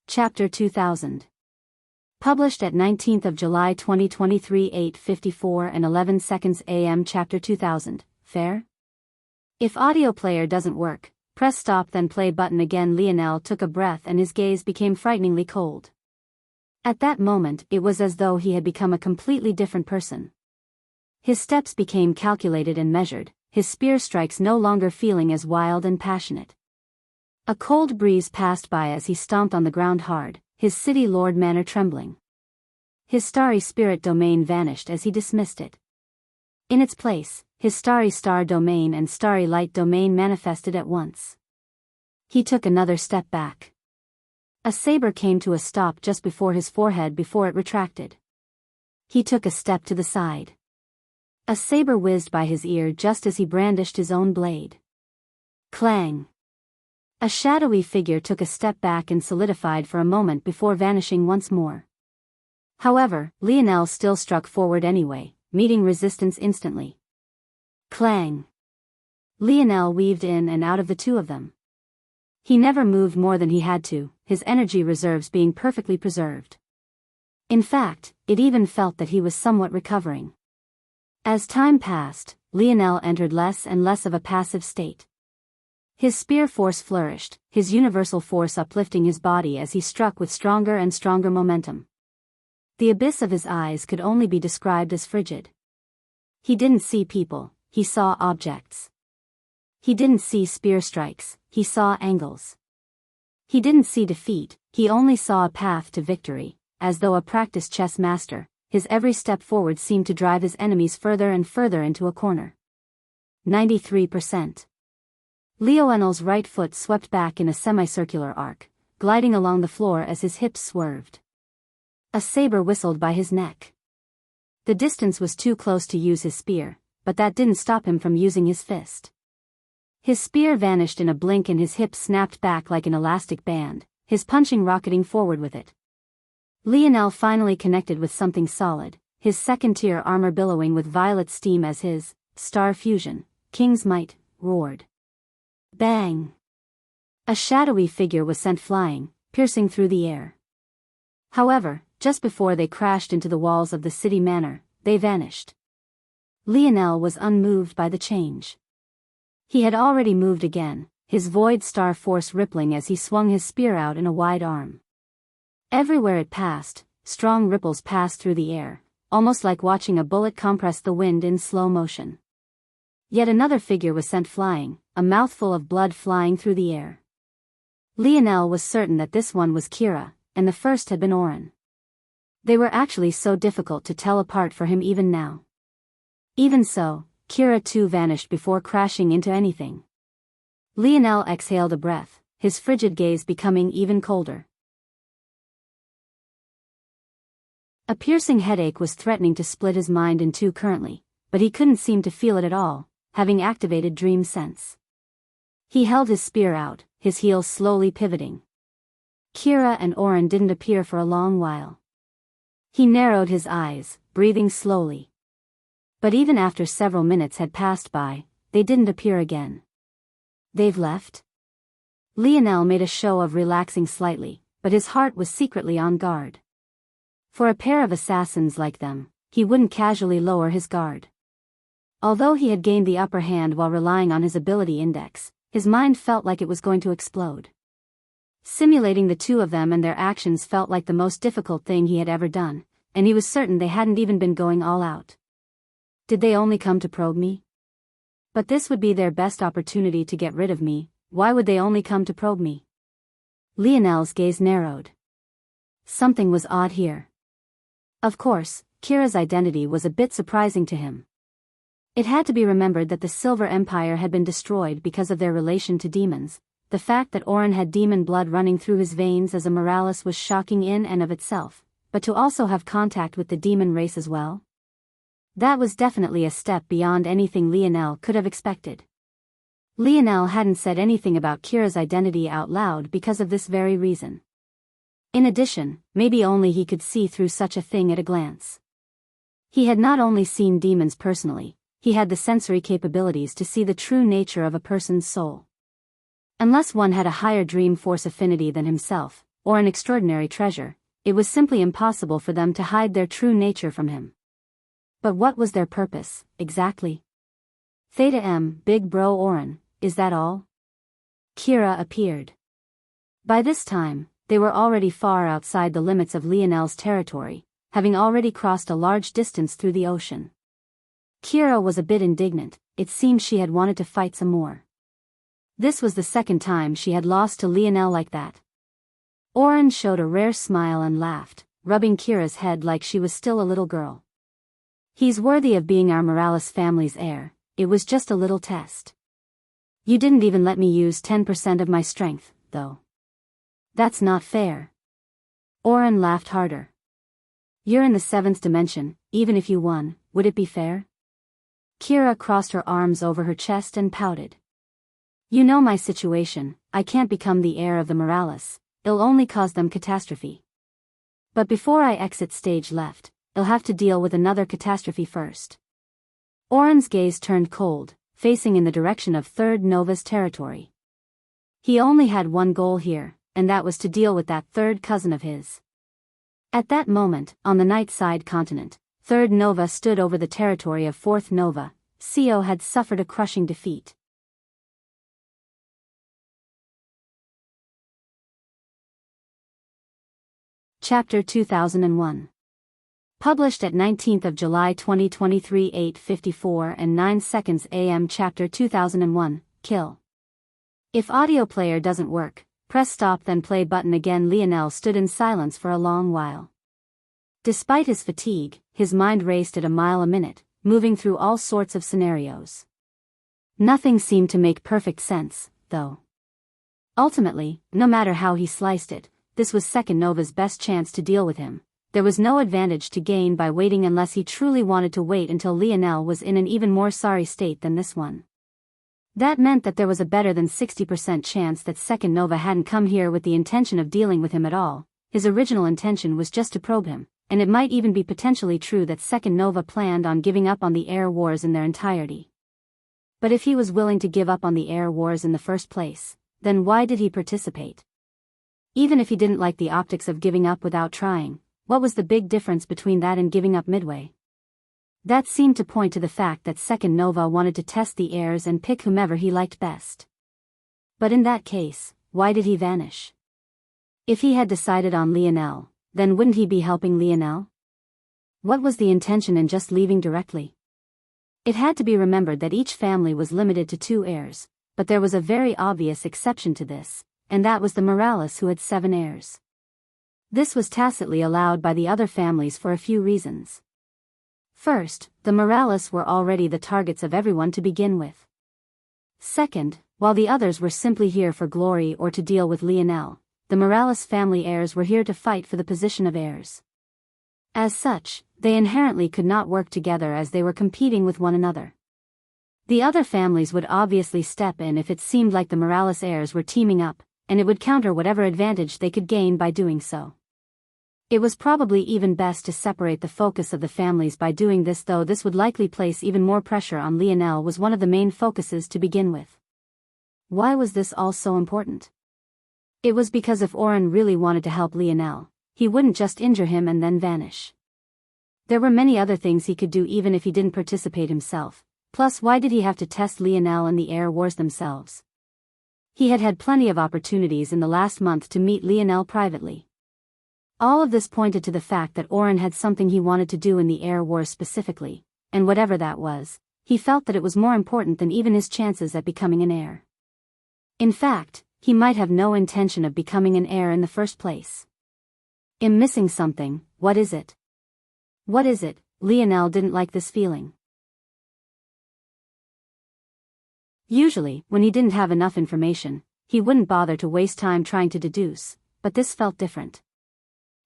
Chapter 2000. Published at 19th of July 2023 8:54 and 11 seconds AM. Chapter 2000. Fair? If audio player doesn't work, press stop then play button again. Lionel took a breath and his gaze became frighteningly cold. At that moment, it was as though he had become a completely different person. His steps became calculated and measured, his spear strikes no longer feeling as wild and passionate. A cold breeze passed by as he stomped on the ground hard, his city lord manner trembling. His starry spirit domain vanished as he dismissed it. In its place, his starry star domain and starry light domain manifested at once. He took another step back. A saber came to a stop just before his forehead before it retracted. He took a step to the side. A saber whizzed by his ear just as he brandished his own blade. Clang! A shadowy figure took a step back and solidified for a moment before vanishing once more. However, Lionel still struck forward anyway, meeting resistance instantly. Clang! Lionel weaved in and out of the two of them. He never moved more than he had to, his energy reserves being perfectly preserved. In fact, it even felt that he was somewhat recovering. As time passed, Lionel entered less and less of a passive state. His spear force flourished, his universal force uplifting his body as he struck with stronger and stronger momentum. The abyss of his eyes could only be described as frigid. He didn't see people, he saw objects. He didn't see spear strikes, he saw angles. He didn't see defeat, he only saw a path to victory, as though a practiced chess master, his every step forward seemed to drive his enemies further and further into a corner. 93%. Lionel's right foot swept back in a semicircular arc, gliding along the floor as his hips swerved. A saber whistled by his neck. The distance was too close to use his spear, but that didn't stop him from using his fist. His spear vanished in a blink and his hips snapped back like an elastic band, his punching rocketing forward with it. Lionel finally connected with something solid, his second-tier armor billowing with violet steam as his star fusion, King's Might, roared. Bang! A shadowy figure was sent flying, piercing through the air. However, just before they crashed into the walls of the city manor, they vanished. Lionel was unmoved by the change. He had already moved again, his void star force rippling as he swung his spear out in a wide arm. Everywhere it passed, strong ripples passed through the air, almost like watching a bullet compress the wind in slow motion. Yet another figure was sent flying, a mouthful of blood flying through the air. Lionel was certain that this one was Kira, and the first had been Oren. They were actually so difficult to tell apart for him even now. Even so, Kira too vanished before crashing into anything. Lionel exhaled a breath, his frigid gaze becoming even colder. A piercing headache was threatening to split his mind in two currently, but he couldn't seem to feel it at all, having activated dream sense. He held his spear out, his heels slowly pivoting. Kira and Oren didn't appear for a long while. He narrowed his eyes, breathing slowly. But even after several minutes had passed by, they didn't appear again. They've left? Lionel made a show of relaxing slightly, but his heart was secretly on guard. For a pair of assassins like them, he wouldn't casually lower his guard. Although he had gained the upper hand while relying on his ability index, his mind felt like it was going to explode. Simulating the two of them and their actions felt like the most difficult thing he had ever done, and he was certain they hadn't even been going all out. Did they only come to probe me? But this would be their best opportunity to get rid of me. Why would they only come to probe me? Lionel's gaze narrowed. Something was odd here. Of course, Kira's identity was a bit surprising to him. It had to be remembered that the Silver Empire had been destroyed because of their relation to demons. The fact that Oren had demon blood running through his veins as a Morales was shocking in and of itself, but to also have contact with the demon race as well? That was definitely a step beyond anything Lionel could have expected. Lionel hadn't said anything about Kira's identity out loud because of this very reason. In addition, maybe only he could see through such a thing at a glance. He had not only seen demons personally, he had the sensory capabilities to see the true nature of a person's soul. Unless one had a higher dream force affinity than himself, or an extraordinary treasure, it was simply impossible for them to hide their true nature from him. But what was their purpose, exactly? Theta M, Big Bro Oren, is that all? Kira appeared. By this time, they were already far outside the limits of Lionel's territory, having already crossed a large distance through the ocean. Kira was a bit indignant. It seemed she had wanted to fight some more. This was the second time she had lost to Lionel like that. Oren showed a rare smile and laughed, rubbing Kira's head like she was still a little girl. He's worthy of being our Morales family's heir. It was just a little test. You didn't even let me use 10% of my strength, though. That's not fair. Oren laughed harder. You're in the 7th dimension, even if you won, would it be fair? Kira crossed her arms over her chest and pouted. You know my situation, I can't become the heir of the Morales, it'll only cause them catastrophe. But before I exit stage left, I'll have to deal with another catastrophe first. Oren's gaze turned cold, facing in the direction of Third Nova's territory. He only had one goal here, and that was to deal with that third cousin of his. At that moment, on the night side continent, Third Nova stood over the territory of Fourth Nova. CO had suffered a crushing defeat. Chapter 2001. Published at 19th of July 2023 8:54 and 9 seconds AM. Chapter 2001, Kill. If audio player doesn't work, press stop then play button again. Lionel stood in silence for a long while. Despite his fatigue, his mind raced at a mile a minute, moving through all sorts of scenarios. Nothing seemed to make perfect sense, though. Ultimately, no matter how he sliced it, this was Second Nova's best chance to deal with him. There was no advantage to gain by waiting unless he truly wanted to wait until Lionel was in an even more sorry state than this one. That meant that there was a better than 60% chance that Second Nova hadn't come here with the intention of dealing with him at all. His original intention was just to probe him, and it might even be potentially true that Second Nova planned on giving up on the air wars in their entirety. But if he was willing to give up on the air wars in the first place, then why did he participate? Even if he didn't like the optics of giving up without trying, what was the big difference between that and giving up midway? That seemed to point to the fact that Second Nova wanted to test the airs and pick whomever he liked best. But in that case, why did he vanish? If he had decided on Lionel, then wouldn't he be helping Lionel? What was the intention in just leaving directly? It had to be remembered that each family was limited to 2 heirs, but there was a very obvious exception to this, and that was the Morales, who had 7 heirs. This was tacitly allowed by the other families for a few reasons. First, the Morales were already the targets of everyone to begin with. Second, while the others were simply here for glory or to deal with Lionel, the Morales family heirs were here to fight for the position of heirs. As such, they inherently could not work together as they were competing with one another. The other families would obviously step in if it seemed like the Morales heirs were teaming up, and it would counter whatever advantage they could gain by doing so. It was probably even best to separate the focus of the families by doing this, though this would likely place even more pressure on Lionel, was one of the main focuses to begin with. Why was this all so important? It was because if Oren really wanted to help Lionel, he wouldn't just injure him and then vanish. There were many other things he could do even if he didn't participate himself. Plus, why did he have to test Lionel and the heir wars themselves? He had had plenty of opportunities in the last month to meet Lionel privately. All of this pointed to the fact that Oren had something he wanted to do in the heir wars specifically, and whatever that was, he felt that it was more important than even his chances at becoming an heir. In fact, he might have no intention of becoming an heir in the first place. I'm missing something. What is it? What is it? Lionel didn't like this feeling. Usually, when he didn't have enough information, he wouldn't bother to waste time trying to deduce, but this felt different.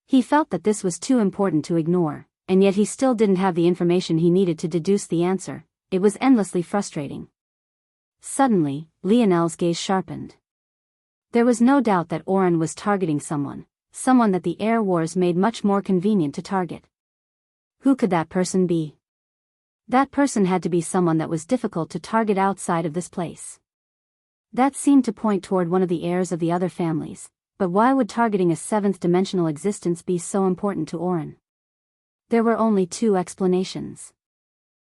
He felt that this was too important to ignore, and yet he still didn't have the information he needed to deduce the answer. It was endlessly frustrating. Suddenly, Lionel's gaze sharpened. There was no doubt that Oren was targeting someone that the heir wars made much more convenient to target. Who could that person be? That person had to be someone that was difficult to target outside of this place. That seemed to point toward one of the heirs of the other families, but why would targeting a 7th-dimensional existence be so important to Oren? There were only 2 explanations.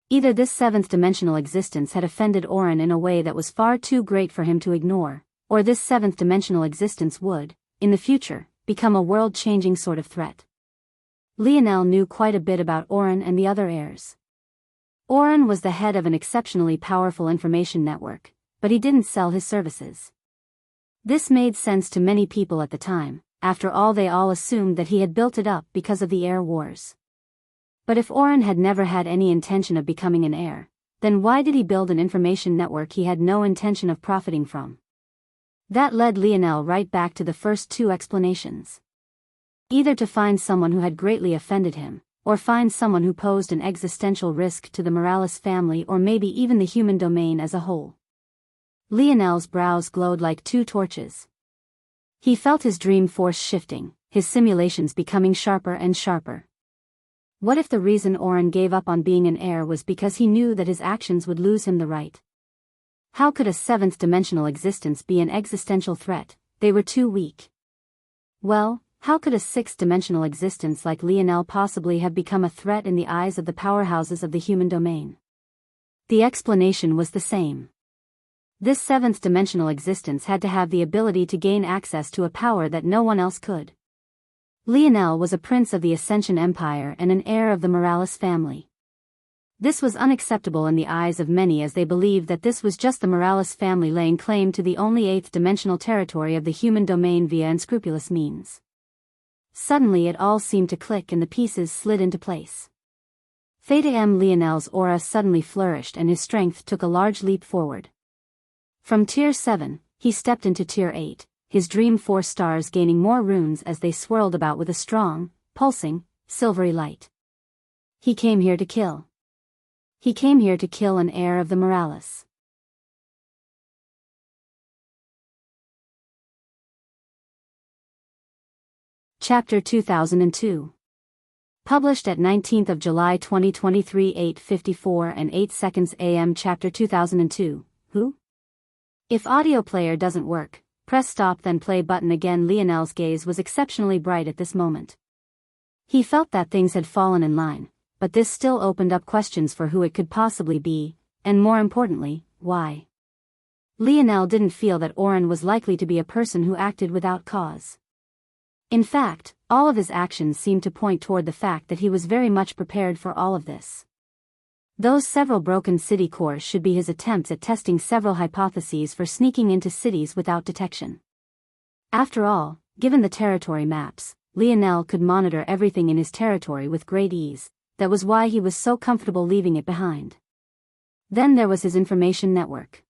Either this 7th-dimensional existence had offended Oren in a way that was far too great for him to ignore, or this 7th-dimensional existence would, in the future, become a world-changing sort of threat. Lionel knew quite a bit about Oren and the other heirs. Oren was the head of an exceptionally powerful information network, but he didn't sell his services. This made sense to many people at the time. After all, they all assumed that he had built it up because of the heir wars. But if Oren had never had any intention of becoming an heir, then why did he build an information network he had no intention of profiting from? That led Lionel right back to the first 2 explanations. Either to find someone who had greatly offended him, or find someone who posed an existential risk to the Morales family, or maybe even the human domain as a whole. Lionel's brows glowed like 2 torches. He felt his dream force shifting, his simulations becoming sharper and sharper. What if the reason Oren gave up on being an heir was because he knew that his actions would lose him the right? How could a 7th-dimensional existence be an existential threat? They were too weak. Well, how could a 6th-dimensional existence like Lionel possibly have become a threat in the eyes of the powerhouses of the human domain? The explanation was the same. This 7th-dimensional existence had to have the ability to gain access to a power that no one else could. Lionel was a prince of the Ascension Empire and an heir of the Morales family. This was unacceptable in the eyes of many, as they believed that this was just the Morales family laying claim to the only 8th-dimensional territory of the human domain via unscrupulous means. Suddenly it all seemed to click and the pieces slid into place. Theta M. Lionel's aura suddenly flourished and his strength took a large leap forward. From Tier 7, he stepped into Tier 8, his dream force stars gaining more runes as they swirled about with a strong, pulsing, silvery light. He came here to kill. He came here to kill an heir of the Morales. Chapter 2002. Published at 19th of July 2023, 8:54 and 8 seconds AM. Chapter 2002. Who? If audio player doesn't work, press stop then play button again. Lionel's gaze was exceptionally bright at this moment. He felt that things had fallen in line, but this still opened up questions for who it could possibly be, and more importantly, why. Lionel didn't feel that Oren was likely to be a person who acted without cause. In fact, all of his actions seemed to point toward the fact that he was very much prepared for all of this. Those several broken city cores should be his attempts at testing several hypotheses for sneaking into cities without detection. After all, given the territory maps, Lionel could monitor everything in his territory with great ease. That was why he was so comfortable leaving it behind. Then there was his information network.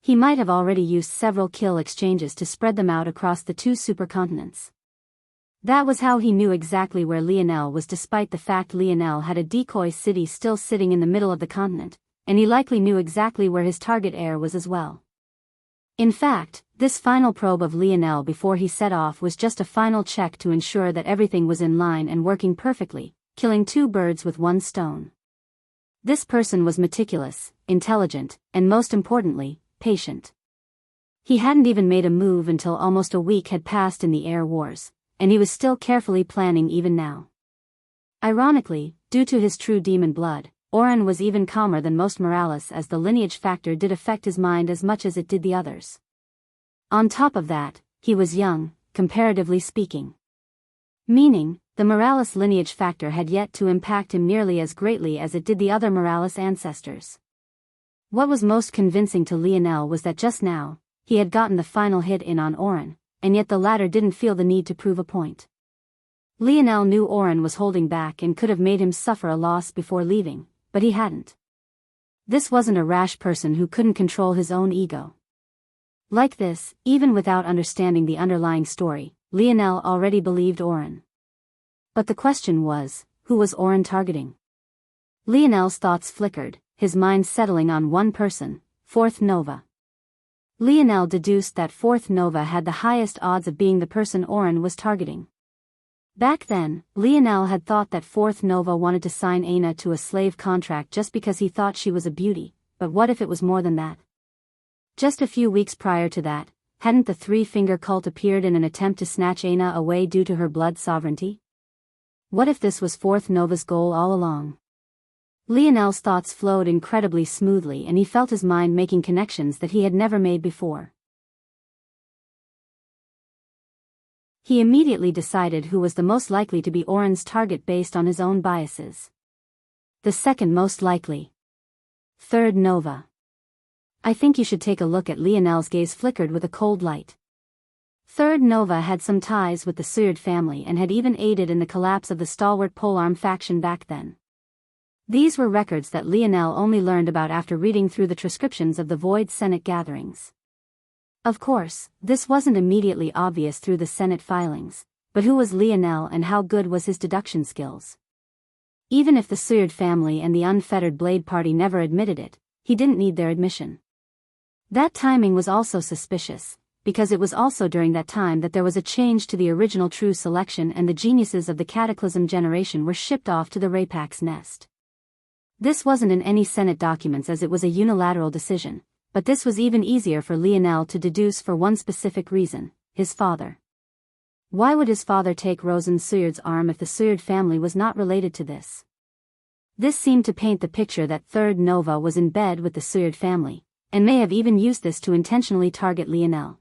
He might have already used several kill exchanges to spread them out across the two supercontinents. That was how he knew exactly where Lionel was, despite the fact Lionel had a decoy city still sitting in the middle of the continent, and he likely knew exactly where his target heir was as well. In fact, this final probe of Lionel before he set off was just a final check to ensure that everything was in line and working perfectly, killing two birds with one stone. This person was meticulous, intelligent, and most importantly, patient. He hadn't even made a move until almost a week had passed in the air wars, and he was still carefully planning even now. Ironically, due to his true demon blood, Oren was even calmer than most Morales, as the lineage factor did affect his mind as much as it did the others. On top of that, he was young, comparatively speaking. Meaning, the Morales lineage factor had yet to impact him nearly as greatly as it did the other Morales ancestors. What was most convincing to Lionel was that just now, he had gotten the final hit in on Oren, and yet the latter didn't feel the need to prove a point. Lionel knew Oren was holding back and could have made him suffer a loss before leaving, but he hadn't. This wasn't a rash person who couldn't control his own ego. Like this, even without understanding the underlying story, Lionel already believed Oren. But the question was, who was Oren targeting? Lionel's thoughts flickered, his mind settling on one person, Fourth Nova. Lionel deduced that Fourth Nova had the highest odds of being the person Oren was targeting. Back then, Lionel had thought that Fourth Nova wanted to sign Aina to a slave contract just because he thought she was a beauty, but what if it was more than that? Just a few weeks prior to that, hadn't the Three-Finger Cult appeared in an attempt to snatch Aina away due to her blood sovereignty? What if this was Fourth Nova's goal all along? Lionel's thoughts flowed incredibly smoothly, and he felt his mind making connections that he had never made before. He immediately decided who was the most likely to be Oren's target based on his own biases. The second most likely. Third Nova. I think you should take a look at. Lionel's gaze flickered with a cold light. Third Nova had some ties with the Suyard family and had even aided in the collapse of the stalwart polearm faction back then. These were records that Lionel only learned about after reading through the transcriptions of the Void Senate gatherings. Of course, this wasn't immediately obvious through the Senate filings, but who was Lionel and how good was his deduction skills? Even if the Suyard family and the Unfettered Blade Party never admitted it, he didn't need their admission. That timing was also suspicious, because it was also during that time that there was a change to the original True Selection and the geniuses of the Cataclysm generation were shipped off to the Rapak's nest. This wasn't in any Senate documents as it was a unilateral decision, but this was even easier for Lionel to deduce for one specific reason: his father. Why would his father take Rosen Suyard's arm if the Suyard family was not related to this? This seemed to paint the picture that Third Nova was in bed with the Suyard family, and may have even used this to intentionally target Lionel.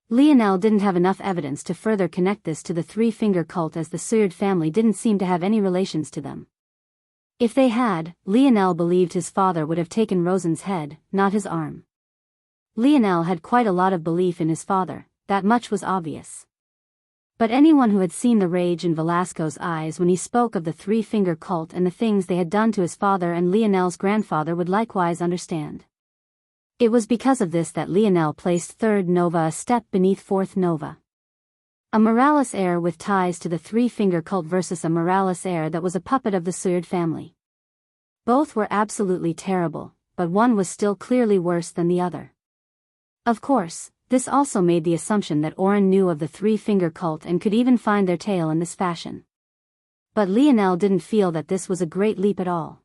Lionel didn't have enough evidence to further connect this to the Three-Finger Cult, as the Suyard family didn't seem to have any relations to them. If they had, Lionel believed his father would have taken Rosen's head, not his arm. Lionel had quite a lot of belief in his father, that much was obvious. But anyone who had seen the rage in Velasco's eyes when he spoke of the Three-Finger Cult and the things they had done to his father and Lionel's grandfather would likewise understand. It was because of this that Lionel placed Third Nova a step beneath Fourth Nova. A Morales heir with ties to the Three-Finger Cult versus a Morales heir that was a puppet of the Suyard family. Both were absolutely terrible, but one was still clearly worse than the other. Of course, this also made the assumption that Oren knew of the Three-Finger Cult and could even find their tail in this fashion. But Lionel didn't feel that this was a great leap at all.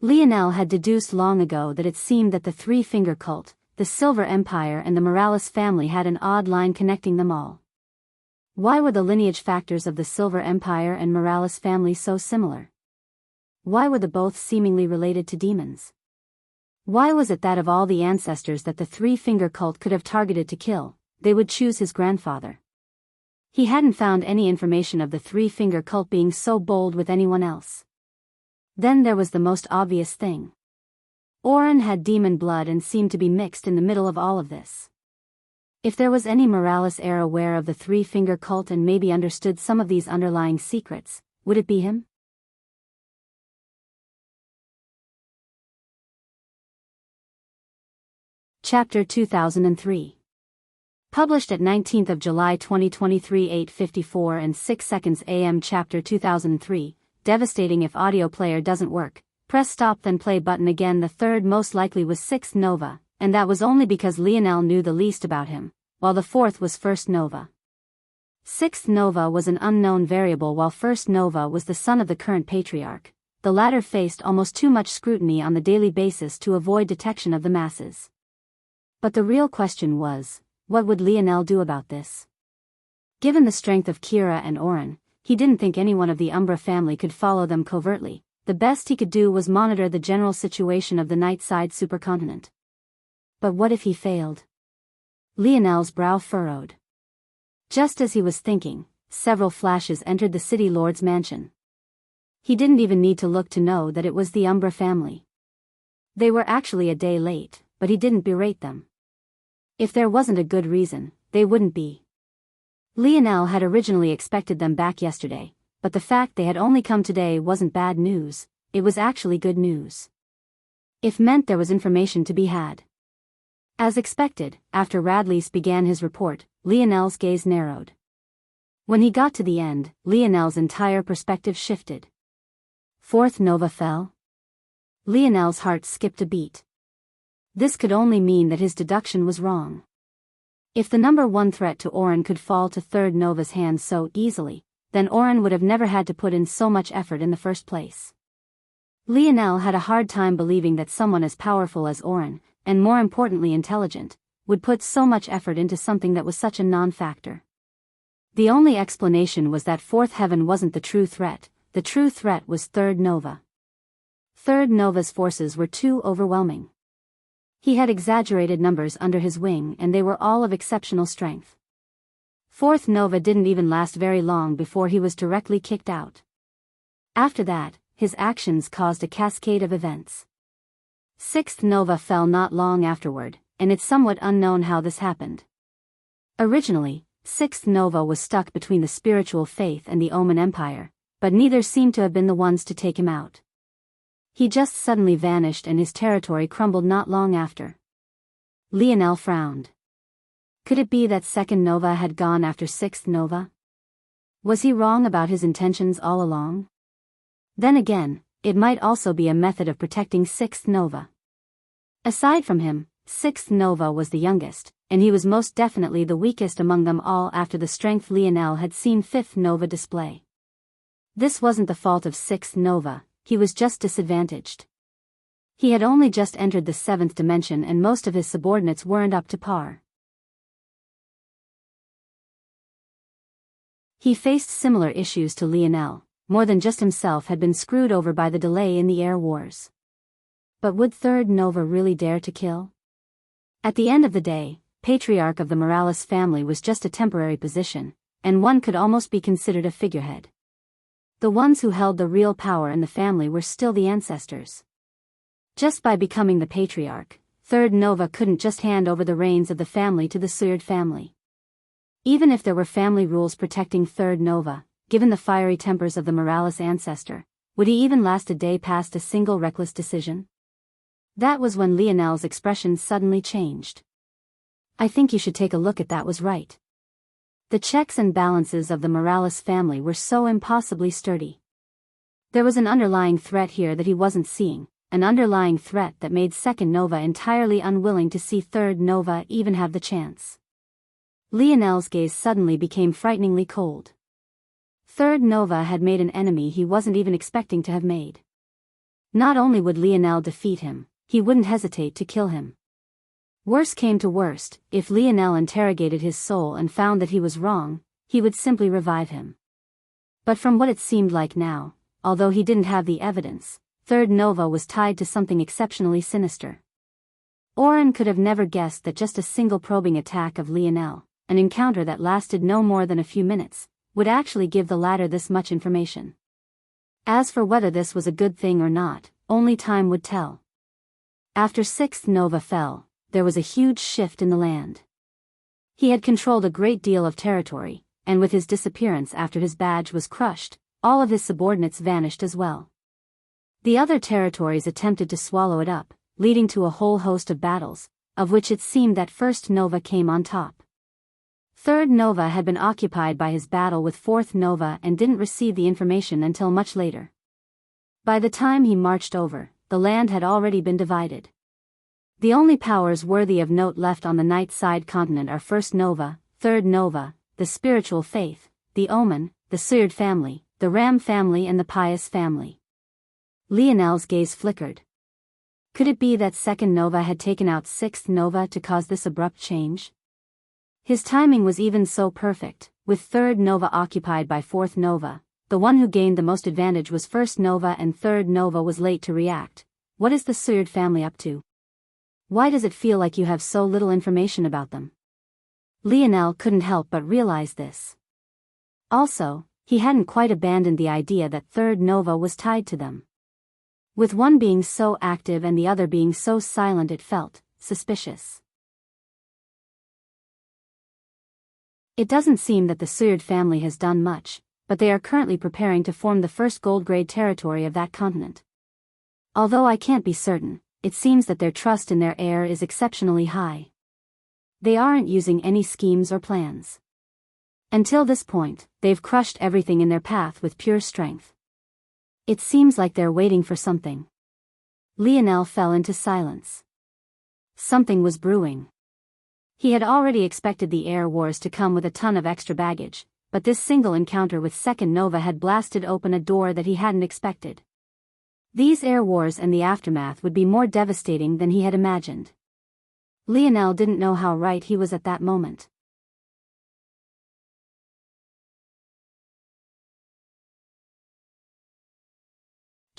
Lionel had deduced long ago that it seemed that the Three-Finger Cult, the Silver Empire and the Morales family had an odd line connecting them all. Why were the lineage factors of the Silver Empire and Morales family so similar? Why were the both seemingly related to demons? Why was it that of all the ancestors that the three-finger cult could have targeted to kill, they would choose his grandfather? He hadn't found any information of the three-finger cult being so bold with anyone else. Then there was the most obvious thing. Oren had demon blood and seemed to be mixed in the middle of all of this. If there was any Morales heir aware of the three-finger cult and maybe understood some of these underlying secrets, would it be him? Chapter 2003. Published at 19th of July 2023 8:54 and 6 seconds AM. Chapter 2003. Devastating. If audio player doesn't work, press stop then play button again. The third most likely was 6th Nova, and that was only because Lionel knew the least about him, while the fourth was 1st Nova. 6th Nova was an unknown variable while 1st Nova was the son of the current patriarch. The latter faced almost too much scrutiny on the daily basis to avoid detection of the masses. But the real question was, what would Lionel do about this? Given the strength of Kira and Oren, he didn't think anyone of the Umbra family could follow them covertly. The best he could do was monitor the general situation of the Nightside supercontinent. But what if he failed? Lionel's brow furrowed. Just as he was thinking, several flashes entered the city lord's mansion. He didn't even need to look to know that it was the Umbra family. They were actually a day late, but he didn't berate them. If there wasn't a good reason, they wouldn't be. Lionel had originally expected them back yesterday, but the fact they had only come today wasn't bad news, it was actually good news. It meant there was information to be had. As expected, after Radley's began his report, Lionel's gaze narrowed. When he got to the end, Lionel's entire perspective shifted. 4th Nova fell? Lionel's heart skipped a beat. This could only mean that his deduction was wrong. If the number 1 threat to Oren could fall to 3rd Nova's hands so easily, then Oren would have never had to put in so much effort in the first place. Lionel had a hard time believing that someone as powerful as Oren, and more importantly intelligent, would put so much effort into something that was such a non-factor. The only explanation was that 4th Heaven wasn't the true threat was 3rd Nova. 3rd Nova's forces were too overwhelming. He had exaggerated numbers under his wing and they were all of exceptional strength. 4th Nova didn't even last very long before he was directly kicked out. After that, his actions caused a cascade of events. 6th Nova fell not long afterward, and it's somewhat unknown how this happened. Originally, 6th Nova was stuck between the spiritual faith and the Omen Empire, but neither seemed to have been the ones to take him out. He just suddenly vanished and his territory crumbled not long after. Lionel frowned. Could it be that 2nd Nova had gone after 6th Nova? Was he wrong about his intentions all along? Then again, it might also be a method of protecting 6th Nova. Aside from him, 6th Nova was the youngest, and he was most definitely the weakest among them all after the strength Lionel had seen 5th Nova display. This wasn't the fault of 6th Nova, he was just disadvantaged. He had only just entered the 7th dimension and most of his subordinates weren't up to par. He faced similar issues to Lionel, more than just himself had been screwed over by the delay in the air wars. But would 3rd Nova really dare to kill? At the end of the day, patriarch of the Morales family was just a temporary position, and one could almost be considered a figurehead. The ones who held the real power in the family were still the ancestors. Just by becoming the patriarch, 3rd Nova couldn't just hand over the reins of the family to the Suyard family. Even if there were family rules protecting 3rd Nova, given the fiery tempers of the Morales ancestor, would he even last a day past a single reckless decision? That was when Lionel's expression suddenly changed. I think you should take a look at that was right. The checks and balances of the Morales family were so impossibly sturdy. There was an underlying threat here that he wasn't seeing, an underlying threat that made 2nd Nova entirely unwilling to see 3rd Nova even have the chance. Lionel's gaze suddenly became frighteningly cold. 3rd Nova had made an enemy he wasn't even expecting to have made. Not only would Lionel defeat him, he wouldn't hesitate to kill him. Worst came to worst, if Lionel interrogated his soul and found that he was wrong, he would simply revive him. But from what it seemed like now, although he didn't have the evidence, 3rd Nova was tied to something exceptionally sinister. Oren could have never guessed that just a single probing attack of Lionel, an encounter that lasted no more than a few minutes, would actually give the latter this much information. As for whether this was a good thing or not, only time would tell. After Sixth Nova fell, there was a huge shift in the land. He had controlled a great deal of territory, and with his disappearance after his badge was crushed, all of his subordinates vanished as well. The other territories attempted to swallow it up, leading to a whole host of battles, of which it seemed that First Nova came on top. Third Nova had been occupied by his battle with Fourth Nova and didn't receive the information until much later. By the time he marched over, the land had already been divided. The only powers worthy of note left on the night side continent are First Nova, Third Nova, the Spiritual Faith, the Omen, the Suyard family, the Ram family and the Pious family. Lionel's gaze flickered. Could it be that Second Nova had taken out Sixth Nova to cause this abrupt change? His timing was even so perfect, with Third Nova occupied by Fourth Nova. The one who gained the most advantage was First Nova and Third Nova was late to react. What is the Suyard family up to? Why does it feel like you have so little information about them? Lionel couldn't help but realize this. Also, he hadn't quite abandoned the idea that Third Nova was tied to them. With one being so active and the other being so silent, it felt suspicious. It doesn't seem that the Suyard family has done much, but they are currently preparing to form the first gold-grade territory of that continent. Although I can't be certain, it seems that their trust in their heir is exceptionally high. They aren't using any schemes or plans. Until this point, they've crushed everything in their path with pure strength. It seems like they're waiting for something. Lionel fell into silence. Something was brewing. He had already expected the air wars to come with a ton of extra baggage, but this single encounter with Second Nova had blasted open a door that he hadn't expected. These air wars and the aftermath would be more devastating than he had imagined. Lionel didn't know how right he was at that moment.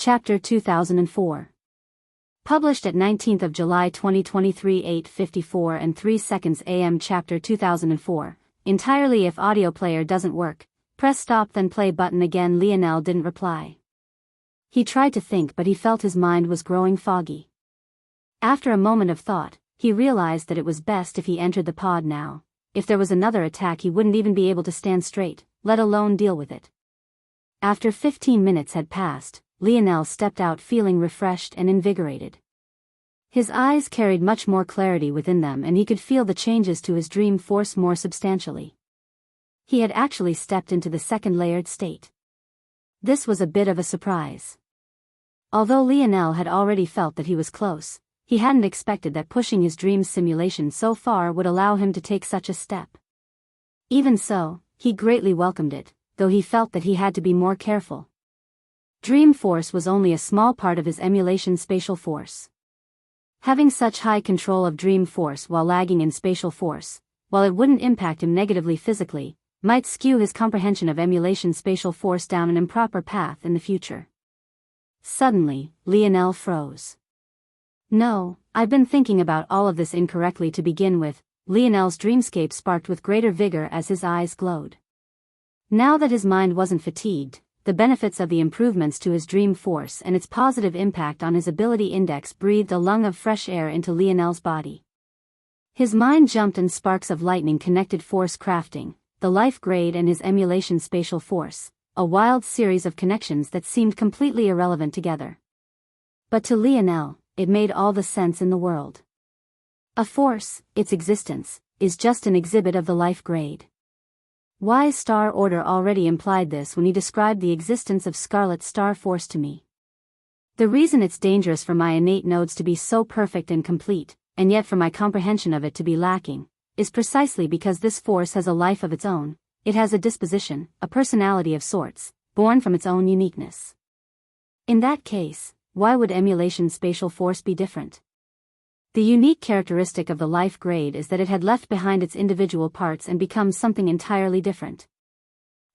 Chapter 2004. Published at 19th of July 2023 8:54 and 3 seconds AM. Chapter 2004. Entirely. If audio player doesn't work, press stop then play button again. Lionel didn't reply. He tried to think, but he felt his mind was growing foggy. After a moment of thought, he realized that it was best if he entered the pod now. If there was another attack, he wouldn't even be able to stand straight, let alone deal with it. After 15 minutes had passed, Lionel stepped out feeling refreshed and invigorated. His eyes carried much more clarity within them and he could feel the changes to his dream force more substantially. He had actually stepped into the second layered state. This was a bit of a surprise. Although Lionel had already felt that he was close, he hadn't expected that pushing his dream simulation so far would allow him to take such a step. Even so, he greatly welcomed it, though he felt that he had to be more careful. Dream force was only a small part of his emulation spatial force. Having such high control of dream force while lagging in spatial force, while it wouldn't impact him negatively physically, might skew his comprehension of emulation spatial force down an improper path in the future. Suddenly, Lionel froze. No, I've been thinking about all of this incorrectly to begin with. Lionel's dreamscape sparked with greater vigor as his eyes glowed. Now that his mind wasn't fatigued, the benefits of the improvements to his dream force and its positive impact on his ability index breathed a lung of fresh air into Lionel's body. His mind jumped and sparks of lightning connected force crafting, the life grade and his emulation spatial force, a wild series of connections that seemed completely irrelevant together. But to Lionel, it made all the sense in the world. A force, its existence, is just an exhibit of the life grade. Wise Star Order already implied this when he described the existence of Scarlet Star Force to me. The reason it's dangerous for my innate nodes to be so perfect and complete, and yet for my comprehension of it to be lacking, is precisely because this force has a life of its own. It has a disposition, a personality of sorts, born from its own uniqueness. In that case, why would emulation spatial force be different? The unique characteristic of the life grade is that it had left behind its individual parts and become something entirely different.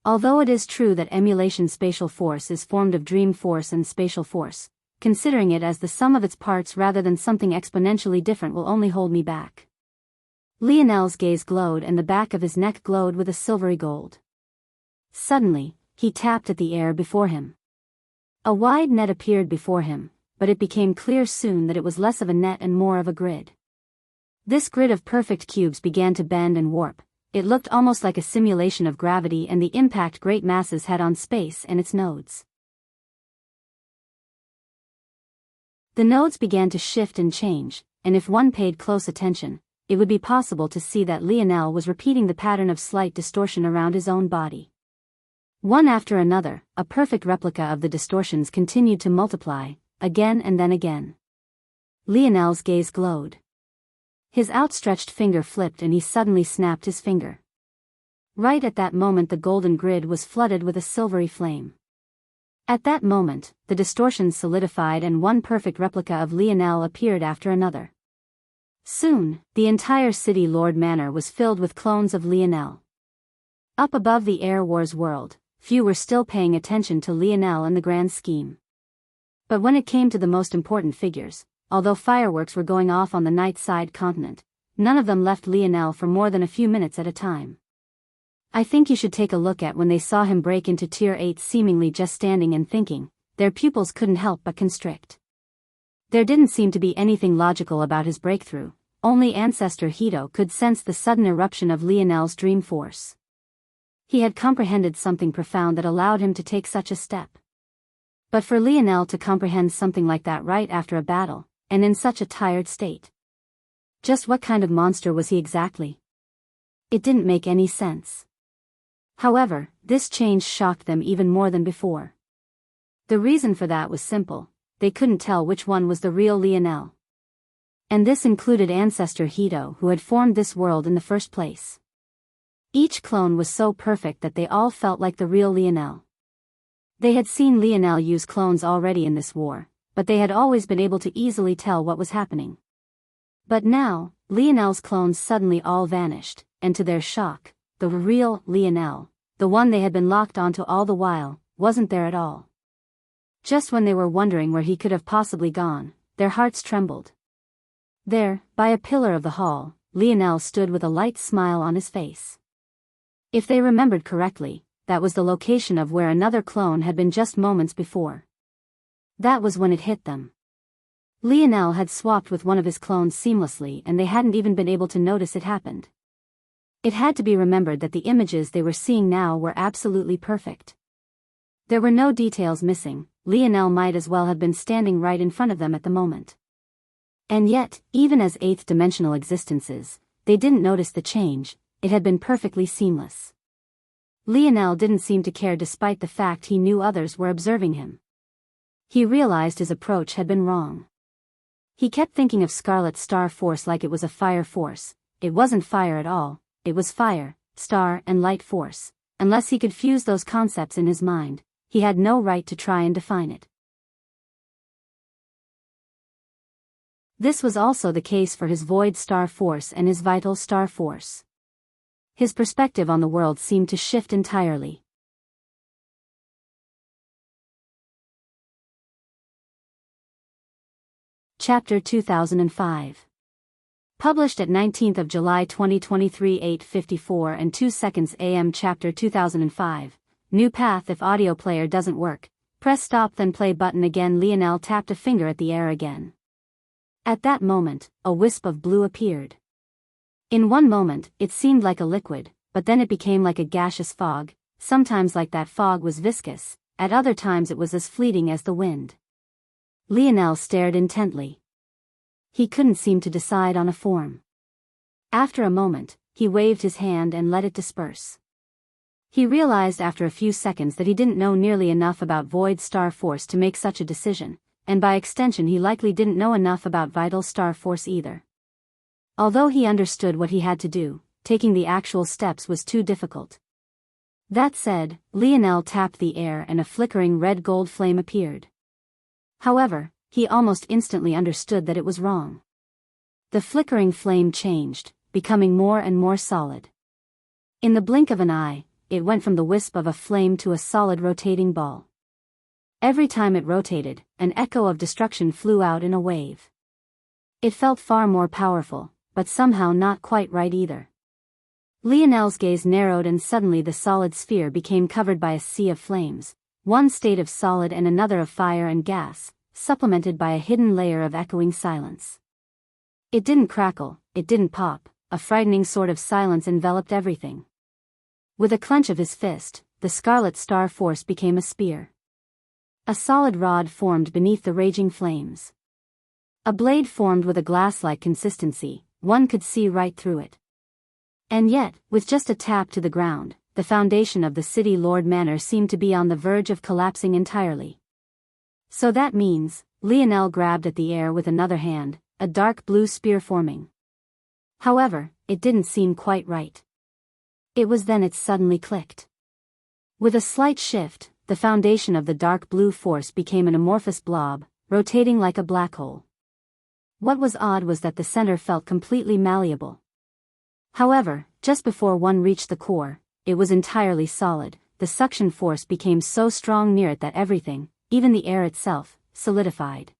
Although it is true that emulation spatial force is formed of dream force and spatial force, considering it as the sum of its parts rather than something exponentially different will only hold me back. Lionel's gaze glowed and the back of his neck glowed with a silvery gold. Suddenly, he tapped at the air before him. A wide net appeared before him, but it became clear soon that it was less of a net and more of a grid. This grid of perfect cubes began to bend and warp. It looked almost like a simulation of gravity and the impact great masses had on space and its nodes. The nodes began to shift and change, and if one paid close attention, it would be possible to see that Lionel was repeating the pattern of slight distortion around his own body. One after another, a perfect replica of the distortions continued to multiply, again and then again. Lionel's gaze glowed. His outstretched finger flipped and he suddenly snapped his finger. Right at that moment the golden grid was flooded with a silvery flame. At that moment, the distortions solidified and one perfect replica of Lionel appeared after another. Soon, the entire city Lord Manor was filled with clones of Lionel. Up above the Air Wars world, few were still paying attention to Lionel and the grand scheme. But when it came to the most important figures, although fireworks were going off on the night side continent, none of them left Lionel for more than a few minutes at a time. I think you should take a look at when they saw him break into Tier 8 seemingly just standing and thinking, their pupils couldn't help but constrict. There didn't seem to be anything logical about his breakthrough, only Ancestor Hito could sense the sudden eruption of Lionel's dream force. He had comprehended something profound that allowed him to take such a step. But for Lionel to comprehend something like that right after a battle, and in such a tired state. Just what kind of monster was he exactly? It didn't make any sense. However, this change shocked them even more than before. The reason for that was simple: they couldn't tell which one was the real Lionel. And this included Ancestor Hito, who had formed this world in the first place. Each clone was so perfect that they all felt like the real Lionel. They had seen Lionel use clones already in this war, but they had always been able to easily tell what was happening. But now, Lionel's clones suddenly all vanished, and to their shock, the real Lionel, the one they had been locked onto all the while, wasn't there at all. Just when they were wondering where he could have possibly gone, their hearts trembled. There, by a pillar of the hall, Lionel stood with a light smile on his face. If they remembered correctly, that was the location of where another clone had been just moments before. That was when it hit them. Lionel had swapped with one of his clones seamlessly and they hadn't even been able to notice it happened. It had to be remembered that the images they were seeing now were absolutely perfect. There were no details missing. Lionel might as well have been standing right in front of them at the moment. And yet, even as eighth-dimensional existences, they didn't notice the change. It had been perfectly seamless. Lionel didn't seem to care despite the fact he knew others were observing him. He realized his approach had been wrong. He kept thinking of Scarlet Star Force like it was a fire force. It wasn't fire at all, it was fire, star and light force. Unless he could fuse those concepts in his mind, he had no right to try and define it. This was also the case for his Void Star Force and his Vital Star Force. His perspective on the world seemed to shift entirely. Chapter 2005. Published at 19th of July 2023 8:54 and 2 seconds AM. Chapter 2005. New path. If audio player doesn't work, press stop then play button again. Lionel tapped a finger at the air again. At that moment, a wisp of blue appeared. In one moment, it seemed like a liquid, but then it became like a gaseous fog. Sometimes like that fog was viscous, at other times it was as fleeting as the wind. Lionel stared intently. He couldn't seem to decide on a form. After a moment, he waved his hand and let it disperse. He realized after a few seconds that he didn't know nearly enough about Void Star Force to make such a decision, and by extension he likely didn't know enough about Vital Star Force either. Although he understood what he had to do, taking the actual steps was too difficult. That said, Lionel tapped the air and a flickering red-gold flame appeared. However, he almost instantly understood that it was wrong. The flickering flame changed, becoming more and more solid. In the blink of an eye, it went from the wisp of a flame to a solid rotating ball. Every time it rotated, an echo of destruction flew out in a wave. It felt far more powerful, but somehow not quite right either. Lionel's gaze narrowed and suddenly the solid sphere became covered by a sea of flames, one state of solid and another of fire and gas, supplemented by a hidden layer of echoing silence. It didn't crackle, it didn't pop, a frightening sort of silence enveloped everything. With a clench of his fist, the Scarlet Star Force became a spear. A solid rod formed beneath the raging flames. A blade formed with a glass-like consistency, one could see right through it. And yet, with just a tap to the ground, the foundation of the City Lord Manor seemed to be on the verge of collapsing entirely. So that means, Lionel grabbed at the air with another hand, a dark blue spear forming. However, it didn't seem quite right. It was then it suddenly clicked. With a slight shift, the foundation of the dark blue force became an amorphous blob, rotating like a black hole. What was odd was that the center felt completely malleable. However, just before one reached the core, it was entirely solid. The suction force became so strong near it that everything, even the air itself, solidified.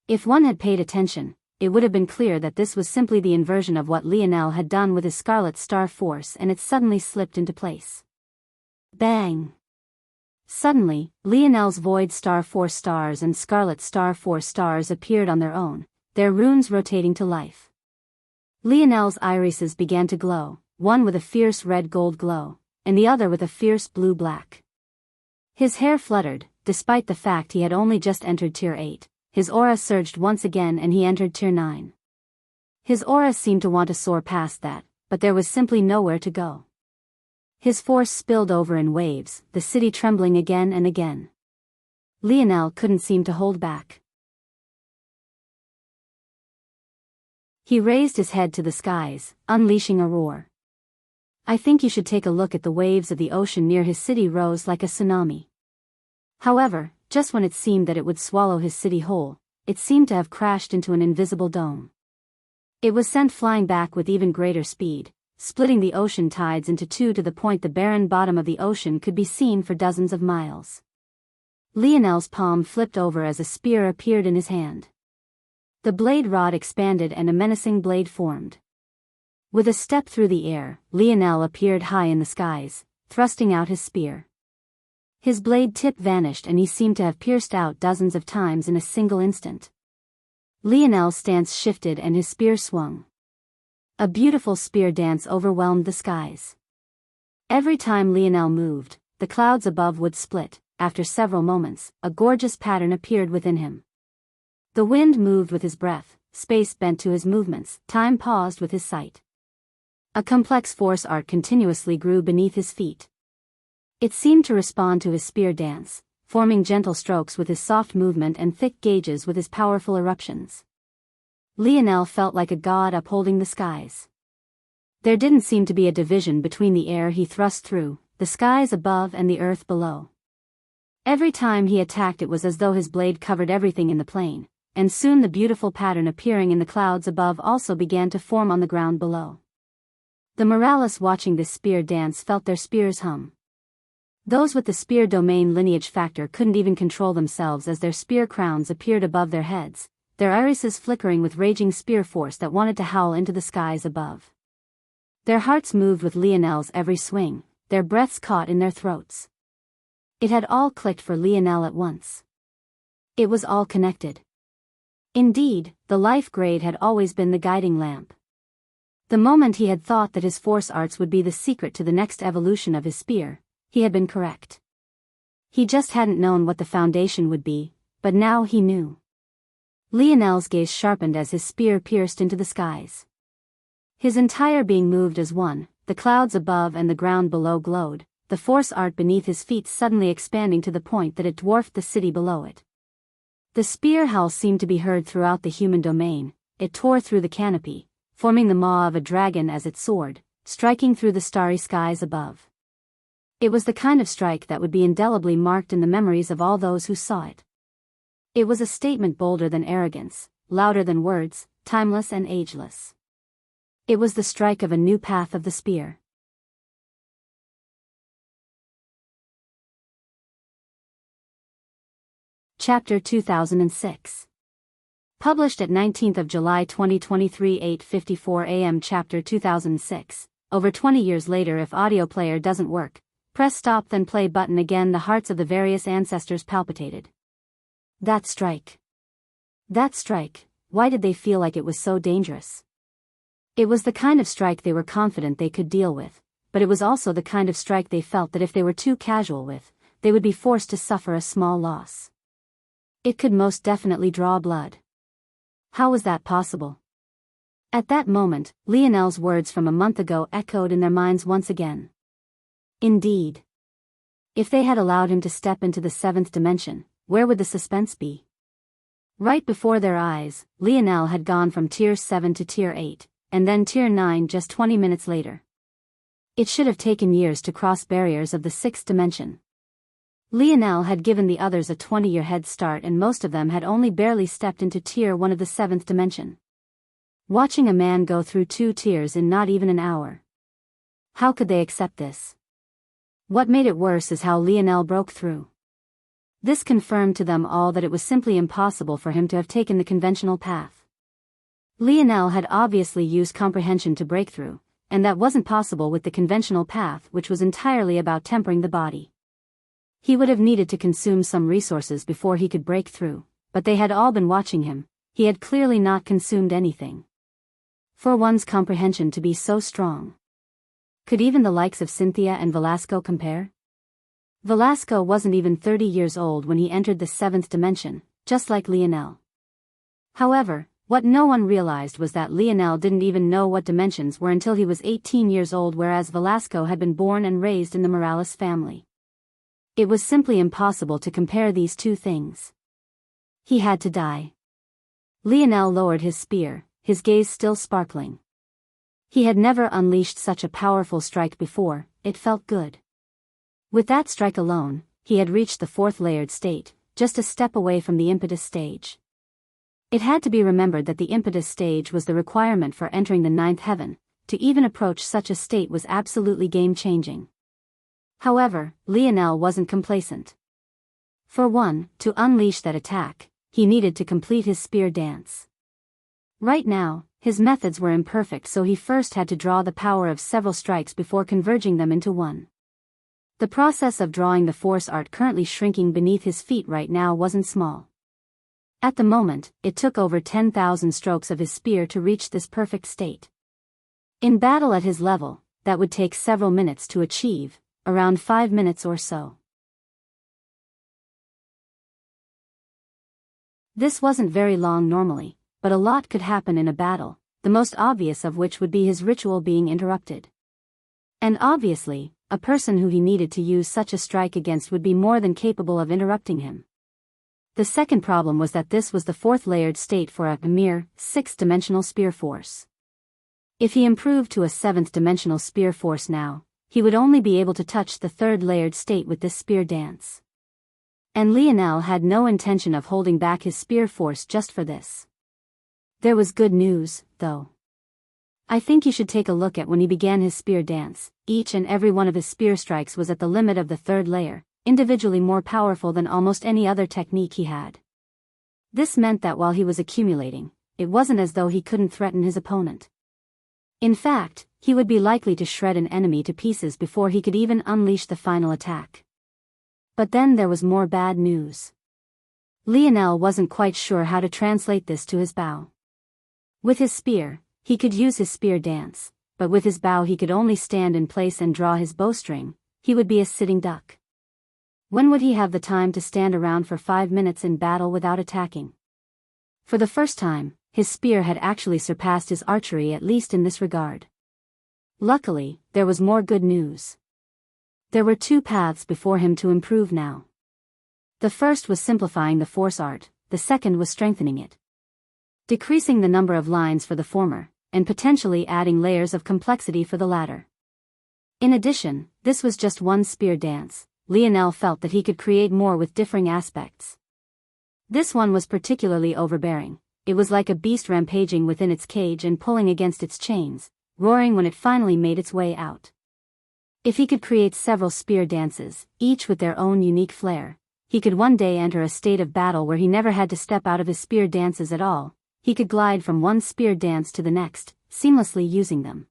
If one had paid attention, it would have been clear that this was simply the inversion of what Lionel had done with his Scarlet Star Force, and it suddenly slipped into place. Bang! Suddenly, Lionel's Void Star Force stars and Scarlet Star Force stars appeared on their own, their runes rotating to life. Lionel's irises began to glow, one with a fierce red-gold glow, and the other with a fierce blue-black. His hair fluttered, despite the fact he had only just entered Tier 8, his aura surged once again and he entered Tier 9. His aura seemed to want to soar past that, but there was simply nowhere to go. His force spilled over in waves, the city trembling again and again. Lionel couldn't seem to hold back. He raised his head to the skies, unleashing a roar. I think you should take a look at the waves of the ocean near his city rose like a tsunami. However, just when it seemed that it would swallow his city whole, it seemed to have crashed into an invisible dome. It was sent flying back with even greater speed, splitting the ocean tides into two to the point the barren bottom of the ocean could be seen for dozens of miles. Lionel's palm flipped over as a spear appeared in his hand. The blade rod expanded and a menacing blade formed. With a step through the air, Lionel appeared high in the skies, thrusting out his spear. His blade tip vanished and he seemed to have pierced out dozens of times in a single instant. Lionel's stance shifted and his spear swung. A beautiful spear dance overwhelmed the skies. Every time Lionel moved, the clouds above would split. After several moments, a gorgeous pattern appeared within him. The wind moved with his breath, space bent to his movements, time paused with his sight. A complex force art continuously grew beneath his feet. It seemed to respond to his spear dance, forming gentle strokes with his soft movement and thick gauges with his powerful eruptions. Lionel felt like a god upholding the skies. There didn't seem to be a division between the air he thrust through, the skies above and the earth below. Every time he attacked it was as though his blade covered everything in the plain, and soon the beautiful pattern appearing in the clouds above also began to form on the ground below. The Morales watching this spear dance felt their spears hum. Those with the spear domain lineage factor couldn't even control themselves as their spear crowns appeared above their heads, their irises flickering with raging spear force that wanted to howl into the skies above. Their hearts moved with Lionel's every swing, their breaths caught in their throats. It had all clicked for Lionel at once. It was all connected. Indeed, the life grade had always been the guiding lamp. The moment he had thought that his force arts would be the secret to the next evolution of his spear, he had been correct. He just hadn't known what the foundation would be, but now he knew. Lionel's gaze sharpened as his spear pierced into the skies. His entire being moved as one, the clouds above and the ground below glowed, the force art beneath his feet suddenly expanding to the point that it dwarfed the city below it. The spear howl seemed to be heard throughout the human domain, it tore through the canopy, forming the maw of a dragon as it soared, striking through the starry skies above. It was the kind of strike that would be indelibly marked in the memories of all those who saw it. It was a statement bolder than arrogance, louder than words, timeless and ageless. It was the strike of a new path of the spear. Chapter 2006. Published at 19th of July 2023 8:54 a.m. Chapter 2006. Over 20 years later, if audio player doesn't work, press stop then play button again. The hearts of the various ancestors palpitated. That strike. That strike, why did they feel like it was so dangerous? It was the kind of strike they were confident they could deal with, but it was also the kind of strike they felt that if they were too casual with, they would be forced to suffer a small loss. It could most definitely draw blood. How was that possible? At that moment, Lionel's words from a month ago echoed in their minds once again. Indeed. If they had allowed him to step into the seventh dimension, where would the suspense be? Right before their eyes, Lionel had gone from Tier 7 to Tier 8, and then Tier 9 just 20 minutes later. It should have taken years to cross barriers of the sixth dimension. Lionel had given the others a 20-year head start, and most of them had only barely stepped into Tier 1 of the seventh dimension. Watching a man go through 2 tiers in not even an hour. How could they accept this? What made it worse is how Lionel broke through. This confirmed to them all that it was simply impossible for him to have taken the conventional path. Lionel had obviously used comprehension to break through, and that wasn't possible with the conventional path, which was entirely about tempering the body. He would have needed to consume some resources before he could break through, but they had all been watching him. He had clearly not consumed anything. For one's comprehension to be so strong. Could even the likes of Cynthia and Velasco compare? Velasco wasn't even 30 years old when he entered the seventh dimension, just like Lionel. However, what no one realized was that Lionel didn't even know what dimensions were until he was 18 years old, whereas Velasco had been born and raised in the Morales family. It was simply impossible to compare these two things. He had to die. Lionel lowered his spear, his gaze still sparkling. He had never unleashed such a powerful strike before. It felt good. With that strike alone, he had reached the fourth layered state, just a step away from the impetus stage. It had to be remembered that the impetus stage was the requirement for entering the ninth heaven. To even approach such a state was absolutely game-changing. However, Lionel wasn't complacent. For one, to unleash that attack, he needed to complete his spear dance. Right now, his methods were imperfect, so he first had to draw the power of several strikes before converging them into one. The process of drawing the force art currently shrinking beneath his feet right now wasn't small. At the moment, it took over 10,000 strokes of his spear to reach this perfect state. In battle at his level, that would take several minutes to achieve, around 5 minutes or so. This wasn't very long normally, but a lot could happen in a battle, the most obvious of which would be his ritual being interrupted. And obviously, a person who he needed to use such a strike against would be more than capable of interrupting him. The second problem was that this was the fourth layered state for a mere, sixth-dimensional spear force. If he improved to a seventh-dimensional spear force now, he would only be able to touch the third layered state with this spear dance. And Lionel had no intention of holding back his spear force just for this. There was good news, though. I think you should take a look at when he began his spear dance. Each and every one of his spear strikes was at the limit of the third layer, individually more powerful than almost any other technique he had. This meant that while he was accumulating, it wasn't as though he couldn't threaten his opponent. In fact, he would be likely to shred an enemy to pieces before he could even unleash the final attack. But then there was more bad news. Lionel wasn't quite sure how to translate this to his bow. With his spear, he could use his spear dance, but with his bow he could only stand in place and draw his bowstring. He would be a sitting duck. When would he have the time to stand around for 5 minutes in battle without attacking? For the first time, his spear had actually surpassed his archery, at least in this regard. Luckily, there was more good news. There were 2 paths before him to improve now. The first was simplifying the force art, the second was strengthening it. Decreasing the number of lines for the former, and potentially adding layers of complexity for the latter. In addition, this was just one spear dance. Lionel felt that he could create more with differing aspects. This one was particularly overbearing. It was like a beast rampaging within its cage and pulling against its chains, roaring when it finally made its way out. If he could create several spear dances, each with their own unique flair, he could one day enter a state of battle where he never had to step out of his spear dances at all. He could glide from one spear dance to the next, seamlessly using them.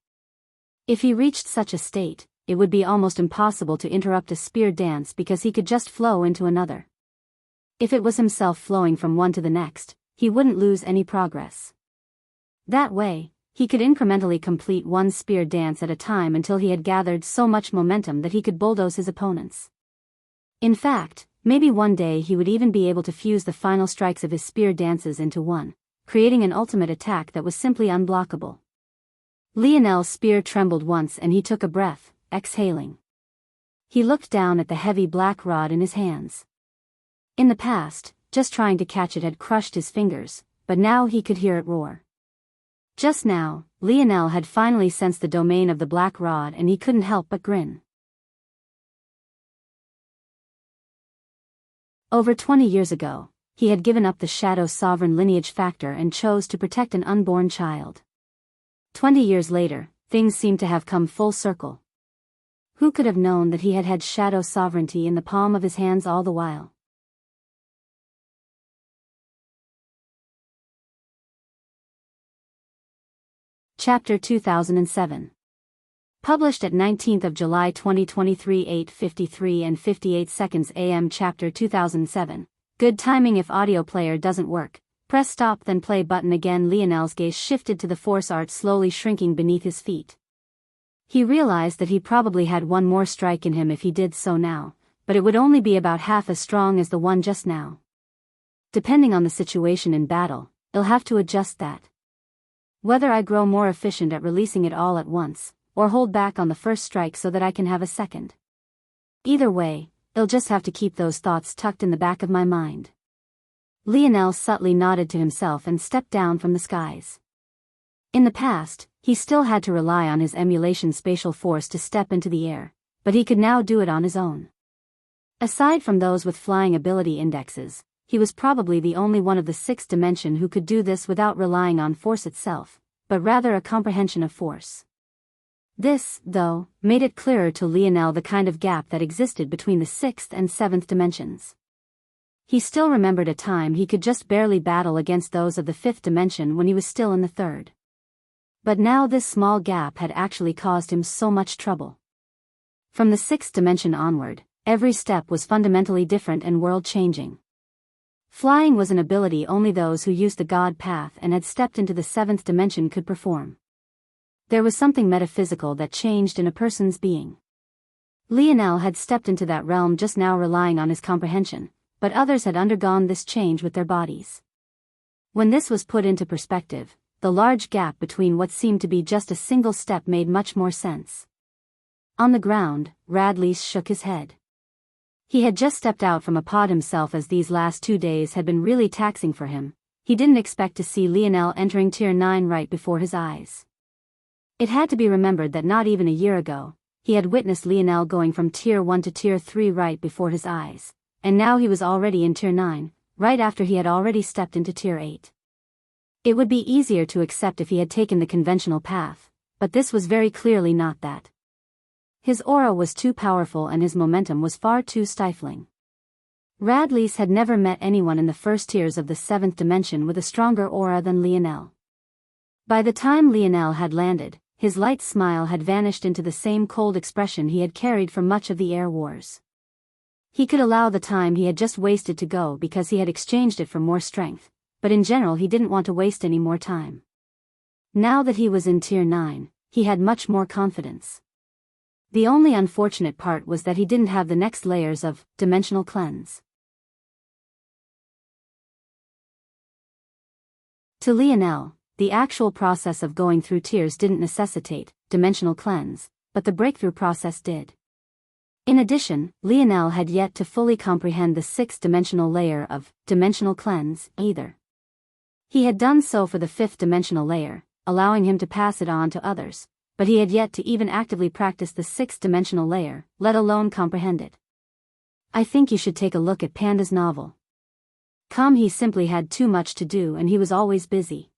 If he reached such a state, it would be almost impossible to interrupt a spear dance because he could just flow into another. If it was himself flowing from one to the next, he wouldn't lose any progress. That way, he could incrementally complete one spear dance at a time until he had gathered so much momentum that he could bulldoze his opponents. In fact, maybe one day he would even be able to fuse the final strikes of his spear dances into one, creating an ultimate attack that was simply unblockable. Lionel's spear trembled once and he took a breath, exhaling. He looked down at the heavy black rod in his hands. In the past, just trying to catch it had crushed his fingers, but now he could hear it roar. Just now, Lionel had finally sensed the domain of the black rod and he couldn't help but grin. Over 20 years ago, he had given up the Shadow Sovereign lineage factor and chose to protect an unborn child. 20 years later, things seemed to have come full circle. Who could have known that he had had Shadow Sovereignty in the palm of his hands all the while? Chapter 2007. Published at 19th of July 2023 8:53 and 58 seconds AM. Chapter 2007. Good timing. If audio player doesn't work, press stop then play button again. Lionel's gaze shifted to the force art slowly shrinking beneath his feet. He realized that he probably had one more strike in him if he did so now, but it would only be about half as strong as the one just now. Depending on the situation in battle, he'll have to adjust that. Whether I grow more efficient at releasing it all at once, or hold back on the first strike so that I can have a second. Either way, I'll just have to keep those thoughts tucked in the back of my mind. Lionel subtly nodded to himself and stepped down from the skies. In the past, he still had to rely on his emulation spatial force to step into the air, but he could now do it on his own. Aside from those with flying ability indexes, he was probably the only one of the sixth dimension who could do this without relying on force itself, but rather a comprehension of force. This, though, made it clearer to Lionel the kind of gap that existed between the sixth and seventh dimensions. He still remembered a time he could just barely battle against those of the fifth dimension when he was still in the third. But now this small gap had actually caused him so much trouble. From the sixth dimension onward, every step was fundamentally different and world-changing. Flying was an ability only those who used the God path and had stepped into the seventh dimension could perform. There was something metaphysical that changed in a person's being. Lionel had stepped into that realm just now relying on his comprehension, but others had undergone this change with their bodies. When this was put into perspective, the large gap between what seemed to be just a single step made much more sense. On the ground, Radley shook his head. He had just stepped out from a pod himself as these last 2 days had been really taxing for him. He didn't expect to see Lionel entering Tier 9 right before his eyes. It had to be remembered that not even a year ago, he had witnessed Lionel going from Tier 1 to Tier 3 right before his eyes, and now he was already in Tier 9, right after he had already stepped into Tier 8. It would be easier to accept if he had taken the conventional path, but this was very clearly not that. His aura was too powerful and his momentum was far too stifling. Radley's had never met anyone in the first tiers of the seventh dimension with a stronger aura than Lionel. By the time Lionel had landed, his light smile had vanished into the same cold expression he had carried for much of the Air Wars. He could allow the time he had just wasted to go because he had exchanged it for more strength, but in general he didn't want to waste any more time. Now that he was in Tier 9, he had much more confidence. The only unfortunate part was that he didn't have the next layers of dimensional cleanse. To Lionel, the actual process of going through tiers didn't necessitate dimensional cleanse, but the breakthrough process did. In addition, Lionel had yet to fully comprehend the sixth dimensional layer of dimensional cleanse either. He had done so for the fifth dimensional layer, allowing him to pass it on to others, but he had yet to even actively practice the sixth dimensional layer, let alone comprehend it. I think you should take a look at Panda's novel. He simply had too much to do and he was always busy.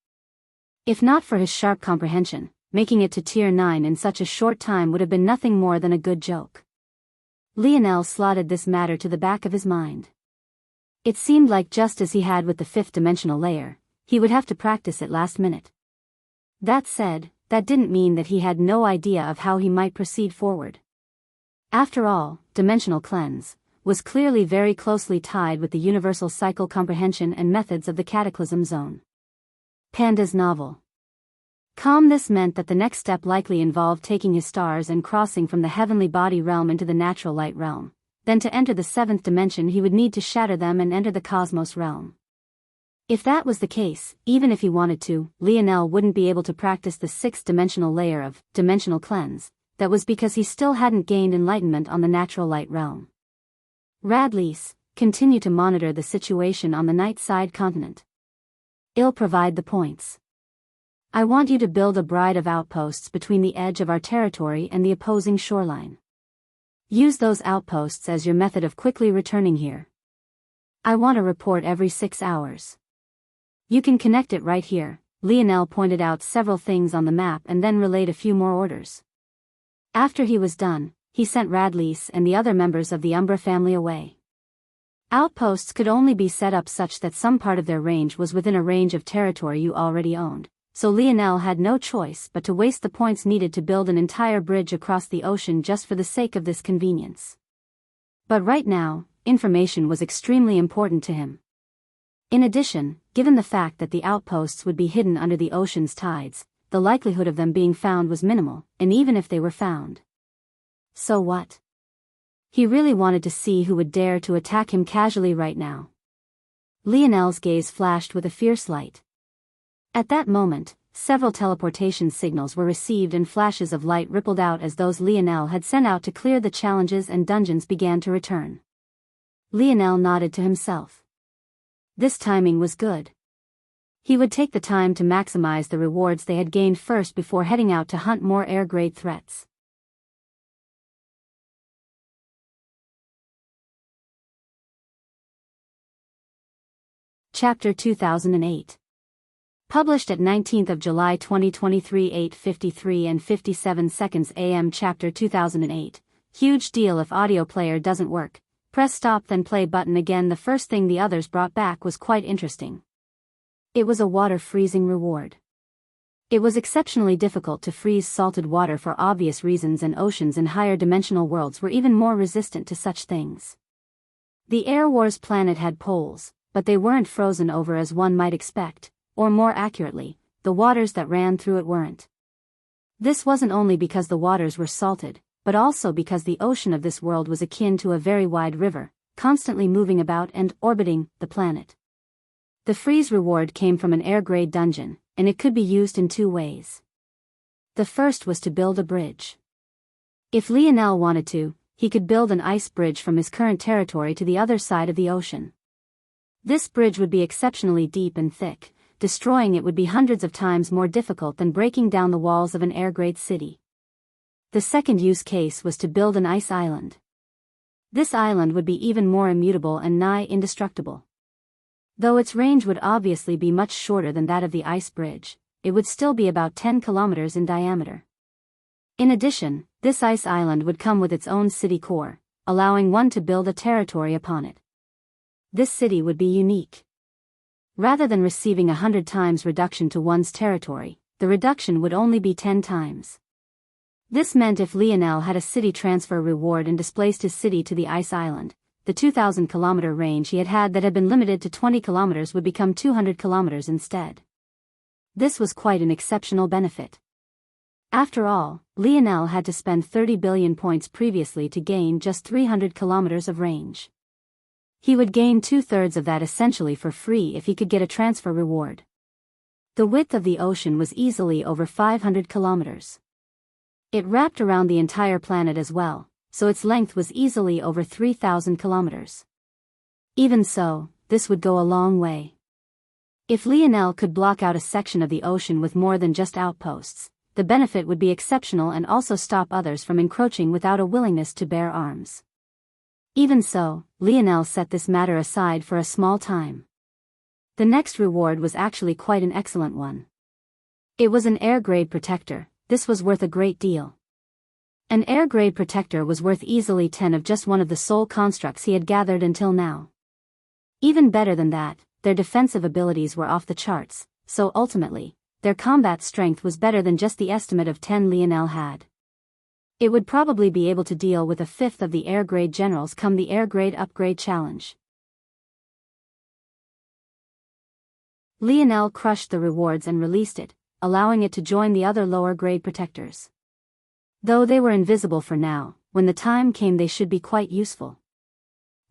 If not for his sharp comprehension, making it to Tier 9 in such a short time would have been nothing more than a good joke. Lionel slotted this matter to the back of his mind. It seemed like just as he had with the fifth dimensional layer, he would have to practice it last minute. That said, that didn't mean that he had no idea of how he might proceed forward. After all, dimensional cleanse was clearly very closely tied with the universal cycle comprehension and methods of the Cataclysm Zone. Panda's novel. This meant that the next step likely involved taking his stars and crossing from the heavenly body realm into the natural light realm. Then to enter the seventh dimension he would need to shatter them and enter the cosmos realm. If that was the case, even if he wanted to, Lionel wouldn't be able to practice the sixth dimensional layer of dimensional cleanse. That was because he still hadn't gained enlightenment on the natural light realm. Radlease, continue to monitor the situation on the night side continent. I'll provide the points. I want you to build a bride of outposts between the edge of our territory and the opposing shoreline. Use those outposts as your method of quickly returning here. I want a report every 6 hours. You can connect it right here. Lionel pointed out several things on the map and then relayed a few more orders. After he was done, he sent Radlease and the other members of the Umbra family away. Outposts could only be set up such that some part of their range was within a range of territory you already owned, so Lionel had no choice but to waste the points needed to build an entire bridge across the ocean just for the sake of this convenience. But right now, information was extremely important to him. In addition, given the fact that the outposts would be hidden under the ocean's tides, the likelihood of them being found was minimal, and even if they were found. So what? He really wanted to see who would dare to attack him casually right now. Lionel's gaze flashed with a fierce light. At that moment, several teleportation signals were received and flashes of light rippled out as those Lionel had sent out to clear the challenges and dungeons began to return. Lionel nodded to himself. This timing was good. He would take the time to maximize the rewards they had gained first before heading out to hunt more air-grade threats. Chapter 2008. Published at 19th of July 2023 8:53 and 57 seconds AM. Chapter 2008. Huge deal if audio player doesn't work. Press stop then play button again. The first thing the others brought back was quite interesting. It was a water freezing reward. It was exceptionally difficult to freeze salted water for obvious reasons, and oceans in higher dimensional worlds were even more resistant to such things. The Air Wars planet had poles, but they weren't frozen over as one might expect, or more accurately, the waters that ran through it weren't. This wasn't only because the waters were salted, but also because the ocean of this world was akin to a very wide river, constantly moving about and orbiting the planet. The freeze reward came from an air-grade dungeon, and it could be used in two ways. The first was to build a bridge. If Lionel wanted to, he could build an ice bridge from his current territory to the other side of the ocean. This bridge would be exceptionally deep and thick. Destroying it would be hundreds of times more difficult than breaking down the walls of an air-grade city. The second use case was to build an ice island. This island would be even more immutable and nigh indestructible. Though its range would obviously be much shorter than that of the ice bridge, it would still be about 10 kilometers in diameter. In addition, this ice island would come with its own city core, allowing one to build a territory upon it. This city would be unique. Rather than receiving 100 times reduction to one's territory, the reduction would only be 10 times. This meant if Lionel had a city transfer reward and displaced his city to the ice island, the 2,000-kilometer range he had that had been limited to 20 kilometers would become 200 kilometers instead. This was quite an exceptional benefit. After all, Lionel had to spend 30 billion points previously to gain just 300 kilometers of range. He would gain 2/3 of that essentially for free if he could get a transfer reward. The width of the ocean was easily over 500 kilometers. It wrapped around the entire planet as well, so its length was easily over 3,000 kilometers. Even so, this would go a long way. If Lionel could block out a section of the ocean with more than just outposts, the benefit would be exceptional and also stop others from encroaching without a willingness to bear arms. Even so, Lionel set this matter aside for a small time. The next reward was actually quite an excellent one. It was an air-grade protector. This was worth a great deal. An air-grade protector was worth easily 10 of just one of the soul constructs he had gathered until now. Even better than that, their defensive abilities were off the charts, so ultimately, their combat strength was better than just the estimate of 10 Lionel had. It would probably be able to deal with a fifth of the air grade generals come the air grade upgrade challenge. Lionel crushed the rewards and released it, allowing it to join the other lower grade protectors. Though they were invisible for now, when the time came they should be quite useful.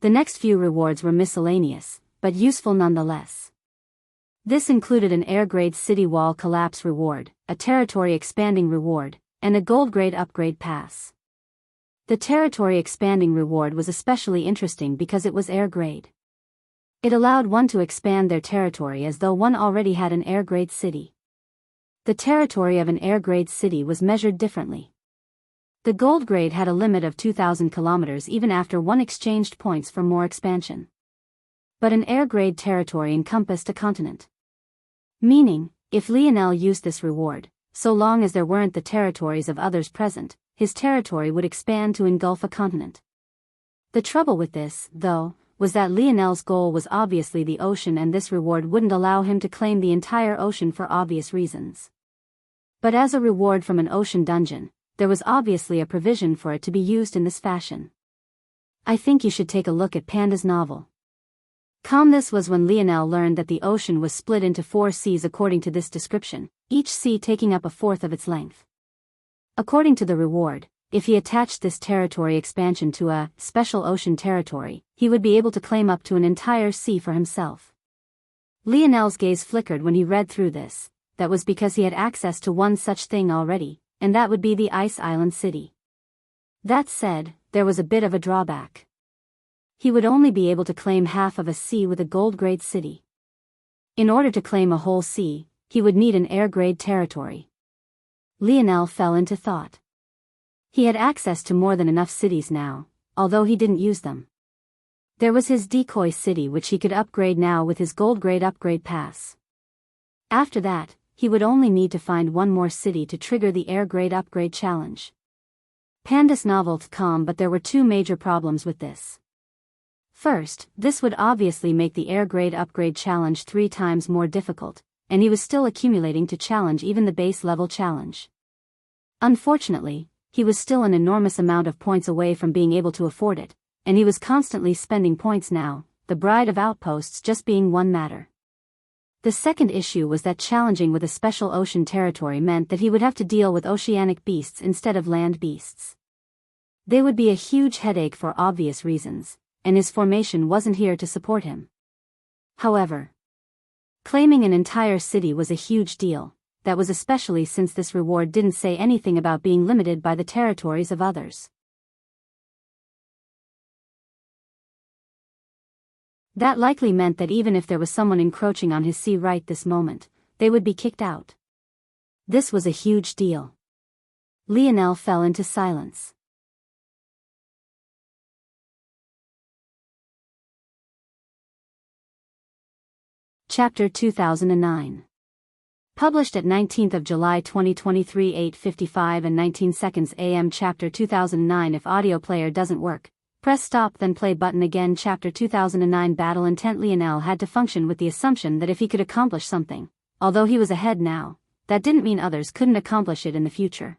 The next few rewards were miscellaneous, but useful nonetheless. This included an air grade city wall collapse reward, a territory expanding reward, and a gold grade upgrade pass. The territory expanding reward was especially interesting because it was air grade. It allowed one to expand their territory as though one already had an air grade city. The territory of an air grade city was measured differently. The gold grade had a limit of 2,000 kilometers even after one exchanged points for more expansion. But an air grade territory encompassed a continent. Meaning, if Lionel used this reward, so long as there weren't the territories of others present, his territory would expand to engulf a continent. The trouble with this, though, was that Lionel's goal was obviously the ocean and this reward wouldn't allow him to claim the entire ocean for obvious reasons. But as a reward from an ocean dungeon, there was obviously a provision for it to be used in this fashion. I think you should take a look at Panda's novel. This was when Lionel learned that the ocean was split into 4 seas according to this description, each sea taking up a fourth of its length. According to the reward, if he attached this territory expansion to a special ocean territory, he would be able to claim up to an entire sea for himself. Lionel's gaze flickered when he read through this. That was because he had access to one such thing already, and that would be the Ice Island City. That said, there was a bit of a drawback. He would only be able to claim half of a sea with a gold grade city. In order to claim a whole sea, he would need an air grade territory. Lionel fell into thought. He had access to more than enough cities now, although he didn't use them. There was his decoy city which he could upgrade now with his gold grade upgrade pass. After that, he would only need to find one more city to trigger the air grade upgrade challenge. Panda's novel calm, but there were 2 major problems with this. First, this would obviously make the air grade upgrade challenge 3 times more difficult, and he was still accumulating to challenge even the base level challenge. Unfortunately, he was still an enormous amount of points away from being able to afford it, and he was constantly spending points now, the Bride of Outposts just being one matter. The second issue was that challenging with a special ocean territory meant that he would have to deal with oceanic beasts instead of land beasts. They would be a huge headache for obvious reasons, and his formation wasn't here to support him. However, claiming an entire city was a huge deal, that was especially since this reward didn't say anything about being limited by the territories of others. That likely meant that even if there was someone encroaching on his sea right this moment, they would be kicked out. This was a huge deal. Lionel fell into silence. Chapter 2009. Published at 19th of July 2023 8:55 and 19 seconds AM. Chapter 2009. If audio player doesn't work, press stop then play button again. Chapter 2009. Battle intent. Lionel had to function with the assumption that if he could accomplish something, although he was ahead now, that didn't mean others couldn't accomplish it in the future.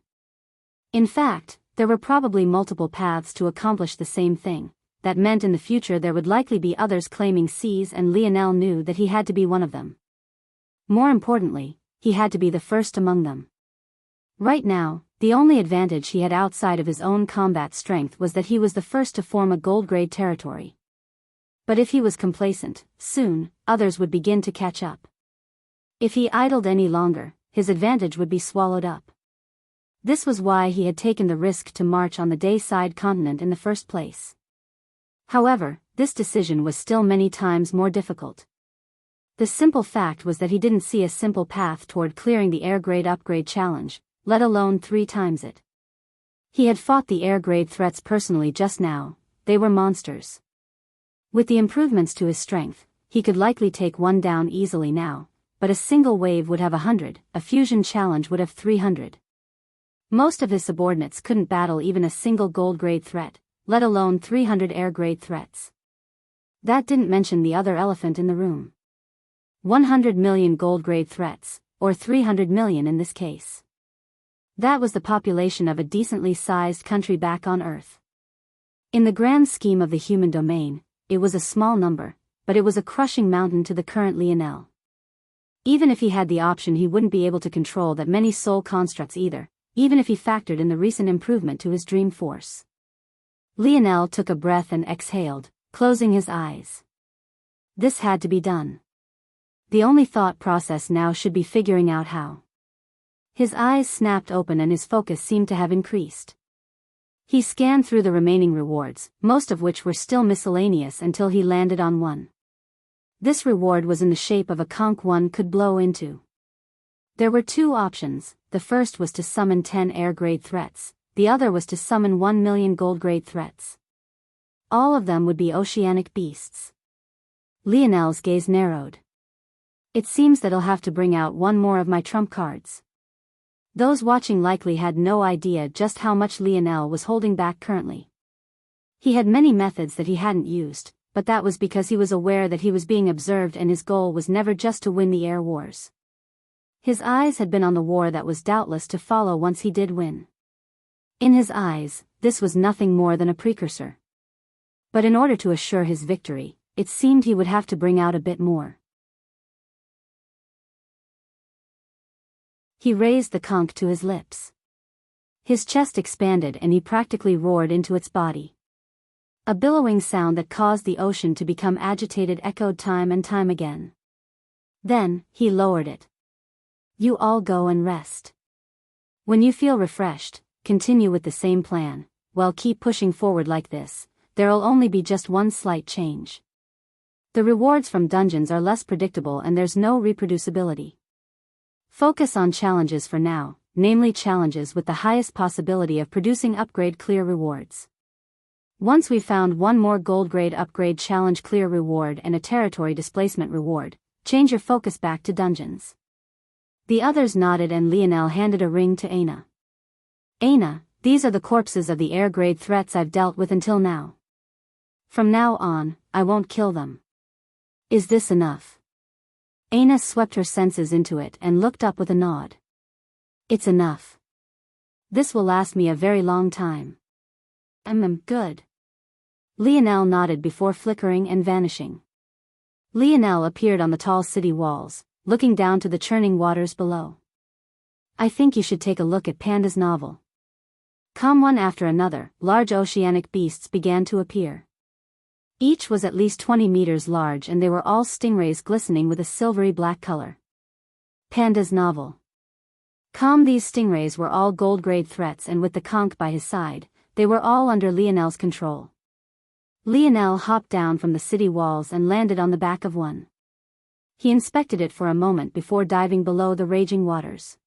In fact, there were probably multiple paths to accomplish the same thing. That meant in the future there would likely be others claiming seas, and Lionel knew that he had to be one of them. More importantly, he had to be the first among them. Right now, the only advantage he had outside of his own combat strength was that he was the first to form a gold grade territory. But if he was complacent, soon, others would begin to catch up. If he idled any longer, his advantage would be swallowed up. This was why he had taken the risk to march on the Dayside continent in the first place. However, this decision was still many times more difficult. The simple fact was that he didn't see a simple path toward clearing the air grade upgrade challenge, let alone 3 times it. He had fought the air grade threats personally just now. They were monsters. With the improvements to his strength, he could likely take one down easily now, but a single wave would have 100, a fusion challenge would have 300. Most of his subordinates couldn't battle even a single gold grade threat, let alone 300 air grade threats. That didn't mention the other elephant in the room. 100 million gold-grade threats, or 300 million in this case. That was the population of a decently sized country back on Earth. In the grand scheme of the human domain, it was a small number, but it was a crushing mountain to the current Lionel. Even if he had the option, he wouldn't be able to control that many soul constructs either, even if he factored in the recent improvement to his dream force. Lionel took a breath and exhaled, closing his eyes. This had to be done. The only thought process now should be figuring out how. His eyes snapped open and his focus seemed to have increased. He scanned through the remaining rewards, most of which were still miscellaneous, until he landed on one. This reward was in the shape of a conch one could blow into. There were two options. The first was to summon 10 air-grade threats, the other was to summon 1 million gold-grade threats. All of them would be oceanic beasts. Lionel's gaze narrowed. It seems that I'll have to bring out one more of my trump cards. Those watching likely had no idea just how much Lionel was holding back currently. He had many methods that he hadn't used, but that was because he was aware that he was being observed and his goal was never just to win the air wars. His eyes had been on the war that was doubtless to follow once he did win. In his eyes, this was nothing more than a precursor. But in order to assure his victory, it seemed he would have to bring out a bit more. He raised the conch to his lips. His chest expanded and he practically roared into its body. A billowing sound that caused the ocean to become agitated echoed time and time again. Then, he lowered it. You all go and rest. When you feel refreshed, continue with the same plan. Well, keep pushing forward like this. There'll only be just one slight change. The rewards from dungeons are less predictable and there's no reproducibility. Focus on challenges for now, namely challenges with the highest possibility of producing upgrade clear rewards. Once we've found one more gold grade upgrade challenge clear reward and a territory displacement reward, change your focus back to dungeons. The others nodded and Lionel handed a ring to Aina. Aina, these are the corpses of the air grade threats I've dealt with until now. From now on, I won't kill them. Is this enough? Aina swept her senses into it and looked up with a nod. It's enough. This will last me a very long time. Good. Lionel nodded before flickering and vanishing. Lionel appeared on the tall city walls, looking down to the churning waters below. I think you should take a look at Panda's novel. Come one after another, large oceanic beasts began to appear. Each was at least 20 meters large and they were all stingrays glistening with a silvery black color. Panda's novel. These stingrays were all gold-grade threats and with the conch by his side, they were all under Lionel's control. Lionel hopped down from the city walls and landed on the back of one. He inspected it for a moment before diving below the raging waters.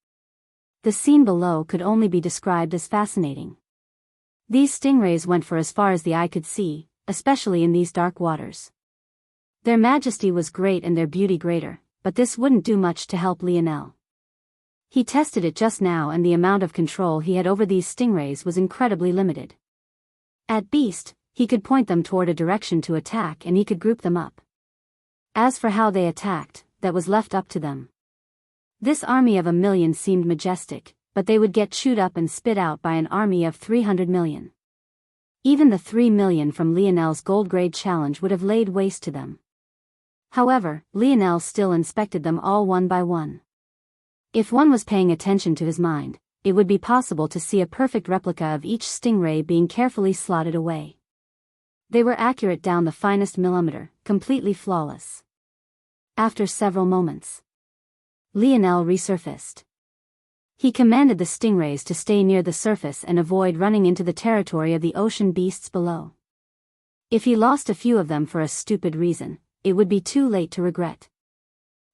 The scene below could only be described as fascinating. These stingrays went for as far as the eye could see, especially in these dark waters. Their majesty was great and their beauty greater, but this wouldn't do much to help Lionel. He tested it just now and the amount of control he had over these stingrays was incredibly limited. At best, he could point them toward a direction to attack and he could group them up. As for how they attacked, that was left up to them. This army of 1 million seemed majestic, but they would get chewed up and spit out by an army of 300 million. Even the 3 million from Lionel's gold-grade challenge would have laid waste to them. However, Lionel still inspected them all one by one. If one was paying attention to his mind, it would be possible to see a perfect replica of each stingray being carefully slotted away. They were accurate down the finest millimeter, completely flawless. After several moments, Lionel resurfaced. He commanded the stingrays to stay near the surface and avoid running into the territory of the ocean beasts below. If he lost a few of them for a stupid reason, it would be too late to regret.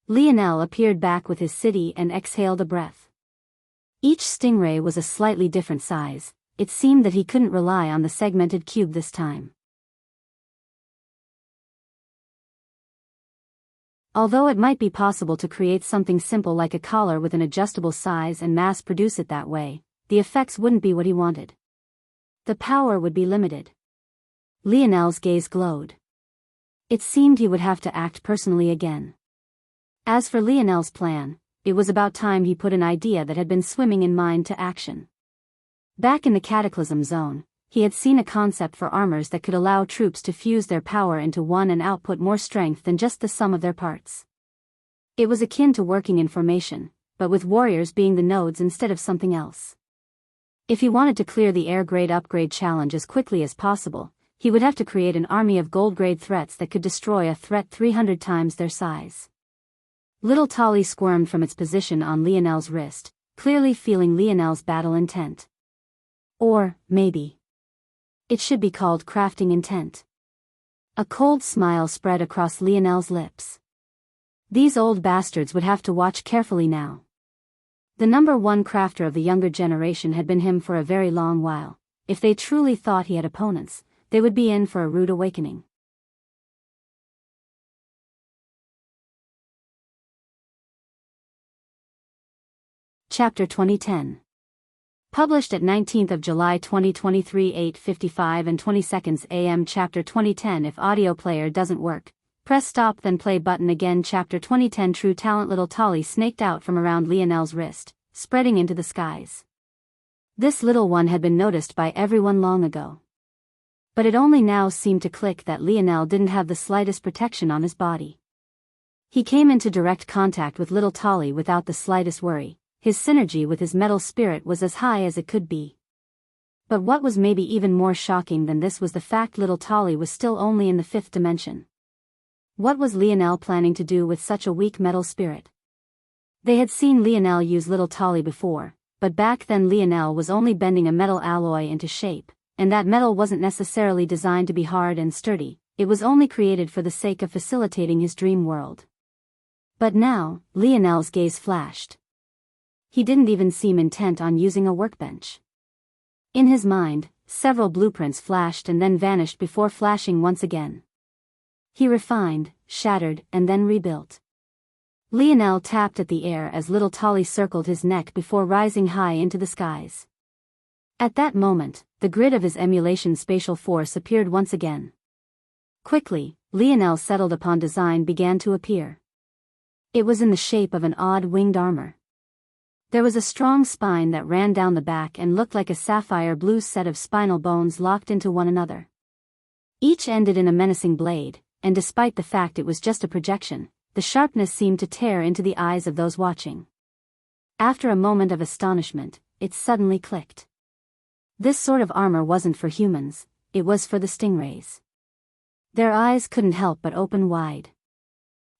Lionel appeared back with his city and exhaled a breath. Each stingray was a slightly different size. It seemed that he couldn't rely on the segmented cube this time. Although it might be possible to create something simple like a collar with an adjustable size and mass produce it that way, the effects wouldn't be what he wanted. The power would be limited. Lionel's gaze glowed. It seemed he would have to act personally again. As for Lionel's plan, it was about time he put an idea that had been swimming in mind to action. Back in the Cataclysm Zone, he had seen a concept for armors that could allow troops to fuse their power into one and output more strength than just the sum of their parts. It was akin to working in formation, but with warriors being the nodes instead of something else. If he wanted to clear the air grade upgrade challenge as quickly as possible, he would have to create an army of gold grade threats that could destroy a threat 300 times their size. Little Tolly squirmed from its position on Lionel's wrist, clearly feeling Lionel's battle intent. Or, maybe, it should be called crafting intent. A cold smile spread across Lionel's lips. These old bastards would have to watch carefully now. The number one crafter of the younger generation had been him for a very long while. If they truly thought he had opponents, they would be in for a rude awakening. Chapter 2010. Published at 19th of July 2023 8:55 and 20 seconds AM. Chapter 2010. If audio player doesn't work, press stop then play button again. Chapter 2010. True talent. Little Tolly snaked out from around Lionel's wrist, spreading into the skies. This little one had been noticed by everyone long ago. But it only now seemed to click that Lionel didn't have the slightest protection on his body. He came into direct contact with little Tolly without the slightest worry. His synergy with his metal spirit was as high as it could be. But what was maybe even more shocking than this was the fact little Tolly was still only in the 5th dimension. What was Lionel planning to do with such a weak metal spirit? They had seen Lionel use little Tolly before, but back then Lionel was only bending a metal alloy into shape, and that metal wasn't necessarily designed to be hard and sturdy, it was only created for the sake of facilitating his dream world. But now, Lionel's gaze flashed. He didn't even seem intent on using a workbench. In his mind, several blueprints flashed and then vanished before flashing once again. He refined, shattered, and then rebuilt. Lionel tapped at the air as little Tolly circled his neck before rising high into the skies. At that moment, the grid of his emulation spatial force appeared once again. Quickly, Lionel settled upon design began to appear. It was in the shape of an odd winged armor. There was a strong spine that ran down the back and looked like a sapphire blue set of spinal bones locked into one another. Each ended in a menacing blade, and despite the fact it was just a projection, the sharpness seemed to tear into the eyes of those watching. After a moment of astonishment, it suddenly clicked. This sort of armor wasn't for humans, it was for the stingrays. Their eyes couldn't help but open wide.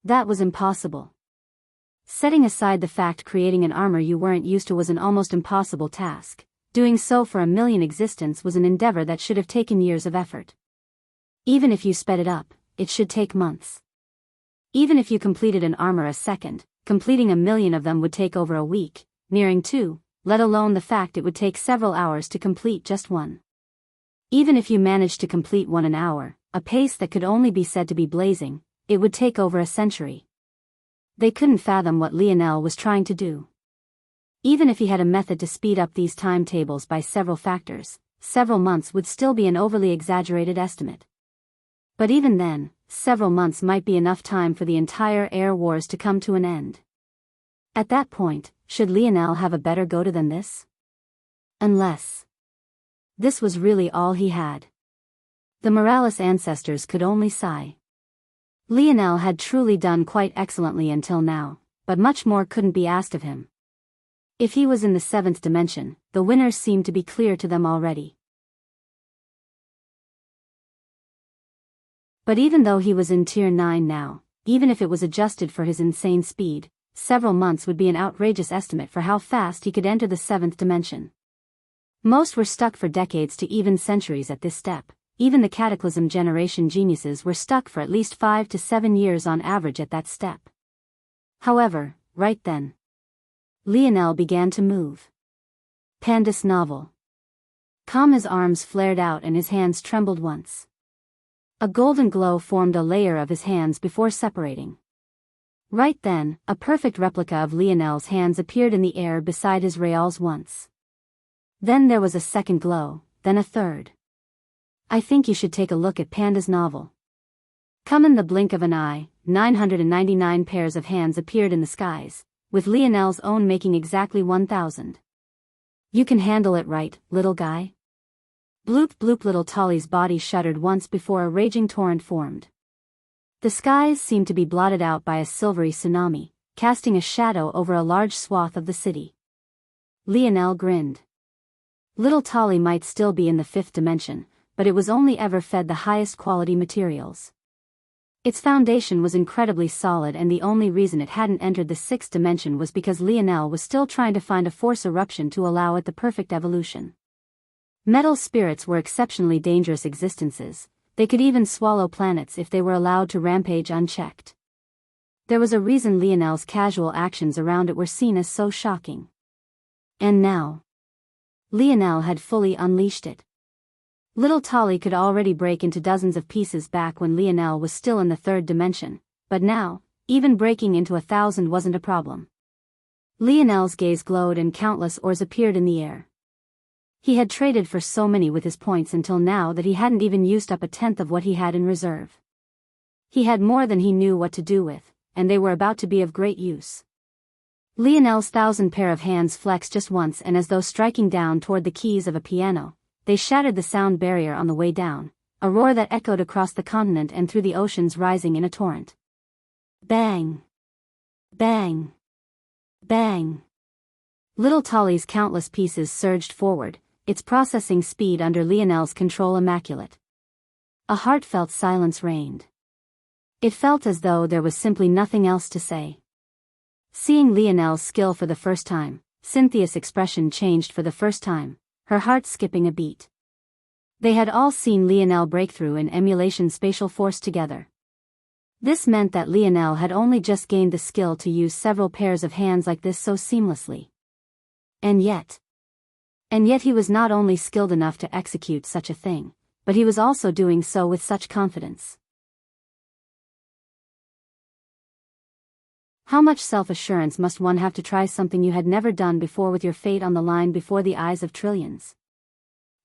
That was impossible. Setting aside the fact creating an armor you weren't used to was an almost impossible task, doing so for 1,000,000 existence was an endeavor that should have taken years of effort. Even if you sped it up, it should take months. Even if you completed an armor a second, completing 1,000,000 of them would take over a week, nearing 2, let alone the fact it would take several hours to complete just one. Even if you managed to complete one an hour, a pace that could only be said to be blazing, it would take over a century. They couldn't fathom what Lionel was trying to do. Even if he had a method to speed up these timetables by several factors, several months would still be an overly exaggerated estimate. But even then, several months might be enough time for the entire air wars to come to an end. At that point, should Lionel have a better go-to than this? Unless this was really all he had. The Morales ancestors could only sigh. Lionel had truly done quite excellently until now, but much more couldn't be asked of him. If he was in the 7th dimension, the winners seemed to be clear to them already. But even though he was in Tier 9 now, even if it was adjusted for his insane speed, several months would be an outrageous estimate for how fast he could enter the 7th dimension. Most were stuck for decades to even centuries at this step. Even the Cataclysm generation geniuses were stuck for at least 5 to 7 years on average at that step. However, right then, Lionel began to move. Pandas novel. His arms flared out and his hands trembled once. A golden glow formed a layer of his hands before separating. Right then, a perfect replica of Lionel's hands appeared in the air beside his Real's once. Then there was a second glow, then a third. I think you should take a look at Panda's novel. Come in the blink of an eye, 999 pairs of hands appeared in the skies, with Lionel's own making exactly 1,000. You can handle it, right, little guy? Bloop bloop. Little Tolly's body shuddered once before a raging torrent formed. The skies seemed to be blotted out by a silvery tsunami, casting a shadow over a large swath of the city. Lionel grinned. Little Tolly might still be in the fifth dimension, but it was only ever fed the highest quality materials. Its foundation was incredibly solid, and the only reason it hadn't entered the sixth dimension was because Lionel was still trying to find a force eruption to allow it the perfect evolution. Metal spirits were exceptionally dangerous existences. They could even swallow planets if they were allowed to rampage unchecked. There was a reason Lionel's casual actions around it were seen as so shocking. And now, Lionel had fully unleashed it. Little Tolly could already break into dozens of pieces back when Lionel was still in the third dimension, but now, even breaking into 1,000 wasn't a problem. Lionel's gaze glowed and countless ores appeared in the air. He had traded for so many with his points until now that he hadn't even used up a tenth of what he had in reserve. He had more than he knew what to do with, and they were about to be of great use. Lionel's 1,000 pair of hands flexed just once, and as though striking down toward the keys of a piano, they shattered the sound barrier on the way down, a roar that echoed across the continent and through the oceans, rising in a torrent. Bang! Bang! Bang! Little Tolly's countless pieces surged forward, its processing speed under Lionel's control immaculate. A heartfelt silence reigned. It felt as though there was simply nothing else to say. Seeing Lionel's skill for the first time, Cynthia's expression changed for the first time, her heart skipping a beat. They had all seen Lionel break through in emulation spatial force together. This meant that Lionel had only just gained the skill to use several pairs of hands like this so seamlessly. And yet he was not only skilled enough to execute such a thing, but he was also doing so with such confidence. How much self-assurance must one have to try something you had never done before with your fate on the line before the eyes of trillions?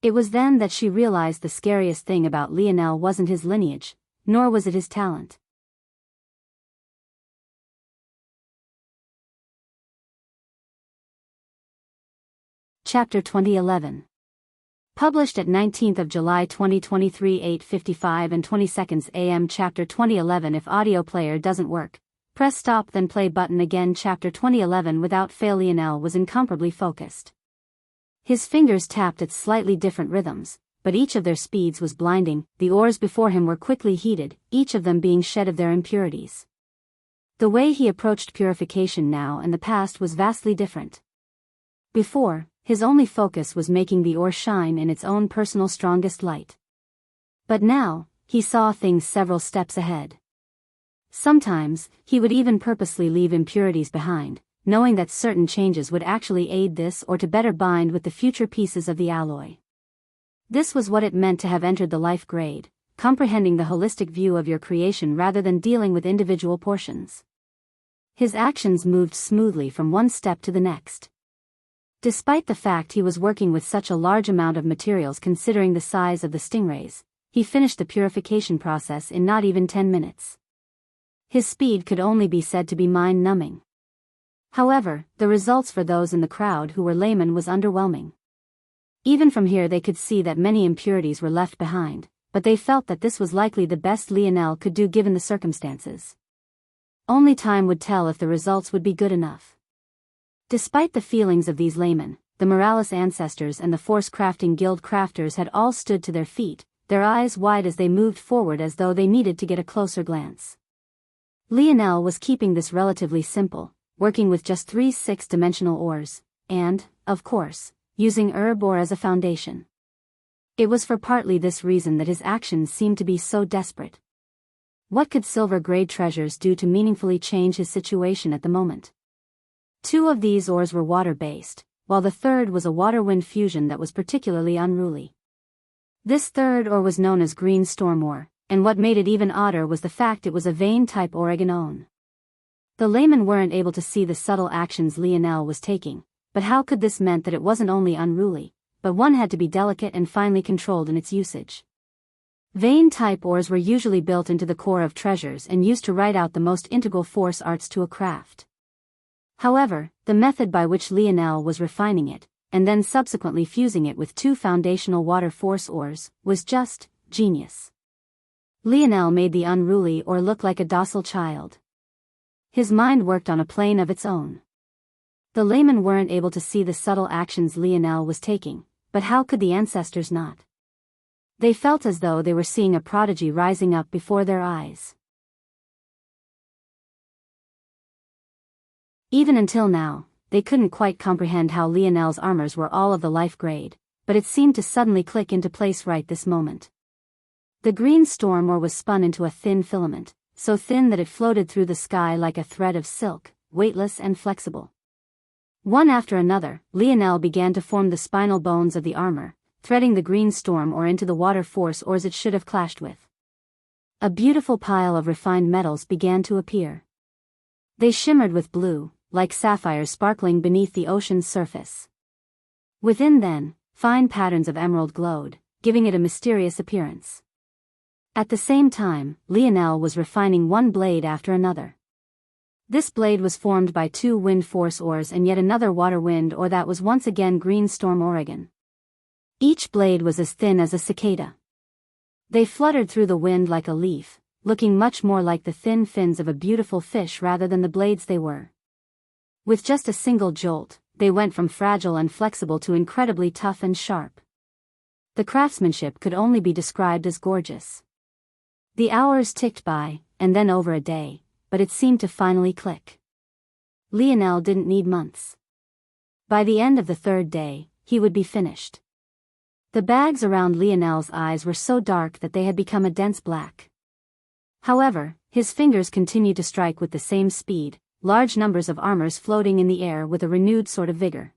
It was then that she realized the scariest thing about Lionel wasn't his lineage, nor was it his talent. Chapter 2011. Published at 19th of July 2023, 8:55 and 20 seconds AM. Chapter 2011. If audio player doesn't work, press stop then play button again. Chapter 2011. Without fail, Lionel was incomparably focused. His fingers tapped at slightly different rhythms, but each of their speeds was blinding. The ores before him were quickly heated, each of them being shed of their impurities. The way he approached purification now and the past was vastly different. Before, his only focus was making the ore shine in its own personal strongest light. But now, he saw things several steps ahead. Sometimes, he would even purposely leave impurities behind, knowing that certain changes would actually aid this or to better bind with the future pieces of the alloy. This was what it meant to have entered the life grade, comprehending the holistic view of your creation rather than dealing with individual portions. His actions moved smoothly from one step to the next. Despite the fact he was working with such a large amount of materials considering the size of the stingrays, he finished the purification process in not even 10 minutes. His speed could only be said to be mind-numbing. However, the results for those in the crowd who were laymen was underwhelming. Even from here they could see that many impurities were left behind, but they felt that this was likely the best Lionel could do given the circumstances. Only time would tell if the results would be good enough. Despite the feelings of these laymen, the Morales ancestors and the Force Crafting Guild crafters had all stood to their feet, their eyes wide as they moved forward as though they needed to get a closer glance. Lionel was keeping this relatively simple, working with just 3 six-dimensional ores, and, of course, using herb ore as a foundation. It was for partly this reason that his actions seemed to be so desperate. What could silver-grade treasures do to meaningfully change his situation at the moment? 2 of these ores were water-based, while the third was a water-wind fusion that was particularly unruly. This third ore was known as green storm ore, and what made it even odder was the fact it was a vein-type oregano. The laymen weren't able to see the subtle actions Lionel was taking, but how could this meant that it wasn't only unruly, but one had to be delicate and finely controlled in its usage. Vein-type ores were usually built into the core of treasures and used to write out the most integral force arts to a craft. However, the method by which Lionel was refining it, and then subsequently fusing it with 2 foundational water force ores, was just genius. Lionel made the unruly ore look like a docile child. His mind worked on a plane of its own. The laymen weren't able to see the subtle actions Lionel was taking, but how could the ancestors not? They felt as though they were seeing a prodigy rising up before their eyes. Even until now, they couldn't quite comprehend how Lionel's armors were all of the life grade, but it seemed to suddenly click into place right this moment. The green storm ore was spun into a thin filament, so thin that it floated through the sky like a thread of silk, weightless and flexible. One after another, Lionel began to form the spinal bones of the armor, threading the green storm ore into the water force ores it should have clashed with. A beautiful pile of refined metals began to appear. They shimmered with blue, like sapphires sparkling beneath the ocean's surface. Within then, fine patterns of emerald glowed, giving it a mysterious appearance. At the same time, Lionel was refining one blade after another. This blade was formed by 2 wind force ores and yet another water wind ore that was once again green storm Oregon. Each blade was as thin as a cicada. They fluttered through the wind like a leaf, looking much more like the thin fins of a beautiful fish rather than the blades they were. With just a single jolt, they went from fragile and flexible to incredibly tough and sharp. The craftsmanship could only be described as gorgeous. The hours ticked by, and then over a day, but it seemed to finally click. Lionel didn't need months. By the end of the 3rd day, he would be finished. The bags around Lionel's eyes were so dark that they had become a dense black. However, his fingers continued to strike with the same speed, large numbers of armors floating in the air with a renewed sort of vigor.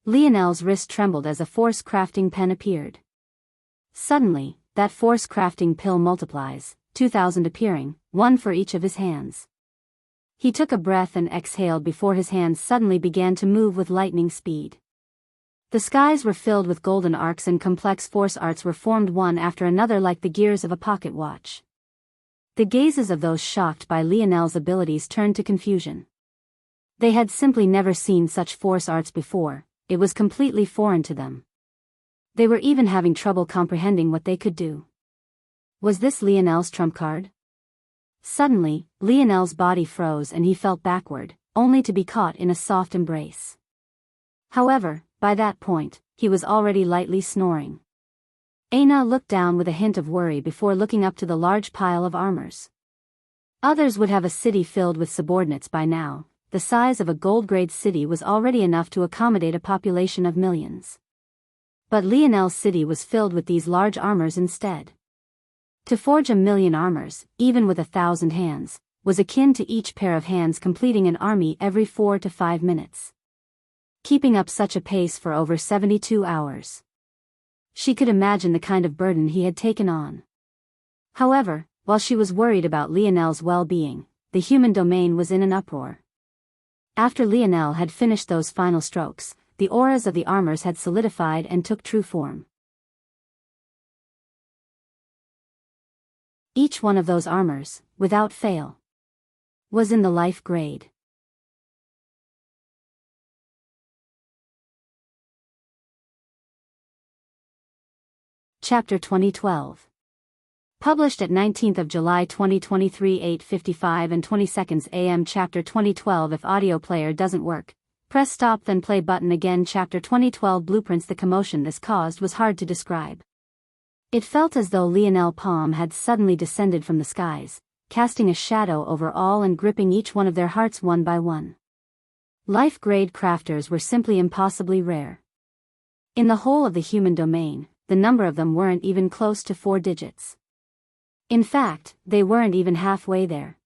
Lionel's wrist trembled as a force crafting pen appeared. Suddenly, that force crafting pill multiplies, 2,000 appearing, 1 for each of his hands. He took a breath and exhaled before his hands suddenly began to move with lightning speed. The skies were filled with golden arcs and complex force arts were formed one after another like the gears of a pocket watch. The gazes of those shocked by Lionel's abilities turned to confusion. They had simply never seen such force arts before, it was completely foreign to them. They were even having trouble comprehending what they could do. Was this Lionel's trump card? Suddenly, Lionel's body froze and he fell backward, only to be caught in a soft embrace. However, by that point, he was already lightly snoring. Aina looked down with a hint of worry before looking up to the large pile of armors. Others would have a city filled with subordinates by now. The size of a gold-grade city was already enough to accommodate a population of millions. But Lionel's city was filled with these large armors instead. To forge 1,000,000 armors, even with 1,000 hands, was akin to each pair of hands completing an army every 4 to 5 minutes. Keeping up such a pace for over 72 hours. She could imagine the kind of burden he had taken on. However, while she was worried about Lionel's well-being, the human domain was in an uproar. After Lionel had finished those final strokes, the auras of the armors had solidified and took true form. Each one of those armors, without fail, was in the life grade. Chapter 2012. Published at 19th of July 2023 8:55 and 20 seconds AM. Chapter 2012. If audio player doesn't work, press stop then play button again. Chapter 2012. Blueprints. The commotion this caused was hard to describe. It felt as though Lionel Palm had suddenly descended from the skies, casting a shadow over all and gripping each one of their hearts one by one. Life-grade crafters were simply impossibly rare. In the whole of the human domain, the number of them weren't even close to 4 digits. In fact, they weren't even halfway there.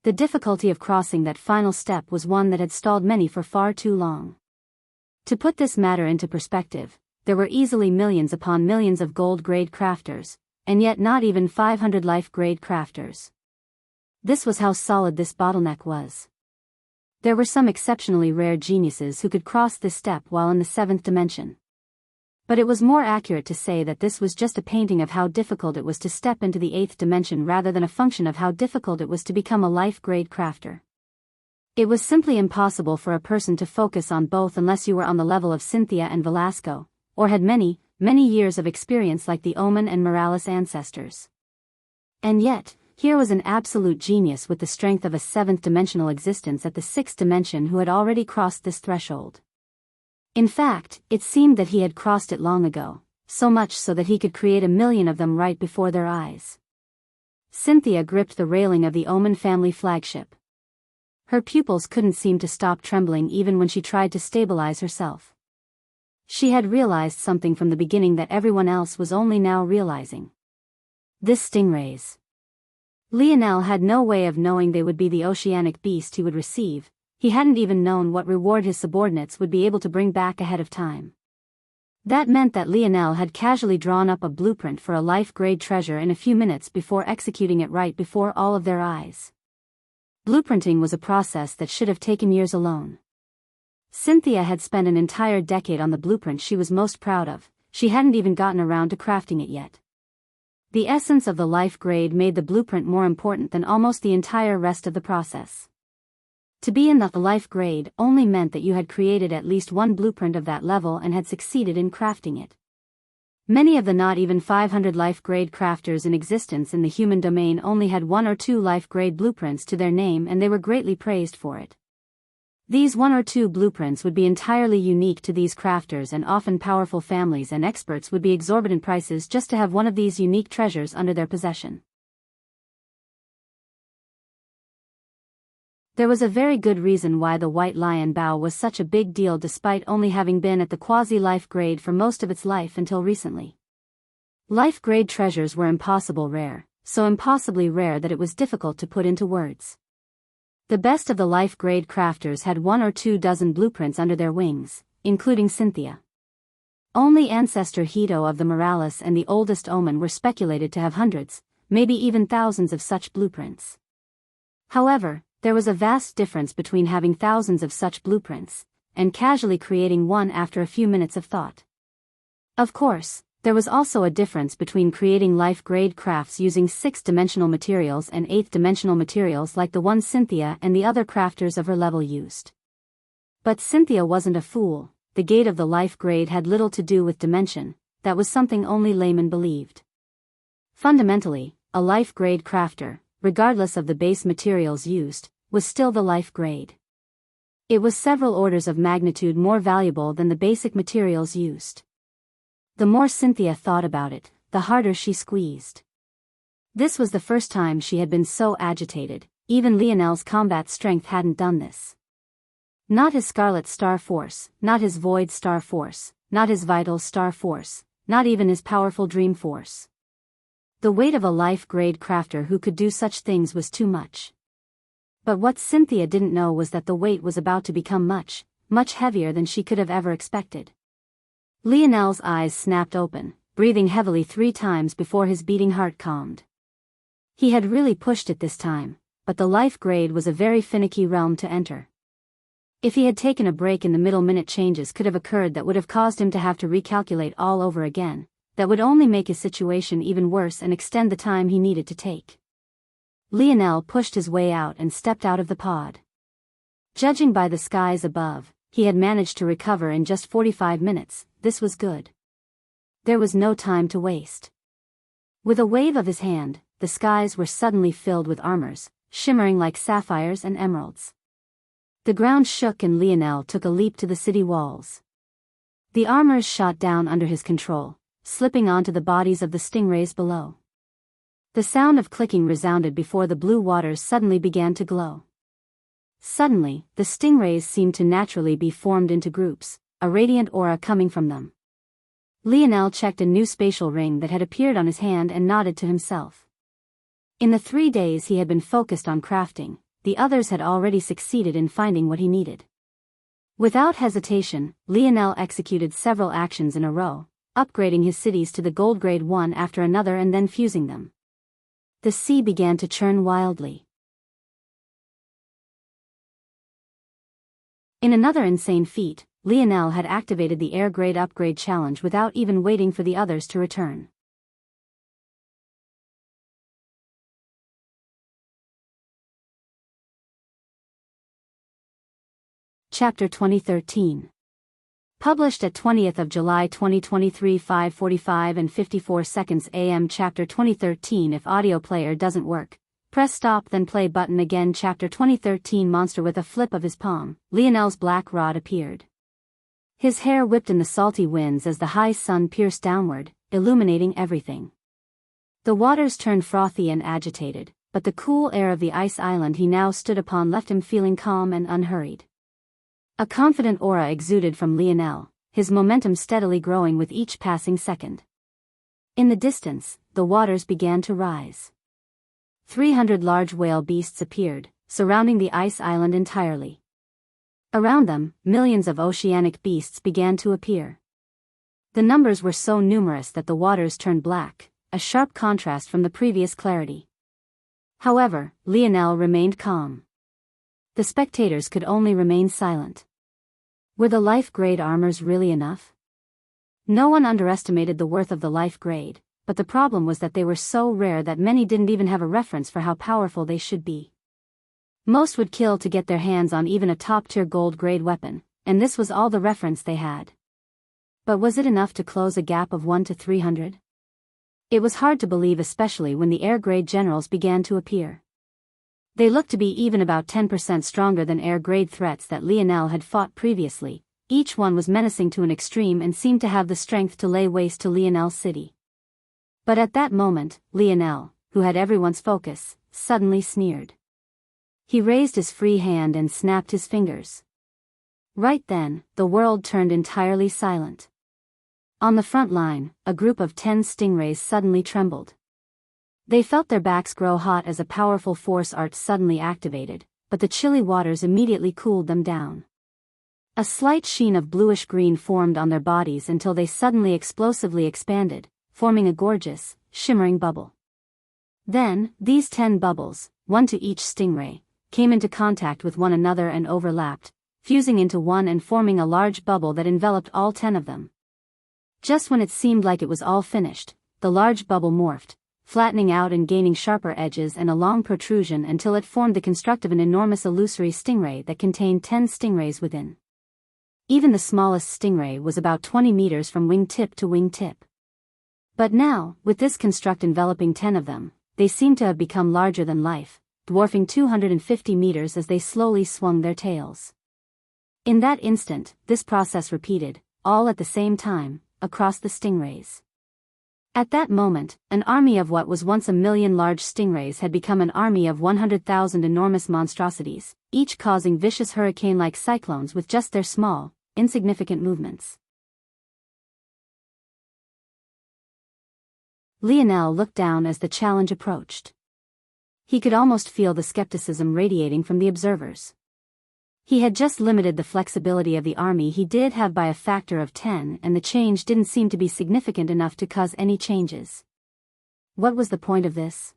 The difficulty of crossing that final step was one that had stalled many for far too long. To put this matter into perspective, there were easily millions upon millions of gold-grade crafters, and yet not even 500 life-grade crafters. This was how solid this bottleneck was. There were some exceptionally rare geniuses who could cross this step while in the 7th dimension. But it was more accurate to say that this was just a painting of how difficult it was to step into the 8th dimension rather than a function of how difficult it was to become a life-grade crafter. It was simply impossible for a person to focus on both unless you were on the level of Cynthia and Velasco, or had many, many years of experience like the Oman and Morales ancestors. And yet, here was an absolute genius with the strength of a 7th-dimensional existence at the 6th dimension who had already crossed this threshold. In fact, it seemed that he had crossed it long ago, so much so that he could create 1,000,000 of them right before their eyes. Cynthia gripped the railing of the Oman family flagship. Her pupils couldn't seem to stop trembling even when she tried to stabilize herself. She had realized something from the beginning that everyone else was only now realizing. This stingrays. Lionel had no way of knowing they would be the oceanic beast he would receive. He hadn't even known what reward his subordinates would be able to bring back ahead of time. That meant that Lionel had casually drawn up a blueprint for a life-grade treasure in a few minutes before executing it right before all of their eyes. Blueprinting was a process that should have taken years alone. Cynthia had spent an entire decade on the blueprint she was most proud of. She hadn't even gotten around to crafting it yet. The essence of the life grade made the blueprint more important than almost the entire rest of the process. To be in the life grade only meant that you had created at least one blueprint of that level and had succeeded in crafting it. Many of the not even 500 life grade crafters in existence in the human domain only had 1 or 2 life grade blueprints to their name, and they were greatly praised for it. These 1 or 2 blueprints would be entirely unique to these crafters, and often powerful families and experts would be exorbitant prices just to have one of these unique treasures under their possession. There was a very good reason why the White Lion Bao was such a big deal despite only having been at the quasi-life grade for most of its life until recently. Life grade treasures were impossible rare, so impossibly rare that it was difficult to put into words. The best of the life grade crafters had 1 or 2 dozen blueprints under their wings, including Cynthia. Only Ancestor Hito of the Morales and the oldest Oman were speculated to have hundreds, maybe even thousands of such blueprints. However, there was a vast difference between having thousands of such blueprints and casually creating one after a few minutes of thought. Of course, there was also a difference between creating life-grade crafts using 6th-dimensional materials and 8th-dimensional materials like the ones Cynthia and the other crafters of her level used. But Cynthia wasn't a fool. The gate of the life grade had little to do with dimension. That was something only laymen believed. Fundamentally, a life grade crafter, regardless of the base materials used, was still the life grade. It was several orders of magnitude more valuable than the basic materials used. The more Cynthia thought about it, the harder she squeezed. This was the first time she had been so agitated. Even Lionel's combat strength hadn't done this. Not his Scarlet Star Force, not his Void Star Force, not his Vital Star Force, not even his powerful Dream Force. The weight of a life-grade crafter who could do such things was too much. But what Cynthia didn't know was that the weight was about to become much, much heavier than she could have ever expected. Lionel's eyes snapped open, breathing heavily 3 times before his beating heart calmed. He had really pushed it this time, but the life grade was a very finicky realm to enter. If he had taken a break in the middle, minute changes could have occurred that would have caused him to have to recalculate all over again. That would only make his situation even worse and extend the time he needed to take. Lionel pushed his way out and stepped out of the pod. Judging by the skies above, he had managed to recover in just 45 minutes. This was good. There was no time to waste. With a wave of his hand, the skies were suddenly filled with armors, shimmering like sapphires and emeralds. The ground shook and Lionel took a leap to the city walls. The armors shot down under his control, slipping onto the bodies of the stingrays below. The sound of clicking resounded before the blue waters suddenly began to glow. Suddenly, the stingrays seemed to naturally be formed into groups, a radiant aura coming from them. Lionel checked a new spatial ring that had appeared on his hand and nodded to himself. In the 3 days he had been focused on crafting, the others had already succeeded in finding what he needed. Without hesitation, Lionel executed several actions in a row, upgrading his cities to the gold grade one after another and then fusing them. The sea began to churn wildly. In another insane feat, Lionel had activated the air grade upgrade challenge without even waiting for the others to return. Chapter 2013. Published at 20th of July 2023 5:45 and 54 seconds AM. Chapter 2013. If audio player doesn't work, press stop then play button again. Chapter 2013. Monster. With a flip of his palm, Lionel's black rod appeared. His hair whipped in the salty winds as the high sun pierced downward, illuminating everything. The waters turned frothy and agitated, but the cool air of the ice island he now stood upon left him feeling calm and unhurried. A confident aura exuded from Lionel, his momentum steadily growing with each passing second. In the distance, the waters began to rise. 300 large whale beasts appeared, surrounding the ice island entirely. Around them, millions of oceanic beasts began to appear. The numbers were so numerous that the waters turned black, a sharp contrast from the previous clarity. However, Lionel remained calm. The spectators could only remain silent. Were the life grade armors really enough? No one underestimated the worth of the life grade, but the problem was that they were so rare that many didn't even have a reference for how powerful they should be. Most would kill to get their hands on even a top-tier gold-grade weapon, and this was all the reference they had. But was it enough to close a gap of 1 to 300? It was hard to believe, especially when the air-grade generals began to appear. They looked to be even about 10% stronger than air-grade threats that Lionel had fought previously. Each one was menacing to an extreme and seemed to have the strength to lay waste to Lionel's city. But at that moment, Lionel, who had everyone's focus, suddenly sneered. He raised his free hand and snapped his fingers. Right then, the world turned entirely silent. On the front line, a group of 10 stingrays suddenly trembled. They felt their backs grow hot as a powerful force art suddenly activated, but the chilly waters immediately cooled them down. A slight sheen of bluish-green formed on their bodies until they suddenly explosively expanded, forming a gorgeous, shimmering bubble. Then, these 10 bubbles, one to each stingray, came into contact with one another and overlapped, fusing into one and forming a large bubble that enveloped all 10 of them. Just when it seemed like it was all finished, the large bubble morphed, flattening out and gaining sharper edges and a long protrusion until it formed the construct of an enormous illusory stingray that contained 10 stingrays within. Even the smallest stingray was about 20 meters from wingtip to wingtip. But now, with this construct enveloping 10 of them, they seemed to have become larger than life, dwarfing 250 meters as they slowly swung their tails. In that instant, this process repeated, all at the same time, across the stingrays. At that moment, an army of what was once a million large stingrays had become an army of 100,000 enormous monstrosities, each causing vicious hurricane-like cyclones with just their small, insignificant movements. Lionel looked down as the challenge approached. He could almost feel the skepticism radiating from the observers. He had just limited the flexibility of the army he did have by a factor of 10, and the change didn't seem to be significant enough to cause any changes. What was the point of this?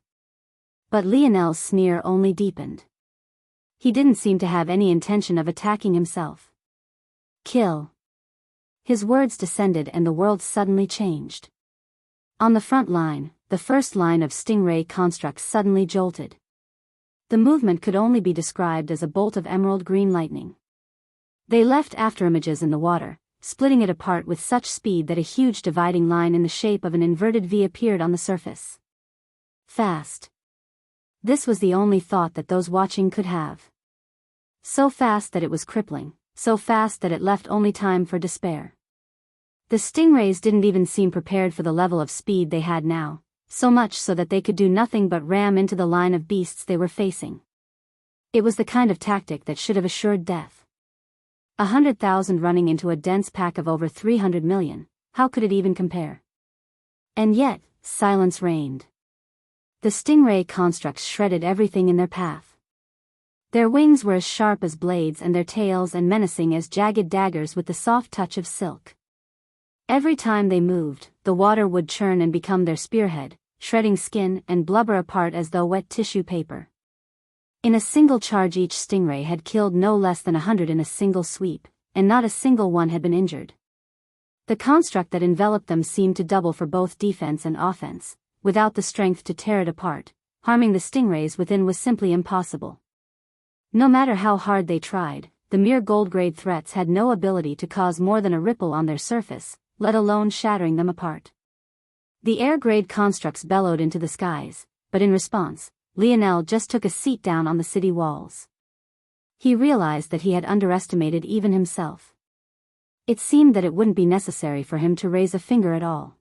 But Lionel's sneer only deepened. He didn't seem to have any intention of attacking himself. Kill. His words descended and the world suddenly changed. On the front line, the first line of stingray constructs suddenly jolted. The movement could only be described as a bolt of emerald green lightning. They left afterimages in the water, splitting it apart with such speed that a huge dividing line in the shape of an inverted V appeared on the surface. Fast. This was the only thought that those watching could have. So fast that it was crippling, so fast that it left only time for despair. The stingrays didn't even seem prepared for the level of speed they had now, so much so that they could do nothing but ram into the line of beasts they were facing. It was the kind of tactic that should have assured death. 100,000 running into a dense pack of over 300 million, how could it even compare? And yet, silence reigned. The stingray constructs shredded everything in their path. Their wings were as sharp as blades and their tails and menacing as jagged daggers with the soft touch of silk. Every time they moved, the water would churn and become their spearhead, shredding skin and blubber apart as though wet tissue paper. In a single charge each stingray had killed no less than 100 in a single sweep, and not a single one had been injured. The construct that enveloped them seemed to double for both defense and offense. Without the strength to tear it apart, harming the stingrays within was simply impossible. No matter how hard they tried, the mere gold-grade threats had no ability to cause more than a ripple on their surface, let alone shattering them apart. The air-grade constructs bellowed into the skies, but in response, Lionel just took a seat down on the city walls. He realized that he had underestimated even himself. It seemed that it wouldn't be necessary for him to raise a finger at all.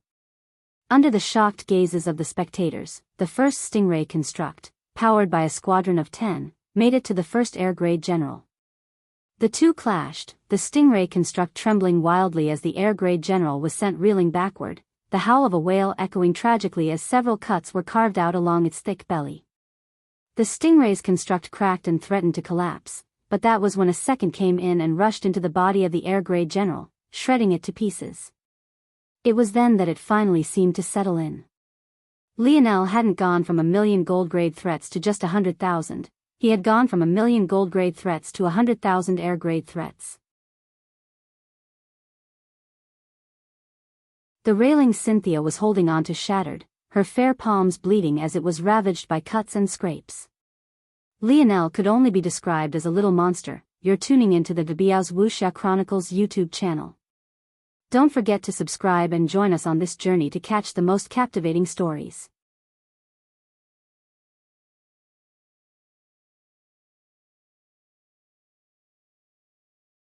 Under the shocked gazes of the spectators, the first stingray construct, powered by a squadron of 10, made it to the first air-grade general. The two clashed, the stingray construct trembling wildly as the air-grade general was sent reeling backward, the howl of a whale echoing tragically as several cuts were carved out along its thick belly. The stingray's construct cracked and threatened to collapse, but that was when a second came in and rushed into the body of the air-grade general, shredding it to pieces. It was then that it finally seemed to settle in. Lionel hadn't gone from 1,000,000 gold-grade threats to just 100,000, he had gone from 1,000,000 gold-grade threats to 100,000 air-grade threats. The railing Cynthia was holding on to shattered, her fair palms bleeding as it was ravaged by cuts and scrapes. Lionel could only be described as a little monster. You're tuning into the Biyao's Wuxia Chronicles YouTube channel. Don't forget to subscribe and join us on this journey to catch the most captivating stories.